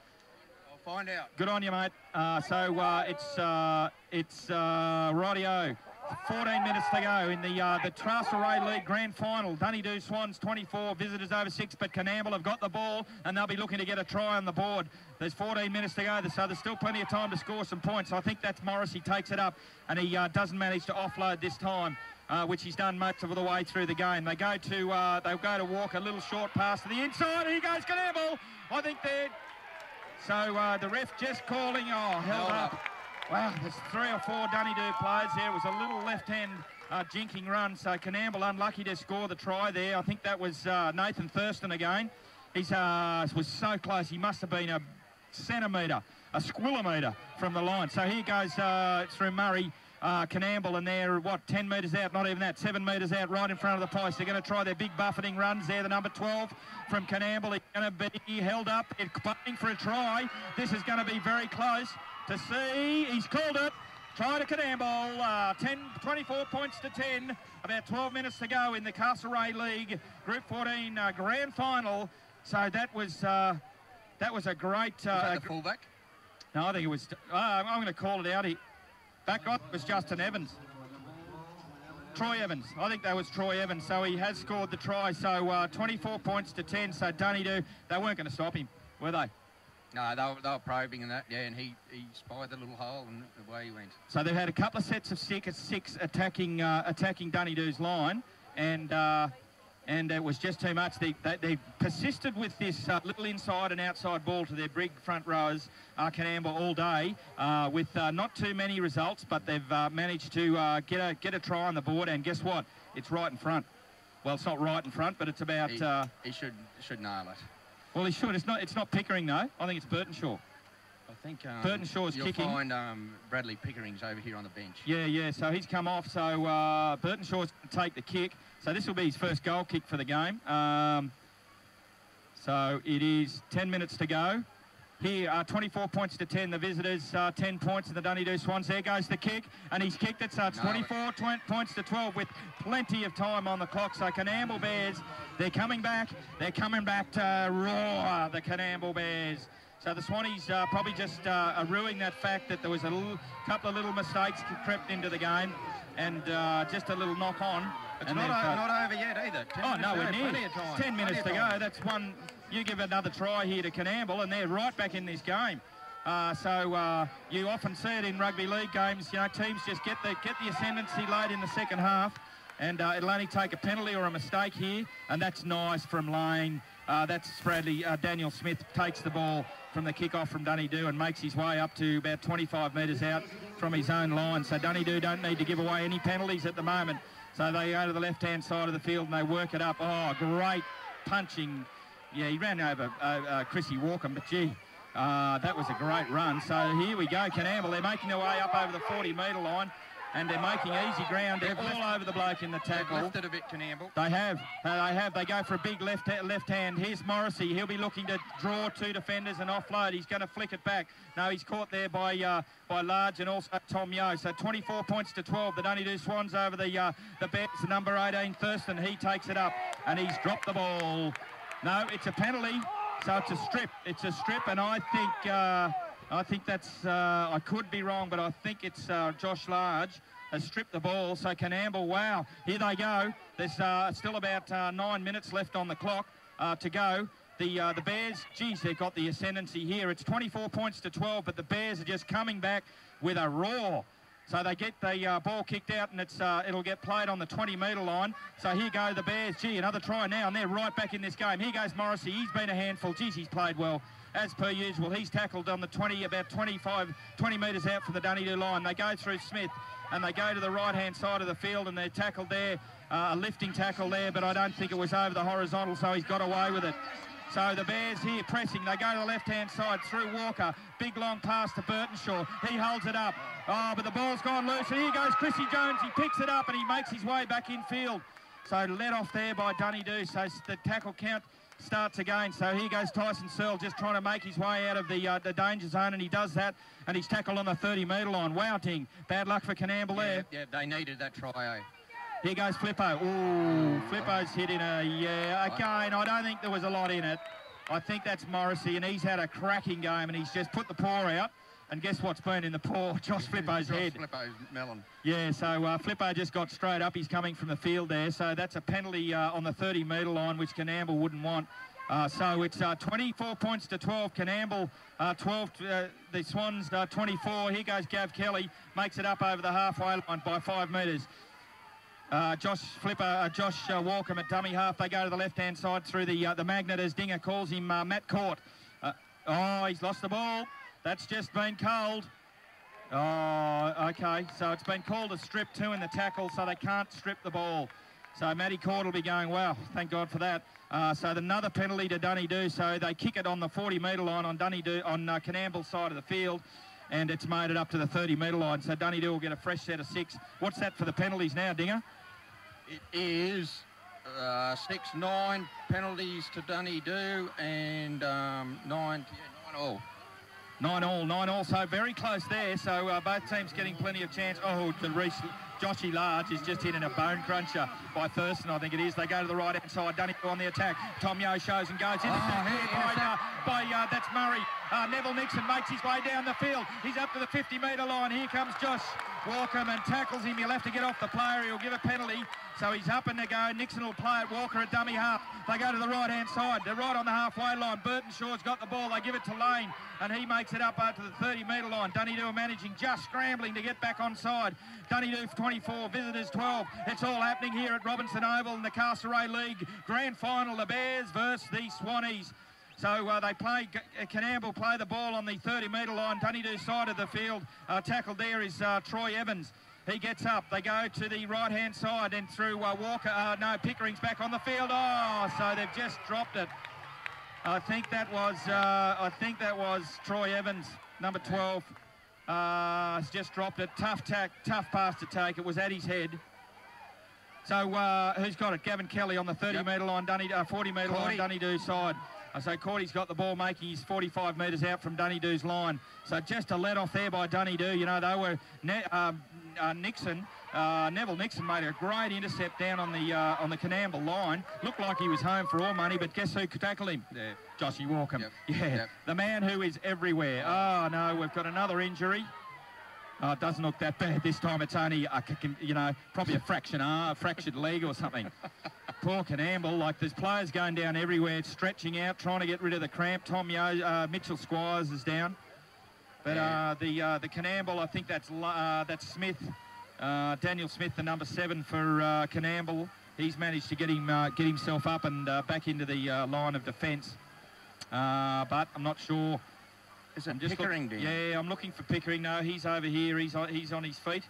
I'll find out. Good on you, mate. It's rightio. 14 minutes to go in the Castlereagh League Grand Final. Dunedoo Swans 24, visitors over 6, but Coonamble have got the ball and they'll be looking to get a try on the board. There's 14 minutes to go, so there's still plenty of time to score some points. I think that's Morris. He takes it up and he doesn't manage to offload this time, which he's done much of the way through the game. They'll go to Walk, a little short pass to the inside. Here goes Coonamble. I think they're... So the ref just calling, held up. Wow, there's 3 or 4 Dunedoo players there. It was a little left-hand jinking run, so Coonamble unlucky to score the try there. I think that was Nathan Thurston again. He was so close. He must have been a centimetre, a squillimetre from the line. So here goes through Murray, Coonamble, and they're, 10 metres out? Not even that, 7 metres out right in front of the post. They're going to try their big buffeting runs there. The number 12 from Coonamble is going to be held up. It's fighting for a try. This is going to be very close. To see, he's called it. Try to Coonamble, 24 points to 10. About 12 minutes to go in the Castlereagh League Group 14 Grand Final. So that was a great... was that the fullback? No, I think it was... I'm going to call it out. Back on was Justin Evans. Troy Evans. I think that was Troy Evans. So he has scored the try. So 24 points to 10. So Dunedoo, they weren't going to stop him, were they? No, they were probing and that, yeah, and he spied the little hole and away he went. So they've had a couple of sets of six attacking Dunedoo's line, and it was just too much. They persisted with this little inside and outside ball to their big front rowers, Coonamble, all day, with not too many results, but they've managed to get a try on the board, and guess what? It's right in front. Well, it's not right in front, but it's about... He should nail it. Well, he should. It's not Pickering, though. I think it's Burtonshaw. I think Burtonshaw's kicking. You'll find Bradley Pickering's over here on the bench. Yeah. So he's come off. So Burtonshaw's going to take the kick. So this will be his first goal kick for the game. So it is 10 minutes to go. Here, 24 points to 10. The visitors, 10 points in the Dunedoo Swans. There goes the kick, and he's kicked it. So it's 24 points to 12 with plenty of time on the clock. So Canam Bears, they're coming back. They're coming back to roar, the Canam Bears. So the Swannies probably just are ruining that fact that there was a couple of little mistakes crept into the game, and just a little knock on. It's not over yet either. No, we're near. 10 minutes to go. That's one. You give another try here to Coonamble, and they're right back in this game. So you often see it in rugby league games. You know, teams just get the ascendancy late in the second half, and it'll only take a penalty or a mistake here, and that's nice from Lane. That's Bradley. Daniel Smith takes the ball from the kick-off from Dunedoo and makes his way up to about 25 metres out from his own line. So Dunedoo don't need to give away any penalties at the moment. So they go to the left-hand side of the field and they work it up. Oh, great punching. Yeah, he ran over Chrissy Walkham, but gee, that was a great run. So here we go, Coonamble. They're making their way up over the 40-metre line, and they're making easy ground. They're all over the bloke in the tackle. They've lifted a bit, Coonamble. They have. They go for a big left hand. Here's Morrissey. He'll be looking to draw 2 defenders and offload. He's going to flick it back. No, he's caught there by Large and also Tom Yo. So 24 points to 12. The Dunedoo Swans over the Bears. The number 18, Thurston. He takes it up, and he's dropped the ball. No, it's a penalty, so it's a strip. It's a strip, and I think that's, I could be wrong, but I think it's Josh Large has stripped the ball. So Coonamble, wow, here they go. There's still about 9 minutes left on the clock to go. The Bears, geez, they've got the ascendancy here. It's 24 points to 12, but the Bears are just coming back with a roar. So they get the ball kicked out, and it'll get played on the 20-metre line. So here go the Bears. Gee, another try now, and they're right back in this game. Here goes Morrissey. He's been a handful. Geez, he's played well, as per usual. He's tackled on the 20 metres out from the Dunedoo line. They go through Smith, and they go to the right-hand side of the field, and they're tackled there a lifting tackle there, but I don't think it was over the horizontal, so he's got away with it. So the Bears here pressing. They go to the left-hand side through Walker. Big long pass to Burtonshaw. He holds it up. Oh, but the ball's gone loose. And here goes Chrissy Jones. He picks it up and he makes his way back in field. So let off there by Dunedoo. So the tackle count starts again. So here goes Tyson Searle just trying to make his way out of the danger zone, and he does that, and he's tackled on the 30-metre line. Wowting. Bad luck for Coonamble there. Yeah, they needed that try, eh? Here goes Flippo. Ooh, Flippo's hit in a, again, I don't think there was a lot in it. I think that's Morrissey, and he's had a cracking game, and he's just put the paw out. And guess what's been in the paw? Josh Flippo's head. Flippo's melon. Yeah, so Flippo just got straight up. He's coming from the field there. So that's a penalty on the 30-metre line, which Coonamble wouldn't want. So it's 24 points to 12. Coonamble 12, the Swans 24. Here goes Gav Kelly. Makes it up over the halfway line by 5 metres. Josh Walkham at dummy half. They go to the left-hand side through the magnet as Dinger calls him Matt Court. Oh, he's lost the ball. That's just been called. Oh, okay. So it's been called a strip 2 in the tackle, so they can't strip the ball. So Matty Court will be going, well, thank God for that. So another penalty to Dunedoo. So they kick it on the 40-metre line on Coonamble's side of the field, and it's made it up to the 30-metre line. So Dunedoo will get a fresh set of 6. What's that for the penalties now, Dinger? It is 6-9 penalties to Dunedoo and 9 all. 9 all, so very close there. So both teams getting plenty of chance. Oh, Joshy Large is just hitting a bone cruncher by Thurston, I think it is. They go to the right-hand side. Dunedoo on the attack. Tom Yeo shows and goes. That's Murray. Neville Nixon makes his way down the field. He's up to the 50-metre line. Here comes Josh Walkham and tackles him. He'll have to get off the player. He'll give a penalty. So he's up and to go. Nixon will play it. Walker at dummy half. They go to the right-hand side. They're right on the halfway line. Burtonshaw's got the ball. They give it to Lane, and he makes it up to the 30-metre line. Dunedoo are managing, just scrambling to get back on side. Dunedoo 24, visitors 12. It's all happening here at Robertson Oval in the Castlereagh League Grand Final. The Bears versus the Swannies. So Coonamble play the ball on the 30-metre line, Dunedoo side of the field. Tackled there is Troy Evans. He gets up. They go to the right-hand side and through Walker. No, Pickering's back on the field. Oh, so they've just dropped it. I think that was Troy Evans, number 12. Has just dropped it. Tough pass to take. It was at his head. So who's got it? Gavin Kelly on the 30-metre line, 40-metre line, Dunedoo side. So Cordy's got the ball, making his 45 metres out from Dunedoo's line. So just a let off there by Dunedoo. You know, they were Neville Nixon made a great intercept down on the Coonamble line. Looked like he was home for all money, but guess who could tackle him? Yeah. Joshy Walkham. Yep. The man who is everywhere. Oh no, we've got another injury. Oh, it doesn't look that bad this time. It's only, probably a fractured leg or something. Poor Coonamble, like there's players going down everywhere, it's stretching out, trying to get rid of the cramp. Tom Yeo, Mitchell Squires is down. But the Coonamble, I think that's Smith, Daniel Smith, the number 7 for Coonamble. He's managed to get himself up and back into the line of defence. But I'm not sure. Is it Pickering? Yeah, I'm looking for Pickering. No, he's over here. He's on his feet.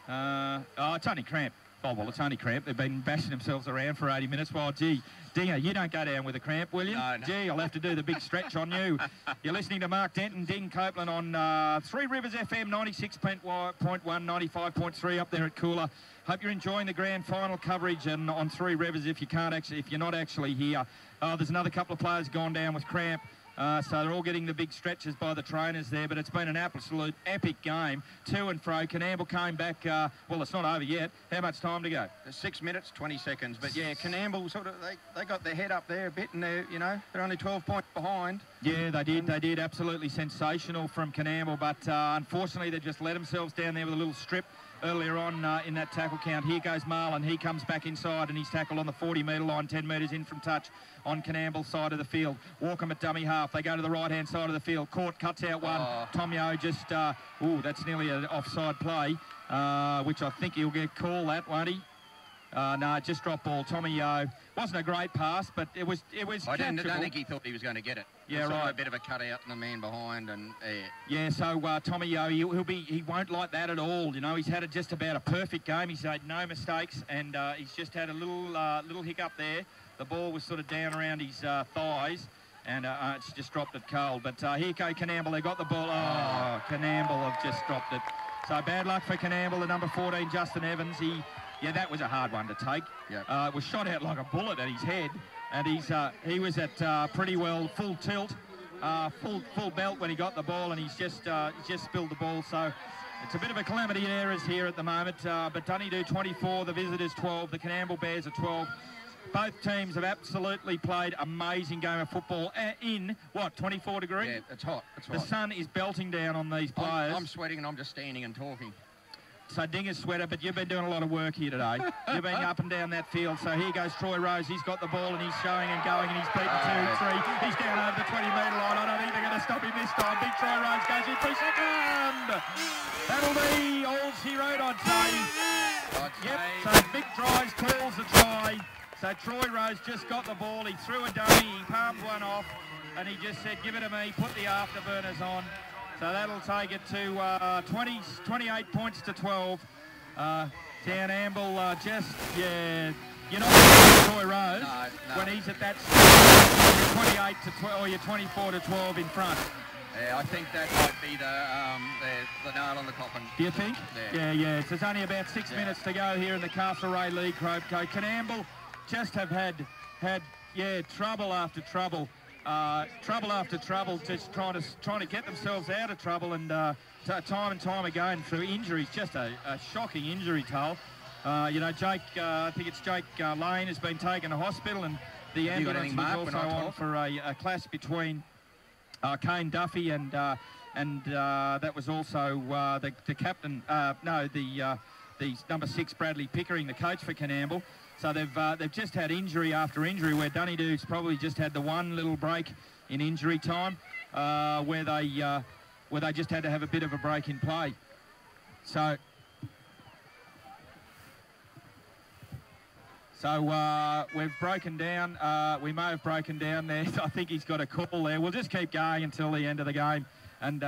It's only cramp. Oh, well, it's only cramp. They've been bashing themselves around for 80 minutes. Well, gee, Dinger, you don't go down with a cramp, will you? No. Gee, I'll have to do the big stretch on you. You're listening to Mark Denton, Ding Copeland on 3 Rivers FM 96.1, 95.3 up there at Coolah. Hope you're enjoying the grand final coverage and on 3 Rivers if you're not actually here. There's another couple of players gone down with cramp. So they're all getting the big stretches by the trainers there, but it's been an absolute epic game. To and fro. Coonamble came back. Well, it's not over yet. How much time to go? 6 minutes, 20 seconds. But yeah, Coonamble sort of they got their head up there a bit, and they're only 12 points behind. Yeah, they did. They did. Absolutely sensational from Coonamble, but unfortunately they just let themselves down there with a little strip earlier on in that tackle count. Here goes Marlon. He comes back inside and he's tackled on the 40-metre line, 10 metres in from touch on Coonamble's side of the field. Walkham at dummy half. They go to the right-hand side of the field. Court cuts out one. Tom Yeo just, that's nearly an offside play, which I think he'll get called that, won't he? No, just drop ball. Tommy wasn't a great pass, but it was I don't catchable. think he thought he was going to get it. Yeah, right. right. A bit of a cutout and the man behind, and yeah. So Tommy he won't like that at all. You know, he's had just about a perfect game. He's had no mistakes, and he's just had a little hiccup there. The ball was sort of down around his thighs, and it's just dropped it cold. But here go Coonamble. They got the ball. Oh, Coonamble have just dropped it. So bad luck for Coonamble, the number 14, Justin Evans. Yeah, that was a hard one to take. Yep. It was shot out like a bullet at his head, and he was at pretty well full tilt, full belt when he got the ball, and he's just spilled the ball. So it's a bit of a calamity errors here at the moment. But Dunedoo 24, the visitors 12, the Canam Bears are 12. Both teams have absolutely played amazing game of football in, what, 24 degrees? Yeah, it's hot. It's hot. The sun is belting down on these players. I'm sweating and I'm just standing and talking. So Dinger's sweater, but you've been doing a lot of work here today. You've been up and down that field. So here goes Troy Rose. He's got the ball and he's showing and going and he's beaten 2-3. He's down over the 20-metre line. I don't think they're going to stop him this time. Big Troy Rose goes in for second. That'll be all she wrote, I'd say. Yep, so Big Drives calls the try. So Troy Rose just got the ball. He threw a dummy. He palmed one off and he just said, give it to me, put the afterburners on. So that'll take it to 28 points to 12. Coonamble you're not Troy Rose when he's at that stage. You're 28 to 12, or you're 24 to 12 in front. Yeah, I think that might be the nail on the coffin. Do you think? Yeah. So there's only about 6 minutes to go here in the Castlereagh League, Croco. Coonamble just have had trouble after trouble. Trouble after trouble, just trying to get themselves out of trouble, and time and time again through injuries. Just a shocking injury toll. Jake, I think it's Jake Lane has been taken to hospital, and the ambulance was also on for a clash between Kane Duffy and that was also the captain. The number 6 Bradley Pickering, the coach for Coonamble. So they've just had injury after injury, where Dunedoo's probably just had the one little break in injury time, where they just had to have a bit of a break in play. So we've broken down. We may have broken down there. I think he's got a call there. We'll just keep going until the end of the game, and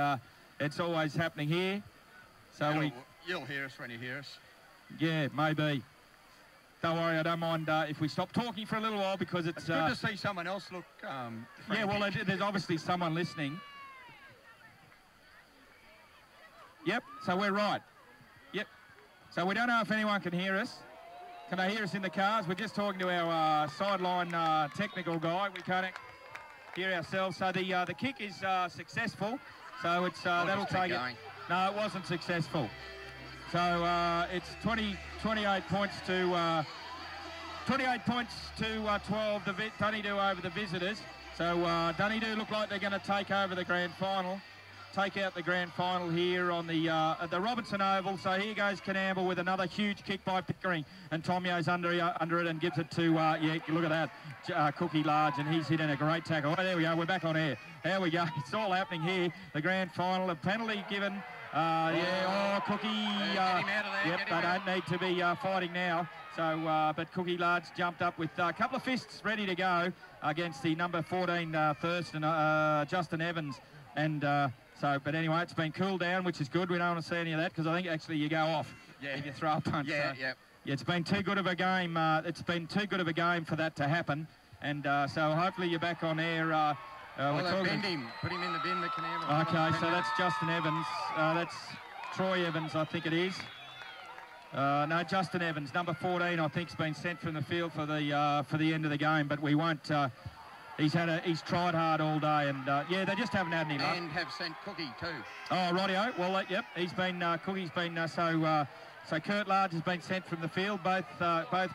it's always happening here. So you'll hear us when you hear us. Yeah, maybe. Don't worry, I don't mind if we stop talking for a little while, because it's good to see someone else look. Yeah, well, there's obviously someone listening. Yep, so we're right. Yep. So we don't know if anyone can hear us. Can they hear us in the cars? We're just talking to our sideline technical guy. We can't hear ourselves. So the kick is successful. So it's that'll take it. No, it wasn't successful. So it's 28 points to 12. Dunedoo over the visitors. So Dunedoo look like they're going to take over the grand final. Take out the grand final here on the at the Robertson Oval. So here goes Coonamble with another huge kick by Pickering, and Tomio's under it and gives it to look at that, Cookie Large, and he's hitting a great tackle. Oh, there we go. We're back on air. There we go. It's all happening here. The grand final. A penalty given. Cookie. Get him out of there. Yep, they don't need to be fighting now. So, but Cookie Large jumped up with a couple of fists ready to go against the number 14 Thurston, Justin Evans, and but anyway, it's been cooled down, which is good. We don't want to see any of that, because I think actually you go off if you throw a punch. Yeah, so, it's been too good of a game. It's been too good of a game for that to happen, and so hopefully you're back on air. Bend him. Put him in the bin, the Canam. Okay, so that's Justin Evans. That's Troy Evans, I think it is. No, Justin Evans, number 14, I think, has been sent from the field for the end of the game, but we won't. He's tried hard all day, and they just haven't had any luck. And have sent Cookie too. Oh, rightio. Well, yep, he's been Cookie's been so Kurt Large has been sent from the field, both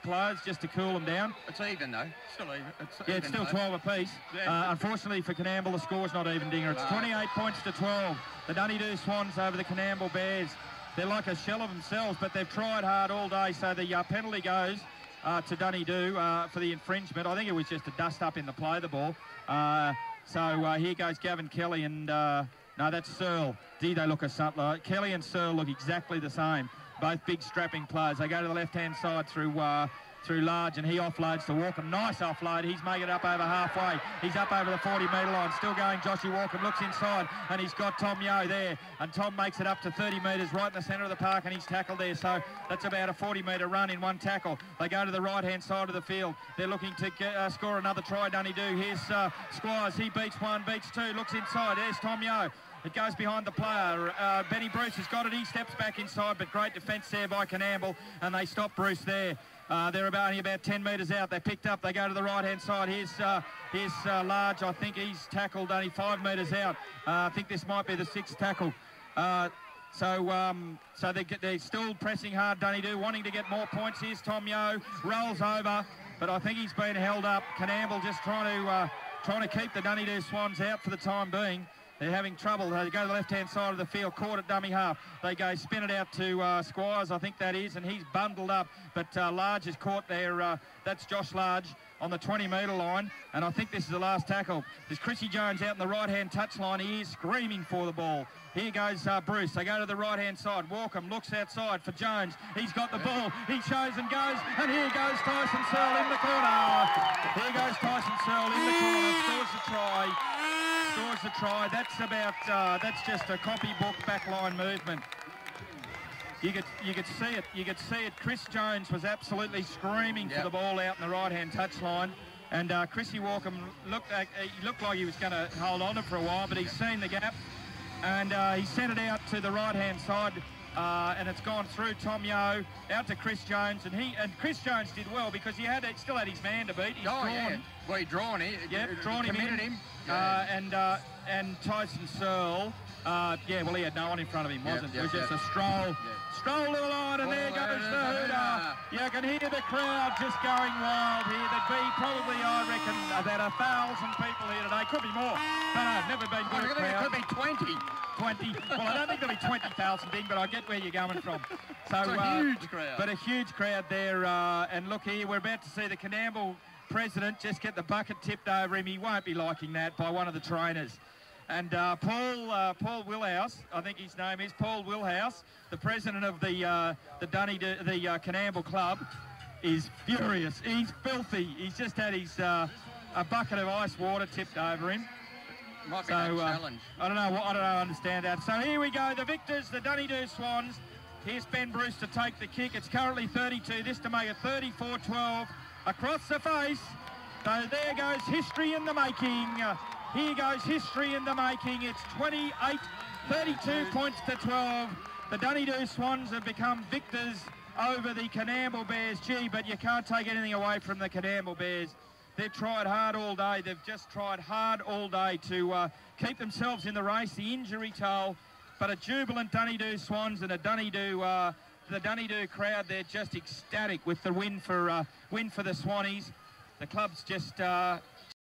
players, just to cool them down. It's even though, still even. It's still 12 apiece. Unfortunately for Coonamble, the score's not even, Dinger. It's 28 points to 12. The Dunedoo Swans over the Coonamble Bears. They're like a shell of themselves, but they've tried hard all day. So the penalty goes to Dunedoo for the infringement. I think it was just a dust up in the play, the ball. So here goes Gavin Kelly, and no, that's Searle. They look a something. Kelly and Searle look exactly the same. both big strapping players. They go to the left-hand side through Large, and he offloads to Walkham. Nice offload. He's making it up over halfway. He's up over the 40-metre line. Still going, Joshy Walkham looks inside, and he's got Tom Yeo there. And Tom makes it up to 30 metres right in the centre of the park, and he's tackled there. So that's about a 40-metre run in one tackle. They go to the right-hand side of the field. They're looking to score another try, Dunedoo. Here's Squires. He beats one, beats two, looks inside. There's Tom Yeo. It goes behind the player. Benny Bruce has got it. He steps back inside, but great defence there by Coonamble, and they stop Bruce there. They're only about 10 metres out. They picked up. They go to the right-hand side. Here's Large. I think he's tackled only 5 metres out. I think this might be the 6th tackle. So they're still pressing hard, Dunedoo, wanting to get more points. Here's Tom Yeo. Rolls over, but I think he's been held up. Coonamble just trying to keep the Dunedoo Swans out for the time being. They're having trouble. They go to the left-hand side of the field, caught at dummy half. They go spin it out to Squires, I think that is, and he's bundled up. But Large is caught there. That's Josh Large on the 20-metre line, and I think this is the last tackle. There's Chrissy Jones out in the right-hand touchline. He is screaming for the ball. Here goes Bruce. They go to the right-hand side. Walkham looks outside for Jones. He's got the ball. He shows and goes, and here goes Tyson Searle in the corner. Here goes Tyson Searle in the corner. Scores the try. Scores the try. That's just a copybook backline movement. You could see it. You could see it. Chris Jones was absolutely screaming for the ball out in the right-hand touchline, and Chrissy Walkham looked like he was going to hold on to it for a while, but he's seen the gap, and he sent it out to the right-hand side, and it's gone through Tom Yeo out to Chris Jones, and Chris Jones did well because he still had his man to beat. He's drawn. Yeah. Well, he drawn him. Yeah, drawn him in. Him. And Tyson Searle, well, he had no one in front of him, wasn't it? It was just a stroll. Stroll to the line, and there goes the hooter. You can hear the crowd just going wild here. There'd be probably, I reckon, about 1,000 people here today. Could be more. But I've never been good at crowd. It could be 20. 20. Well, I don't think there'll be 20,000 thing, but I get where you're coming from. So, it's a huge crowd. But a huge crowd there. And look here, we're about to see the Coonamble president just get the bucket tipped over him. He won't be liking that by one of the trainers. And Paul Wilhouse, I think his name is Paul Wilhouse, the president of the Coonamble club, is furious. He's filthy. He's just had his a bucket of ice water tipped over him. Might be a challenge. I don't understand that. So here we go. The victors, the Dunedoo Swans. Here's Ben Bruce to take the kick. It's currently 32. This to make it 34-12 across the face. So there goes history in the making. Here goes history in the making. It's 32 points to 12. The Dunedoo Swans have become victors over the Canam Bears. Gee, but you can't take anything away from the Canam Bears. They've tried hard all day. They've just tried hard all day to keep themselves in the race. The injury toll, but a jubilant Dunedoo Swans and the Dunedoo crowd. They're just ecstatic with the win for the Swannies. The club's just